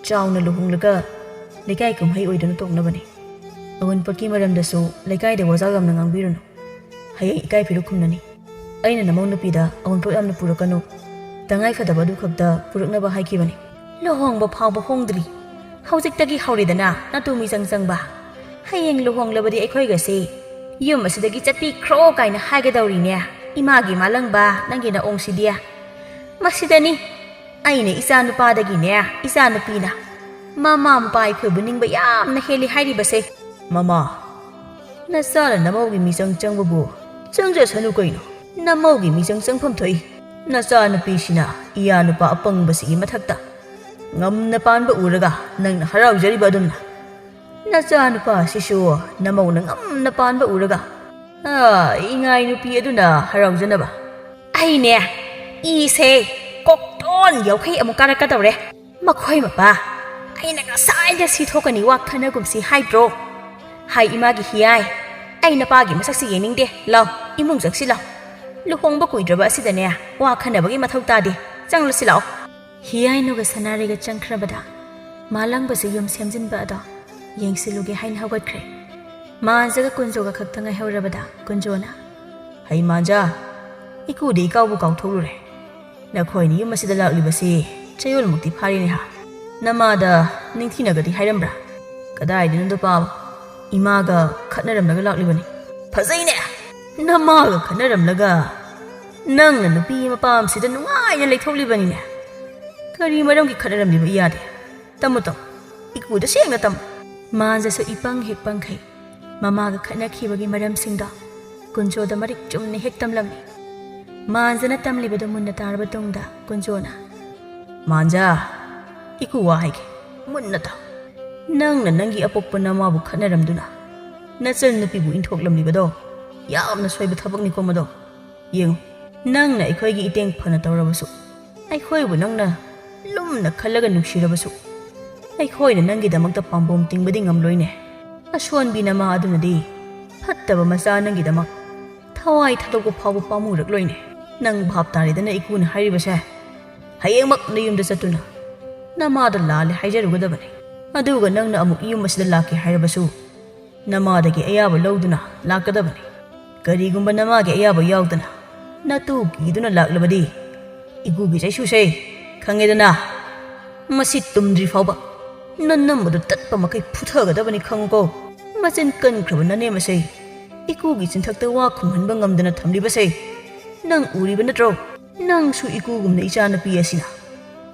ꯆꯥꯎꯅ ꯂꯨꯍꯣꯡꯂꯒ ꯂꯩꯀꯥꯏ ꯀꯨꯝꯍꯩ ꯑꯣꯏꯗꯨꯅ ꯇꯣꯛꯅꯕꯅꯤ꯫ ꯑꯋꯨꯟꯄꯣꯠꯀꯤ ꯃꯔꯝꯗꯁꯨ ꯂꯩꯀꯥꯏꯗ ꯋꯥꯖꯥꯎ ꯌꯥꯝꯅ ꯉꯥꯡꯕꯤꯔꯨꯅꯨ꯫ ꯍꯌꯦꯡ ꯏꯀꯥꯏ ꯐꯤꯔꯨꯛ ꯈꯨꯝꯅꯅꯤ꯫ ꯑꯩꯅ ꯅꯃꯧ ꯅꯨꯄꯤꯗ ꯑꯋꯨꯟꯄꯣꯠ ꯌꯥꯝꯅ ꯄꯨꯔꯛꯀꯅꯨ, ꯇꯉꯥꯏ ꯐꯗꯕ ꯑꯗꯨ ꯈꯛꯇ ꯄꯨꯔꯛꯅꯕ ꯍꯥꯏꯈꯤꯕꯅꯤ꯫ ꯂꯨꯍꯣꯡꯕ ꯐꯥꯎꯕ ꯍꯣꯡꯗ꯭ꯔꯤ꯫ ꯍꯧꯖꯤꯛꯇꯒꯤ ꯍꯧꯔꯤꯗꯅ ꯅꯇꯨ ꯃꯤꯆꯪ ꯆꯪꯕ꯫ ꯍꯌꯦꯡ ꯂꯨꯍꯣꯡꯂꯕꯗꯤ ꯑꯩꯈꯣꯏꯒꯁꯤ ꯌꯨꯝ ꯑꯁꯤꯗꯒꯤ ꯆꯠꯄꯤꯈ꯭ꯔꯣ ꯀꯥꯏꯅ ꯍꯥꯏꯒꯗꯧꯔꯤꯅꯦ꯫ ꯏꯃꯥꯒꯤ ꯃꯥꯂꯪꯕ ꯅꯪꯒꯤ ꯅꯑꯣꯡꯁꯤꯗꯤ꯫ ꯃꯁꯤꯗꯅꯤ ꯑꯩꯅ ꯏꯆꯥ ꯅꯨꯄꯥꯗꯒꯤꯅꯦ ꯏꯆꯥ ꯅꯨꯄꯤꯅ ꯃꯃꯥ ꯃꯄꯥ ꯑꯩꯈꯣꯏꯕꯨ ꯅꯤꯡꯕ ꯌꯥꯝꯅ ꯍꯦꯜꯂꯤ ꯍꯥꯏꯔꯤꯕꯁꯦ꯫ ꯃꯃꯥ, ꯅꯆꯥꯅ ꯅꯃꯧꯒꯤ ꯃꯤꯆꯪ ꯆꯪꯕꯕꯨ ꯆꯪꯖꯁꯅꯨ ꯀꯩꯅꯣ꯫ ꯅꯃꯧꯒꯤ ꯃꯤꯆꯪ ꯆꯪꯐꯝ ꯊꯣꯛꯏ꯫ ꯅꯆꯥꯅꯨꯄꯤꯁꯤꯅ ꯏꯌꯥ ꯅꯨꯄꯥ ꯑꯄꯪꯕꯁꯤꯒꯤ ꯃꯊꯛꯇ ꯉꯝꯅ ꯄꯥꯟꯕ ꯎꯔꯒ ꯅꯪꯅ ꯍꯔꯥꯎꯖꯔꯤꯕ ꯑꯗꯨꯝꯅ ꯅꯆꯥꯅꯨꯄꯥꯁꯤꯁꯨ ꯅꯃꯧꯅ ꯉꯝꯅ ꯄꯥꯟꯕ ꯎꯔꯒ ꯏꯉꯥꯏ ꯅꯨꯄꯤ ꯑꯗꯨꯅ ꯍꯔꯥꯎꯖꯅꯕ꯫ ꯑꯩꯅꯦ ꯏꯁꯦ ꯀꯣꯛꯇꯣꯟ ꯌꯥꯎꯈꯩ ꯑꯃꯨꯛ ꯀꯥꯔꯛꯀꯗꯧꯔꯦ꯫ ꯃꯈꯣꯏ ꯃꯄꯥ, ꯑꯩꯅ ꯉꯁꯥꯏꯗ ꯁꯤꯊꯣꯛꯀꯅꯤ ꯋꯥ ꯈꯟꯅꯒꯨꯝꯁꯤ ꯍꯥꯏꯗ꯭ꯔꯣ? ꯍꯥꯏ ꯏꯃꯥꯒꯤ ꯍꯤꯌꯥꯏ, ꯑꯩ ꯅꯄꯥꯒꯤ ꯃꯁꯛꯁꯤ ꯌꯦꯡꯅꯤꯡꯗꯦ꯫ ꯂꯥꯎ ꯏꯃꯨꯡ ꯆꯪꯁꯤ ꯂꯥꯎ꯫ ꯂꯨꯍꯣꯡꯕ ꯀꯨꯏꯗ꯭ꯔꯕ ꯑꯁꯤꯗꯅꯦ ꯋꯥ ꯈꯟꯅꯕꯒꯤ ꯃꯊꯧ ꯇꯥꯗꯦ꯫ ꯆꯪꯂꯁꯤ ꯂꯥꯛꯑꯣ꯫ ꯍꯤꯌꯥꯏꯅꯨꯒ ꯁꯅꯥꯔꯤꯒ ꯆꯪꯈ꯭ꯔꯕꯗ ꯃꯥꯂꯪꯕꯁꯨ ꯌꯨꯝ ꯁꯦꯝꯖꯤꯟꯕ ꯑꯗꯣ ꯌꯦꯡꯁꯤꯜꯂꯨꯒꯦ ꯍꯥꯏꯅ ꯍꯧꯒꯠꯈ꯭ꯔꯦ꯫ ꯃꯥꯟꯖꯒ ꯀꯨꯟꯖꯣꯒ ꯈꯛꯇ ꯉꯥꯏꯍꯧꯔꯕꯗ ꯀꯨꯟꯖꯣꯅ ꯍꯩ ꯃꯥꯟꯖꯥ ꯏꯀꯨꯗꯤ ꯏꯀꯥꯎꯕꯨ ꯀꯥꯎꯊꯣꯛꯂꯨꯔꯦ ꯅꯈꯣꯏꯅ ꯌꯨꯝ ꯑꯁꯤꯗ ꯂꯥꯛꯂꯤꯕꯁꯤ ꯆꯌꯣꯜꯃꯨꯛꯇꯤ ꯐꯥꯔꯦꯅꯦ ꯍꯥ ꯅꯃꯥꯗ ꯅꯤꯡꯊꯤꯅꯒꯗꯤ ꯍꯥꯏꯔꯝꯕ꯭ꯔꯥ ꯀꯗꯥꯏꯗꯅꯣꯗꯣ ꯄꯥꯕ ꯏꯃꯥꯒ ꯈꯠꯅꯔꯝꯂꯒ ꯂꯥꯛꯂꯤꯕꯅꯤ ꯐꯖꯩꯅꯦ ꯅꯃꯥꯒ ꯈꯠꯅꯔꯝꯂꯒ ꯅꯪꯅ ꯅꯨꯄꯤ ꯃꯄꯥꯝꯁꯤꯗ ꯅꯨꯡꯉꯥꯏꯅ ꯂꯩꯊꯣꯛꯂꯤꯕꯅꯤꯅꯦ ꯀꯔꯤ ꯃꯔꯝꯒꯤ ꯈꯠꯅꯔꯝꯂꯤꯕ ꯏꯌꯥꯗꯤ ꯇꯝꯃꯨ ꯇꯝꯃꯨ ꯏꯀꯨꯗ ꯁꯦꯡꯅ ꯇꯝꯃꯨ ꯃꯥꯟꯖꯁꯨ ꯏꯄꯪ ꯍꯦꯛ ꯄꯪꯈꯩ ꯃꯃꯥꯒ ꯈꯠꯅꯈꯤꯕꯒꯤ ꯃꯔꯝꯁꯤꯡꯗꯣ ꯀꯨꯟꯖꯣꯗ ꯃꯔꯤꯛ ꯆꯨꯝꯅ ꯍꯦꯛ ꯇꯝꯂꯝꯃꯤ꯫ ꯃꯥꯟꯖꯅ ꯇꯝꯂꯤꯕꯗꯨ ꯃꯨꯟꯅ ꯇꯥꯔꯕ ꯇꯨꯡꯗ ꯀꯨꯟꯖꯣꯅ ꯃꯥꯟꯖꯥ 이ku 와이게 문나다 ꯅꯪꯅ ꯅꯪꯒꯤ ꯑꯄꯣꯛꯄ ꯅꯃꯥꯕꯨ ꯈꯠꯅꯔꯝꯗꯨꯅ ꯅꯆꯟ ꯅꯨꯄꯤꯕꯨ ꯏꯟꯊꯣꯛꯂꯝꯂꯤꯕꯗꯣ ꯌꯥꯝꯅ ꯁꯣꯏꯕ ꯊꯕꯛꯅꯤꯀꯣ ꯃꯗꯣ ꯌꯦꯡꯉꯨ ꯅꯪꯅ ꯑꯩꯈꯣꯏꯒꯤ ꯏꯇꯦꯡ ꯐꯅ ꯇꯧꯔꯕꯁꯨ ꯑꯩꯈꯣꯏꯕꯨ ꯅꯪꯅ ꯂꯨꯝꯅ ꯈꯜꯂꯒ ꯅꯨꯡꯁꯤꯔꯕꯁꯨ ꯑꯩꯈꯣꯏꯅ ꯅꯪꯒꯤꯗꯃꯛꯇ ꯄꯥꯝꯕꯣꯝ ꯇꯤꯡꯕꯗꯤ ꯉꯝꯂꯣꯏꯅꯦ ꯑꯁꯣꯟꯕꯤ ꯅꯃꯥ ꯑꯗꯨꯅꯗꯤ ꯐꯠꯇꯕ ꯃꯆꯥ ꯅꯪꯒꯤꯗꯃꯛ ꯊꯋꯥꯏ ꯊꯥꯗꯣꯛꯄ ꯐꯥꯎꯕ ꯄꯥꯝꯃꯨꯔꯛꯂꯣꯏꯅꯦ ꯅꯪ ꯚꯥꯞ ꯇꯥꯔꯦꯗꯅ ꯏꯀꯨꯅ ꯍꯥꯏꯔꯤꯕꯁꯦ ꯍꯌꯦꯡꯃꯛ ꯅꯌꯨꯝꯗ ꯆꯠꯇꯨꯅ ꯅꯃꯥꯗ ꯂꯥꯜꯂꯦ ꯍꯥꯏꯖꯔꯨꯒꯗꯕꯅꯤ ꯑꯗꯨꯒ ꯅꯪꯅ ꯑꯃꯨꯛ ꯌꯨꯝ ꯑꯁꯤꯗ ꯂꯥꯛꯀꯦ ꯍꯥꯏꯔꯕꯁꯨ ꯅꯃꯥꯗꯒꯤ ꯑꯌꯥꯕ ꯂꯧꯗꯨꯅ ꯂꯥꯛꯀꯗꯕꯅꯤ ꯀꯔꯤꯒꯨꯝꯕ ꯅꯃꯥꯒꯤ ꯑꯌꯥꯕ ꯌꯥꯎꯗꯅ ꯅꯇꯨ ꯀꯤꯗꯨꯅ ꯂꯥꯛꯂꯕꯗꯤ ꯏꯀꯨꯒꯤ ꯆꯩꯁꯨꯁꯦ ꯈꯪꯉꯦꯗꯅ ꯃꯁꯤ ꯇꯨꯝꯗ꯭ꯔꯤ ꯐꯥꯎꯕ ꯅꯅꯝꯕꯗꯨ ꯇꯠꯄ ꯃꯈꯩ ꯐꯨꯊꯒꯗꯕꯅꯤ ꯈꯪꯉꯨꯀꯣ ꯃꯆꯤꯟ ꯀꯟꯈ꯭ꯔꯕ ꯅꯅꯦꯝꯃꯁꯦ ꯏꯀꯨꯒꯤ ꯆꯤꯟꯊꯛꯇ ꯋꯥ ꯈꯨꯝꯍꯟꯕ ꯉꯝꯗꯅ ꯊꯝꯂꯤꯕꯁꯦ ꯅꯪ ꯎꯔꯤꯕ ꯅꯠꯇ꯭ꯔꯣ ꯅꯪꯁꯨ ꯏꯀꯨꯒꯨꯝꯅ ꯏꯆꯥꯅꯨꯄꯤ ꯑꯁꯤꯅ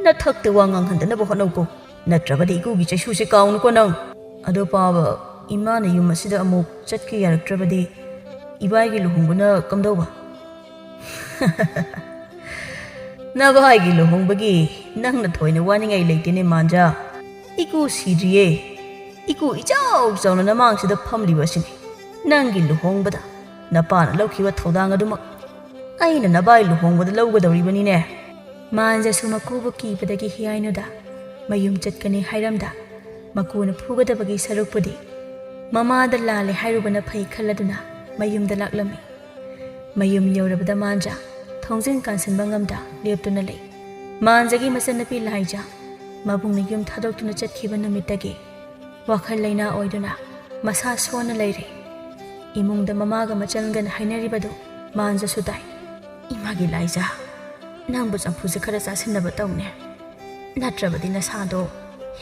ꯅꯊꯛꯇ ꯋꯥ ꯉꯥꯡꯍꯟꯗꯅꯕ ꯍꯣꯠꯅꯧꯀꯣ ꯅꯠꯇ꯭ꯔꯕꯗꯤ ꯏꯀꯨꯒꯤ ꯆꯩꯁꯨꯁꯦ ꯀꯥꯎꯅꯨꯀꯣ ꯅꯪ ꯑꯗꯣ ꯄꯥꯕ ꯏꯃꯥꯅ ꯌꯨꯝ ꯑꯁꯤꯗ ꯑꯃꯨꯛ ꯆꯠꯀꯦ ꯌꯥꯔꯛꯇ꯭ꯔꯕꯗꯤ ꯏꯕꯥꯏꯒꯤ ꯂꯨꯍꯣꯡꯕꯅ ꯀꯝꯗꯧꯕ ꯅꯕꯥꯏꯒꯤ ꯂꯨꯍꯣꯡꯕꯒꯤ ꯅꯪꯅ ꯊꯣꯏꯅ ꯋꯥꯅꯤꯡꯉꯥꯏ ꯂꯩꯇꯦꯅꯦ ꯃꯥꯟꯖꯥ 이ku 시드리에 이ku 이자우 자우나 나망시다 팜리바시니 낭기 루홍바다 나빠나 럭키와 토당아두막 아이나 나바이 루홍바다 럭가더리바니네 만자수 마쿠부 키바다기 히아이누다 마윰 ꯆꯠꯀꯅꯤ 하이람다 마쿠나 푸가다바기 사룩푸디 마마다 랄레 하이루바나 파이 칼라두나 마윰다 락람이 마윰 여러바다 만자 통진 간선바 ngam다 leptuna lei 만자기 마산나피 라이자 ꯃꯕꯨꯡꯅ ꯌꯨꯝ ꯊꯥꯗꯣꯛꯇꯨꯅ ꯆꯠꯈꯤꯕ ꯅꯨꯃꯤꯠꯇꯒꯤ ꯋꯥꯈꯜ ꯂꯩꯅꯥ ꯑꯣꯏꯗꯨꯅ ꯃꯁꯥ ꯁꯣꯟꯅ ꯂꯩꯔꯦ ꯏꯃꯨꯡꯗ ꯃꯃꯥꯒ ꯃꯆꯜꯒꯅ ꯍꯥꯏꯅꯔꯤꯕꯗꯨ ꯃꯥꯟꯖꯁꯨ ꯇꯥꯏ ꯏꯃꯥꯒꯤ ꯂꯥꯏꯖꯥ ꯅꯪꯕꯨ ꯆꯝꯐꯨꯠꯁꯦ ꯈꯔ ꯆꯥꯁꯤꯟꯅꯕ ꯇꯧꯅꯦ ꯅꯠꯇ꯭ꯔꯕꯗꯤ ꯅꯁꯥꯗꯣ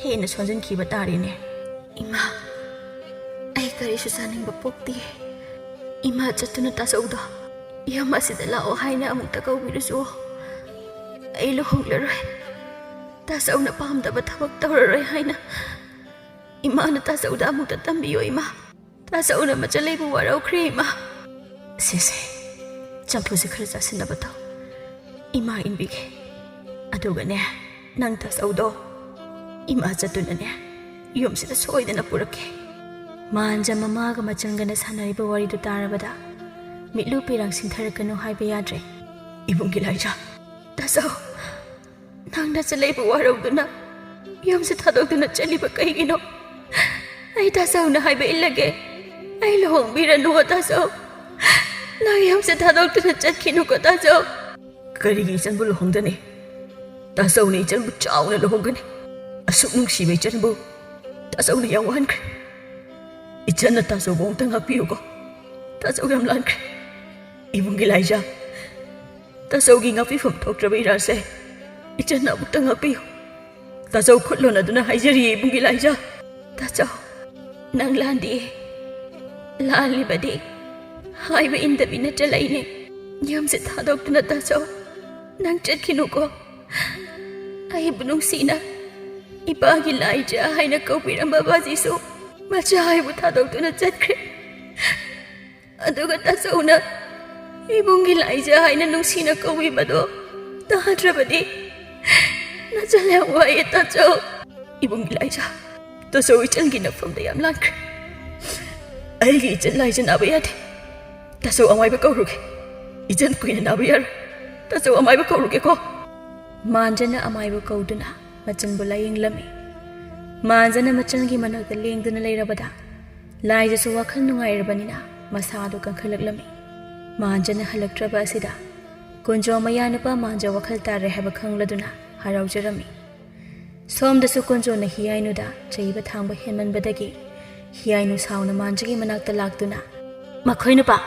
ꯍꯦꯟꯅ ꯁꯣꯟꯖꯤꯟꯈꯤꯕ ꯇꯥꯔꯦꯅꯦ ꯏꯃꯥ ꯑꯩ ꯀꯔꯤꯁꯨ ꯆꯥꯅꯤꯡꯕ ꯄꯣꯛꯇꯦ ꯏꯃꯥ ꯆꯠꯇꯨꯅ ꯇꯥꯆꯧꯗꯣ ꯌꯨꯝ ꯑꯁꯤꯗ ꯂꯥꯛꯑꯣ ꯍꯥꯏꯅ ꯑꯃꯨꯛꯇ ꯀꯧꯕꯤꯔꯁꯨ ꯑꯩ ꯂꯨꯍꯣꯡꯂꯔꯣꯏ ꯇꯥꯆꯧꯅ ꯄꯥꯝꯗꯕ ꯊꯕꯛ ꯇꯧꯔꯔꯣꯏ ꯍꯥꯏꯅ ꯏꯃꯥꯅ ꯇꯥꯆꯧꯗ ꯑꯃꯨꯛꯇ ꯇꯝꯕꯤꯌꯣ ꯏꯃꯥ ꯇꯥꯆꯧꯅ ꯃꯆꯜꯂꯩꯕꯨ ꯋꯥꯔꯧꯈ꯭ꯔꯦ ꯏꯃꯥ ꯁꯦꯁꯦ ꯆꯝꯐꯨꯠꯁꯦ ꯈꯔ ꯆꯥꯁꯤꯟꯅꯕ ꯇꯧ ꯏꯃꯥ ꯏꯟꯕꯤꯒꯦ ꯑꯗꯨꯒꯅꯦ ꯅꯪ ꯇꯥꯆꯧꯗꯣ ꯏꯃꯥ ꯆꯠꯇꯨꯅꯅꯦ ꯌꯨꯝꯁꯤꯗ ꯁꯣꯏꯗꯅ ꯄꯨꯔꯛꯀꯦ ꯃꯥꯟꯖ ꯃꯃꯥꯒ ꯃꯆꯜꯒꯅ ꯁꯥꯟꯅꯔꯤꯕ ꯋꯥꯔꯤꯗꯨ ꯇꯥꯔꯕꯗ ꯃꯤꯠꯂꯨ ꯄꯤꯔꯥꯡ ꯁꯤꯡꯊꯔꯛꯀꯅꯨ ꯍꯥꯏꯕ ꯌꯥꯗ꯭ꯔꯦ 이분기 라이자 ꯇꯥꯆꯧ ꯅꯪ ꯅꯆꯜꯂꯩꯕꯨ ꯋꯥꯔꯧꯗꯨꯅ ꯌꯨꯝꯁꯦ ꯊꯥꯗꯣꯛꯇꯨꯅ ꯆꯠꯂꯤꯕ ꯀꯩꯒꯤꯅꯣ ꯑꯩ ꯇꯥꯆꯧꯅ ꯍꯥꯏꯕ ꯏꯜꯂꯒꯦ ꯑꯩ ꯂꯨꯍꯣꯡꯕꯤꯔꯅꯨ ꯇꯥꯆꯧ ꯅꯪ ꯌꯨꯝꯁꯦ ꯊꯥꯗꯣꯛꯇꯨꯅ ꯆꯠꯈꯤꯅꯨꯀꯣ ꯇꯥꯆꯧ ꯀꯔꯤꯒꯤ ꯏꯆꯟꯕꯨ ꯂꯨꯍꯣꯡꯗꯅꯤ ꯇꯥꯆꯧꯅ ꯏꯆꯟꯕꯨ ꯆꯥꯎꯅ ꯂꯨꯍꯣꯡꯒꯅꯤ ꯑꯁꯨꯛ ꯅꯨꯡꯁꯤꯕ ꯏꯆꯟꯕꯨ ꯇꯥꯆꯧꯅ ꯌꯥꯝ ꯋꯥꯍꯟꯈ꯭ꯔꯦ 이찬나 따서 몽땅 학비우고 따서 gamlan크레 이분기 라이자 따서기 ngapifum thoktraba irase 이찬나 몽땅 학비우 따서 콜로나두나 하이저리 이분기 라이자 따서 nang landi lalibadi haiba indabina chalaine yamse thadokna taso nang chatkinuko ai bunungsina ipagi laija haina kopiramba bajisu macha haibu thadokna chatkre aduga tasona ibungi laija haina nungsina kowibado tahadrabadi nachala wae taso ibungi laija taso ichangi nafamda yam lankre aigi ichan laija naba yade taso amaiba kawruge ichan kuina naba yar taso amaiba kawruge ko manjana amaiba kawduna machan bulayeng lami manjana machangi manakta lengduna leirabada laija su wakhal nungairabanina masadu kankhalak manjana halaktraba asida kunjo maya nupa manja wakhal tare haba khangladuna ꯍꯔꯥꯎꯖꯔꯝꯃꯤ ꯁꯣꯝꯗꯁꯨ ꯀꯣꯟꯖꯣꯅ ꯍꯤꯌꯥꯏꯅꯨꯗ ꯆꯩꯕ ꯊꯥꯡꯕ ꯍꯦꯟꯃꯟꯕꯗꯒꯤ ꯍꯤꯌꯥꯏꯅꯨ ꯁꯥꯎꯅ ꯃꯥꯟꯖꯒꯤ ꯃꯅꯥꯛꯇ ꯂꯥꯛꯇꯨꯅ ꯃꯈꯣꯏ ꯅꯨꯄꯥ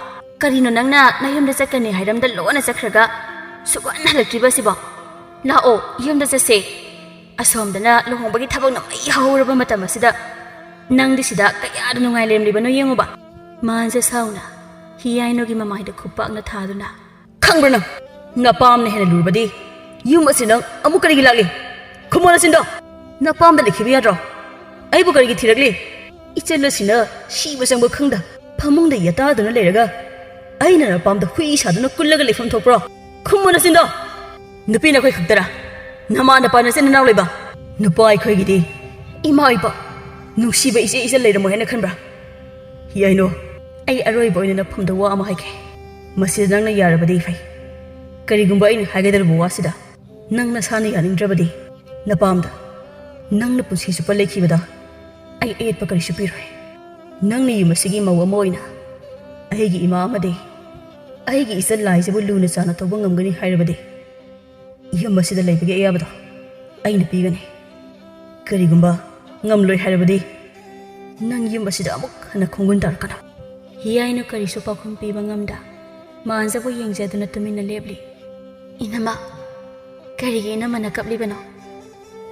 ꯀꯔꯤꯅꯣ ꯅꯪꯅ ꯅꯌꯨꯝꯗ ꯆꯠꯀꯅꯤ ꯍꯥꯏꯔꯝꯗ ꯂꯣꯟꯅ ꯆꯠꯈ꯭ꯔꯒ ꯁꯨꯛꯍꯟ ꯍꯜꯂꯛꯇ꯭ꯔꯤꯕꯁꯤꯕꯣ ꯂꯥꯛꯑꯣ ꯌꯨꯝꯗ ꯆꯠꯁꯦ ꯑꯁꯣꯝꯗꯅ ꯂꯨꯍꯣꯡꯕꯒꯤ ꯊꯕꯛꯅ ꯃꯩ ꯍꯧꯔꯕ ꯃꯇꯝ ꯑꯁꯤꯗ ꯅꯪꯗꯤ ꯁꯤꯗ ꯀꯌꯥꯗ ꯅꯨꯡꯉꯥꯏ ꯂꯩꯔꯝꯂꯤꯕꯅꯣ ꯌꯦꯡꯉꯨꯕ ꯃꯥꯟꯖ ꯁꯥꯎꯅ ꯍꯤꯌꯥꯏꯅꯨꯒꯤ ꯃꯃꯥꯏꯗ ꯈꯨꯄꯥꯛꯅ ꯊꯥꯗꯨꯅ ꯈꯪꯕ꯭ꯔ ꯅꯪ ꯅꯄꯥꯝꯅ ꯍꯦꯟꯅ ꯂꯨꯔꯕꯗꯤ ꯌꯨꯝ ꯑꯁꯤ ꯅꯪ ꯑꯃꯨꯛ ꯀꯔꯤꯒꯤ ꯂꯥꯛꯂꯤ ꯈꯨꯃꯣꯟ ꯑꯁꯤꯟꯗꯣ ꯅꯄꯥꯝꯗ ꯂꯩꯈꯤꯕ ꯌꯥꯗ꯭ꯔꯣ ꯑꯩꯕꯨ ꯀꯔꯤꯒꯤ ꯊꯤꯔꯛꯂꯤ ꯏꯆꯜ ꯑꯁꯤꯅ ꯁꯤꯕ ꯆꯪꯕ ꯈꯪꯗ ꯐꯃꯨꯡꯗ ꯌꯥꯇꯥꯗꯨꯅ ꯂꯩꯔꯒ ꯑꯩꯅ ꯅꯄꯥꯝꯗ ꯍꯨꯏ ꯁꯥꯗꯨꯅ ꯀꯨꯜꯂꯒ ꯂꯩꯐꯝ ꯊꯣꯛꯄ꯭ꯔꯣ ꯈꯨꯃꯣꯟ ꯑꯁꯤꯟꯗꯣ ꯅꯨꯄꯤ ꯅꯈꯣꯏ ꯈꯛꯇꯔꯥ ꯅꯃꯥ ꯅꯄꯥ ꯅꯆꯤꯟ ꯅꯅꯥꯎ ꯂꯩꯕ ꯅꯨꯄꯥ ꯑꯩꯈꯣꯏꯒꯤꯗꯤ ꯏꯃꯥ ꯏꯄꯥ ꯅꯨꯡꯁꯤꯕ ꯏꯆꯦ ꯏꯆꯜ ꯂꯩꯔꯝꯃꯣꯏ ꯍꯥꯏꯅ ꯈꯟꯕ꯭ꯔꯥ ꯍꯤꯌꯥꯏꯅꯨ ꯑꯩ ꯑꯔꯣꯏꯕ ꯑꯣꯏꯅ ꯅꯐꯝꯗ ꯋꯥ ꯑꯃ ꯍꯥꯏꯒꯦ ꯃꯁꯤꯗ ꯅꯪꯅ ꯌꯥꯔꯕꯗꯤ ꯐꯩ ꯀꯔꯤꯒꯨꯝꯕ ꯑꯩꯅ ꯍꯥꯏꯒꯗꯧꯔꯤꯕ ꯋꯥꯁꯤꯗ ꯅꯪ ꯅꯁꯥꯅ ꯌꯥꯅꯤꯡꯗ꯭ꯔꯕꯗꯤ ꯅꯄꯥꯝꯗ ꯅꯪꯅ ꯄꯨꯟꯁꯤ ꯆꯨꯞꯄ ꯂꯩꯈꯤꯕꯗ ꯑꯩ ꯑꯌꯦꯠꯄ ꯀꯔꯤꯁꯨ ꯄꯤꯔꯣꯏ ꯅꯪꯅ ꯌꯨꯝ ꯑꯁꯤꯒꯤ ꯃꯧ ꯑꯃ ꯑꯣꯏꯅ ꯑꯩꯒꯤ ꯏꯃꯥ ꯑꯃꯗꯤ ꯑꯩꯒꯤ ꯏꯆꯜ ꯂꯥꯏꯖꯕꯨ ꯂꯨꯅ ꯆꯥꯅ ꯇꯧꯕ ꯉꯝꯒꯅꯤ ꯍꯥꯏꯔꯕꯗꯤ ꯌꯨꯝ ꯑꯁꯤꯗ ꯂꯩꯕꯒꯤ ꯑꯌꯥꯕꯗꯣ ꯑꯩꯅ ꯄꯤꯒꯅꯤ ꯀꯔꯤꯒꯨꯝꯕ ꯉꯝꯂꯣꯏ ꯍꯥꯏꯔꯕꯗꯤ ꯅꯪ ꯌꯨꯝ ꯑꯁꯤꯗ ꯑꯃꯨꯛ ꯍꯟꯅ ꯈꯣꯡꯒꯨꯟ ꯇꯥꯔꯛꯀꯅꯨ ꯍꯤꯌꯥꯏꯅꯨ ꯀꯔꯤꯁꯨ ꯄꯥꯎꯈꯨꯝ ꯄꯤꯕ ꯉꯝꯗ ꯃꯥꯟꯖꯕꯨ ꯌꯦꯡꯖꯗꯨꯅ ꯇꯨꯃꯤꯟꯅ ꯂꯦꯞꯂꯤ ꯏꯅꯝꯃ ꯀꯔꯤꯒꯤ ꯏꯅꯝꯃꯅ ꯀꯞꯂꯤꯕꯅꯣ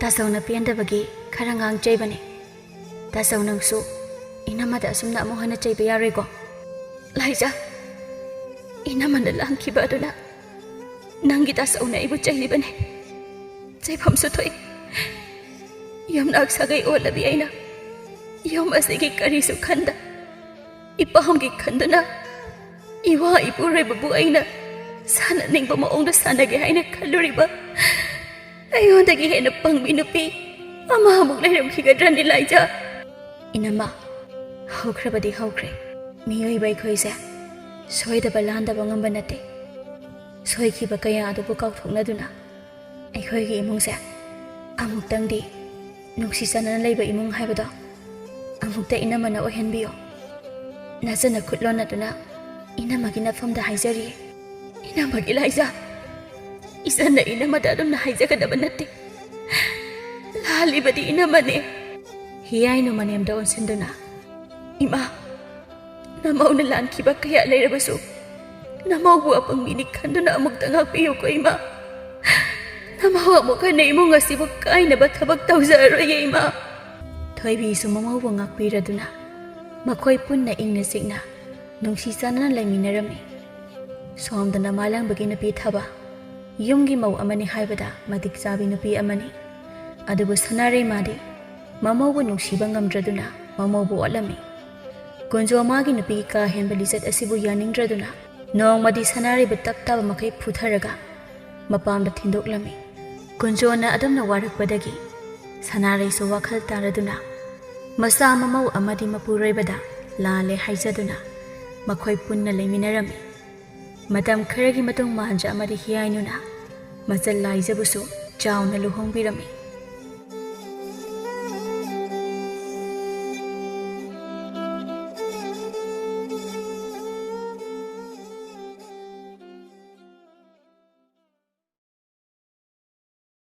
ꯇꯥꯆꯧꯅ ꯄꯦꯟꯗꯕꯒꯤ ꯈꯔ ꯉꯥꯡꯆꯩꯕꯅꯤ ꯇꯥꯆꯧ ꯅꯪꯁꯨ ꯏꯅꯝꯃꯗ ꯑꯁꯨꯝꯅ ꯑꯃꯨꯛ ꯍꯟꯅ ꯆꯩꯕ ꯌꯥꯔꯣꯏꯀꯣ ꯂꯥꯏꯖꯥ ꯏꯅꯝꯃꯅ ꯂꯥꯡꯈꯤꯕ ꯑꯗꯨꯅ ꯅꯪꯒꯤ ꯇꯥꯆꯧꯅ ꯑꯩꯕꯨ ꯆꯩꯔꯤꯕꯅꯤ ꯆꯩꯐꯝꯁꯨ ꯊꯣꯛꯏ ꯌꯨꯝꯅꯥꯛ ꯁꯥꯒꯩ ꯑꯣꯜꯂꯕꯤ ꯑꯩꯅ ꯌꯨꯝ ꯑꯁꯤꯒꯤ ꯀꯔꯤꯁꯨ ꯈꯟꯗ ꯏꯄꯥꯝꯒꯤ ꯈꯟꯗꯨꯅ ꯏꯋꯥ ꯏꯄꯨꯔꯣꯏꯕꯕꯨ ꯑꯩꯅ ꯁꯥꯟꯅꯅꯤꯡꯕ ꯃꯑꯣꯡꯗ ꯁꯥꯟꯅꯒꯦ ꯍꯥꯏꯅ ꯈꯜꯂꯨꯔꯤꯕ ꯑꯩꯉꯣꯟꯗꯒꯤ ꯍꯦꯟꯅ ꯄꯪꯕꯤ ꯅꯨꯄꯤ ꯑꯃꯃꯨꯛ ꯂꯩꯔꯝꯈꯤꯒꯗ꯭ꯔꯅꯤ ꯂꯥꯏꯖꯥ ꯏꯅꯝꯃ ꯍꯧꯈ꯭ꯔꯕꯗꯤ ꯍꯧꯈ꯭ꯔꯦ ꯃꯤꯑꯣꯏꯕ ꯑꯩꯈꯣꯏꯁꯦ ꯁꯣꯏꯗꯕ ꯂꯥꯟꯗꯕ ꯉꯝꯕ ꯅꯠꯇꯦ ꯁꯣꯏꯈꯤꯕ ꯀꯌꯥ ꯑꯗꯨꯕꯨ ꯀꯥꯎꯊꯣꯛꯅꯗꯨꯅ ꯑꯩꯈꯣꯏꯒꯤ ꯏꯃꯨꯡꯁꯦ ꯑꯃꯨꯛꯇꯪꯗꯤ ꯅꯨꯡꯁꯤ ꯆꯥꯟꯅꯅ ꯂꯩꯕ ꯏꯃꯨꯡ ꯍꯥꯏꯕꯗꯣ ꯑꯃꯨꯛꯇ ꯏꯅꯝꯃꯅ ꯑꯣꯏꯍꯟꯕꯤꯌꯨ ꯅꯆꯟꯅ ꯈꯨꯠ ꯂꯣꯟꯅꯗꯨꯅ ꯏꯅꯝꯃꯒꯤ ꯅꯐꯝꯗ ꯍꯥꯏꯖꯔꯤ ꯏꯅꯝꯃꯒꯤ ꯂꯥꯏꯖꯥ ꯏꯆꯟꯅ ꯏꯅꯝꯃꯗ ꯑꯗꯨꯝꯅ ꯍꯥꯏꯖꯒꯗꯕ ꯅꯠꯇꯦ ꯂꯥꯜꯂꯤꯕꯗꯤ ꯏꯅꯝꯃꯅꯦ ꯍꯤꯌꯥꯏꯅꯨ ꯃꯅꯦꯝꯗ ꯑꯣꯟꯁꯤꯟꯗꯨꯅ ꯏꯃꯥ ꯅꯃꯧꯅ ꯂꯥꯟꯈꯤꯕ ꯀꯌꯥ ꯂꯩꯔꯕꯁꯨ ꯅꯃꯧꯕꯨ ꯑꯄꯪꯕꯤꯅꯤ ꯈꯟꯗꯨꯅ ꯑꯃꯨꯛꯇ ꯉꯥꯛꯄꯤꯌꯨꯀꯣ ꯏꯃꯥ ꯅꯃꯧ ꯑꯃꯨꯛ ꯍꯟꯅ ꯏꯃꯨꯡ ꯑꯁꯤꯕꯨ ꯀꯥꯏꯅꯕ ꯊꯕꯛ ꯇꯧꯖꯔꯔꯣꯏꯌꯦ ꯏꯃꯥ ꯊꯣꯏꯕꯤꯁꯨ ꯃꯃꯧꯕꯨ ꯉꯥꯛꯄꯤꯔꯗꯨꯅ ꯃꯈꯣꯏ ꯄꯨꯟꯅ ꯏꯪꯅ ꯆꯤꯛꯅ ꯅꯨꯡꯁꯤ ꯆꯥꯟꯅꯅ ꯂꯩꯃꯤꯟꯅꯔꯝꯃꯤ ꯁꯣꯝꯗꯅ ꯃꯥꯂꯪꯕꯒꯤ ꯅꯨꯄꯤ ꯊꯕ ꯌꯨꯝꯒꯤ ꯃꯧ ꯑꯃꯅꯤ ꯍꯥꯏꯕꯗ ꯃꯇꯤꯛ ꯆꯥꯕꯤ ꯅꯨꯄꯤ ꯑꯃꯅꯤ ꯑꯗꯨꯕꯨ ꯁꯅꯥꯔꯩꯃꯥꯗꯤ ꯃꯃꯧꯕꯨ ꯅꯨꯡꯁꯤꯕ ꯉꯝꯗ꯭ꯔꯗꯨꯅ ꯃꯃꯧꯕꯨ ꯑꯣꯠꯂꯝꯃꯤ ꯀꯨꯟꯖꯣ ꯃꯥꯒꯤ ꯅꯨꯄꯤꯒꯤ ꯀꯥ ꯍꯦꯟꯕ ꯂꯤꯆꯠ ꯑꯁꯤꯕꯨ ꯌꯥꯅꯤꯡꯗ꯭ꯔꯗꯨꯅ ꯅꯣꯡꯃꯗꯤ ꯁꯅꯥꯔꯩꯕꯨ ꯇꯞ ꯇꯥꯕ ꯃꯈꯩ ꯐꯨꯊꯔꯒ ꯃꯄꯥꯝꯗ ꯊꯤꯟꯗꯣꯛꯂꯝꯃꯤ ꯀꯨꯟꯖꯣꯅ ꯑꯗꯨꯝꯅ ꯋꯥꯔꯛꯄꯗꯒꯤ ꯁꯅꯥꯔꯩꯁꯨ ꯋꯥꯈꯜ ꯇꯥꯔꯗꯨꯅ ꯃꯆꯥ ꯃꯃꯧ ꯑꯃꯗꯤ ꯃꯄꯨꯔꯣꯏꯕꯗ ꯂꯥꯜꯂꯦ ꯍꯥꯏꯖꯗꯨꯅ ꯃꯈꯣꯏ ꯄꯨꯟꯅ ꯂꯩꯃꯤꯟꯅꯔꯝꯃꯤ ꯃꯇꯝ ꯈꯔꯒꯤ ꯃꯇꯨꯡ ꯃꯥꯟꯖ ꯑꯃꯗꯤ ꯍꯤꯌꯥꯏꯅꯨꯅ ꯃꯆꯜ ꯂꯥꯏꯖꯕꯨꯁꯨ ꯆꯥꯎꯅ ꯂꯨꯍꯣꯡꯕꯤꯔꯝꯃꯤ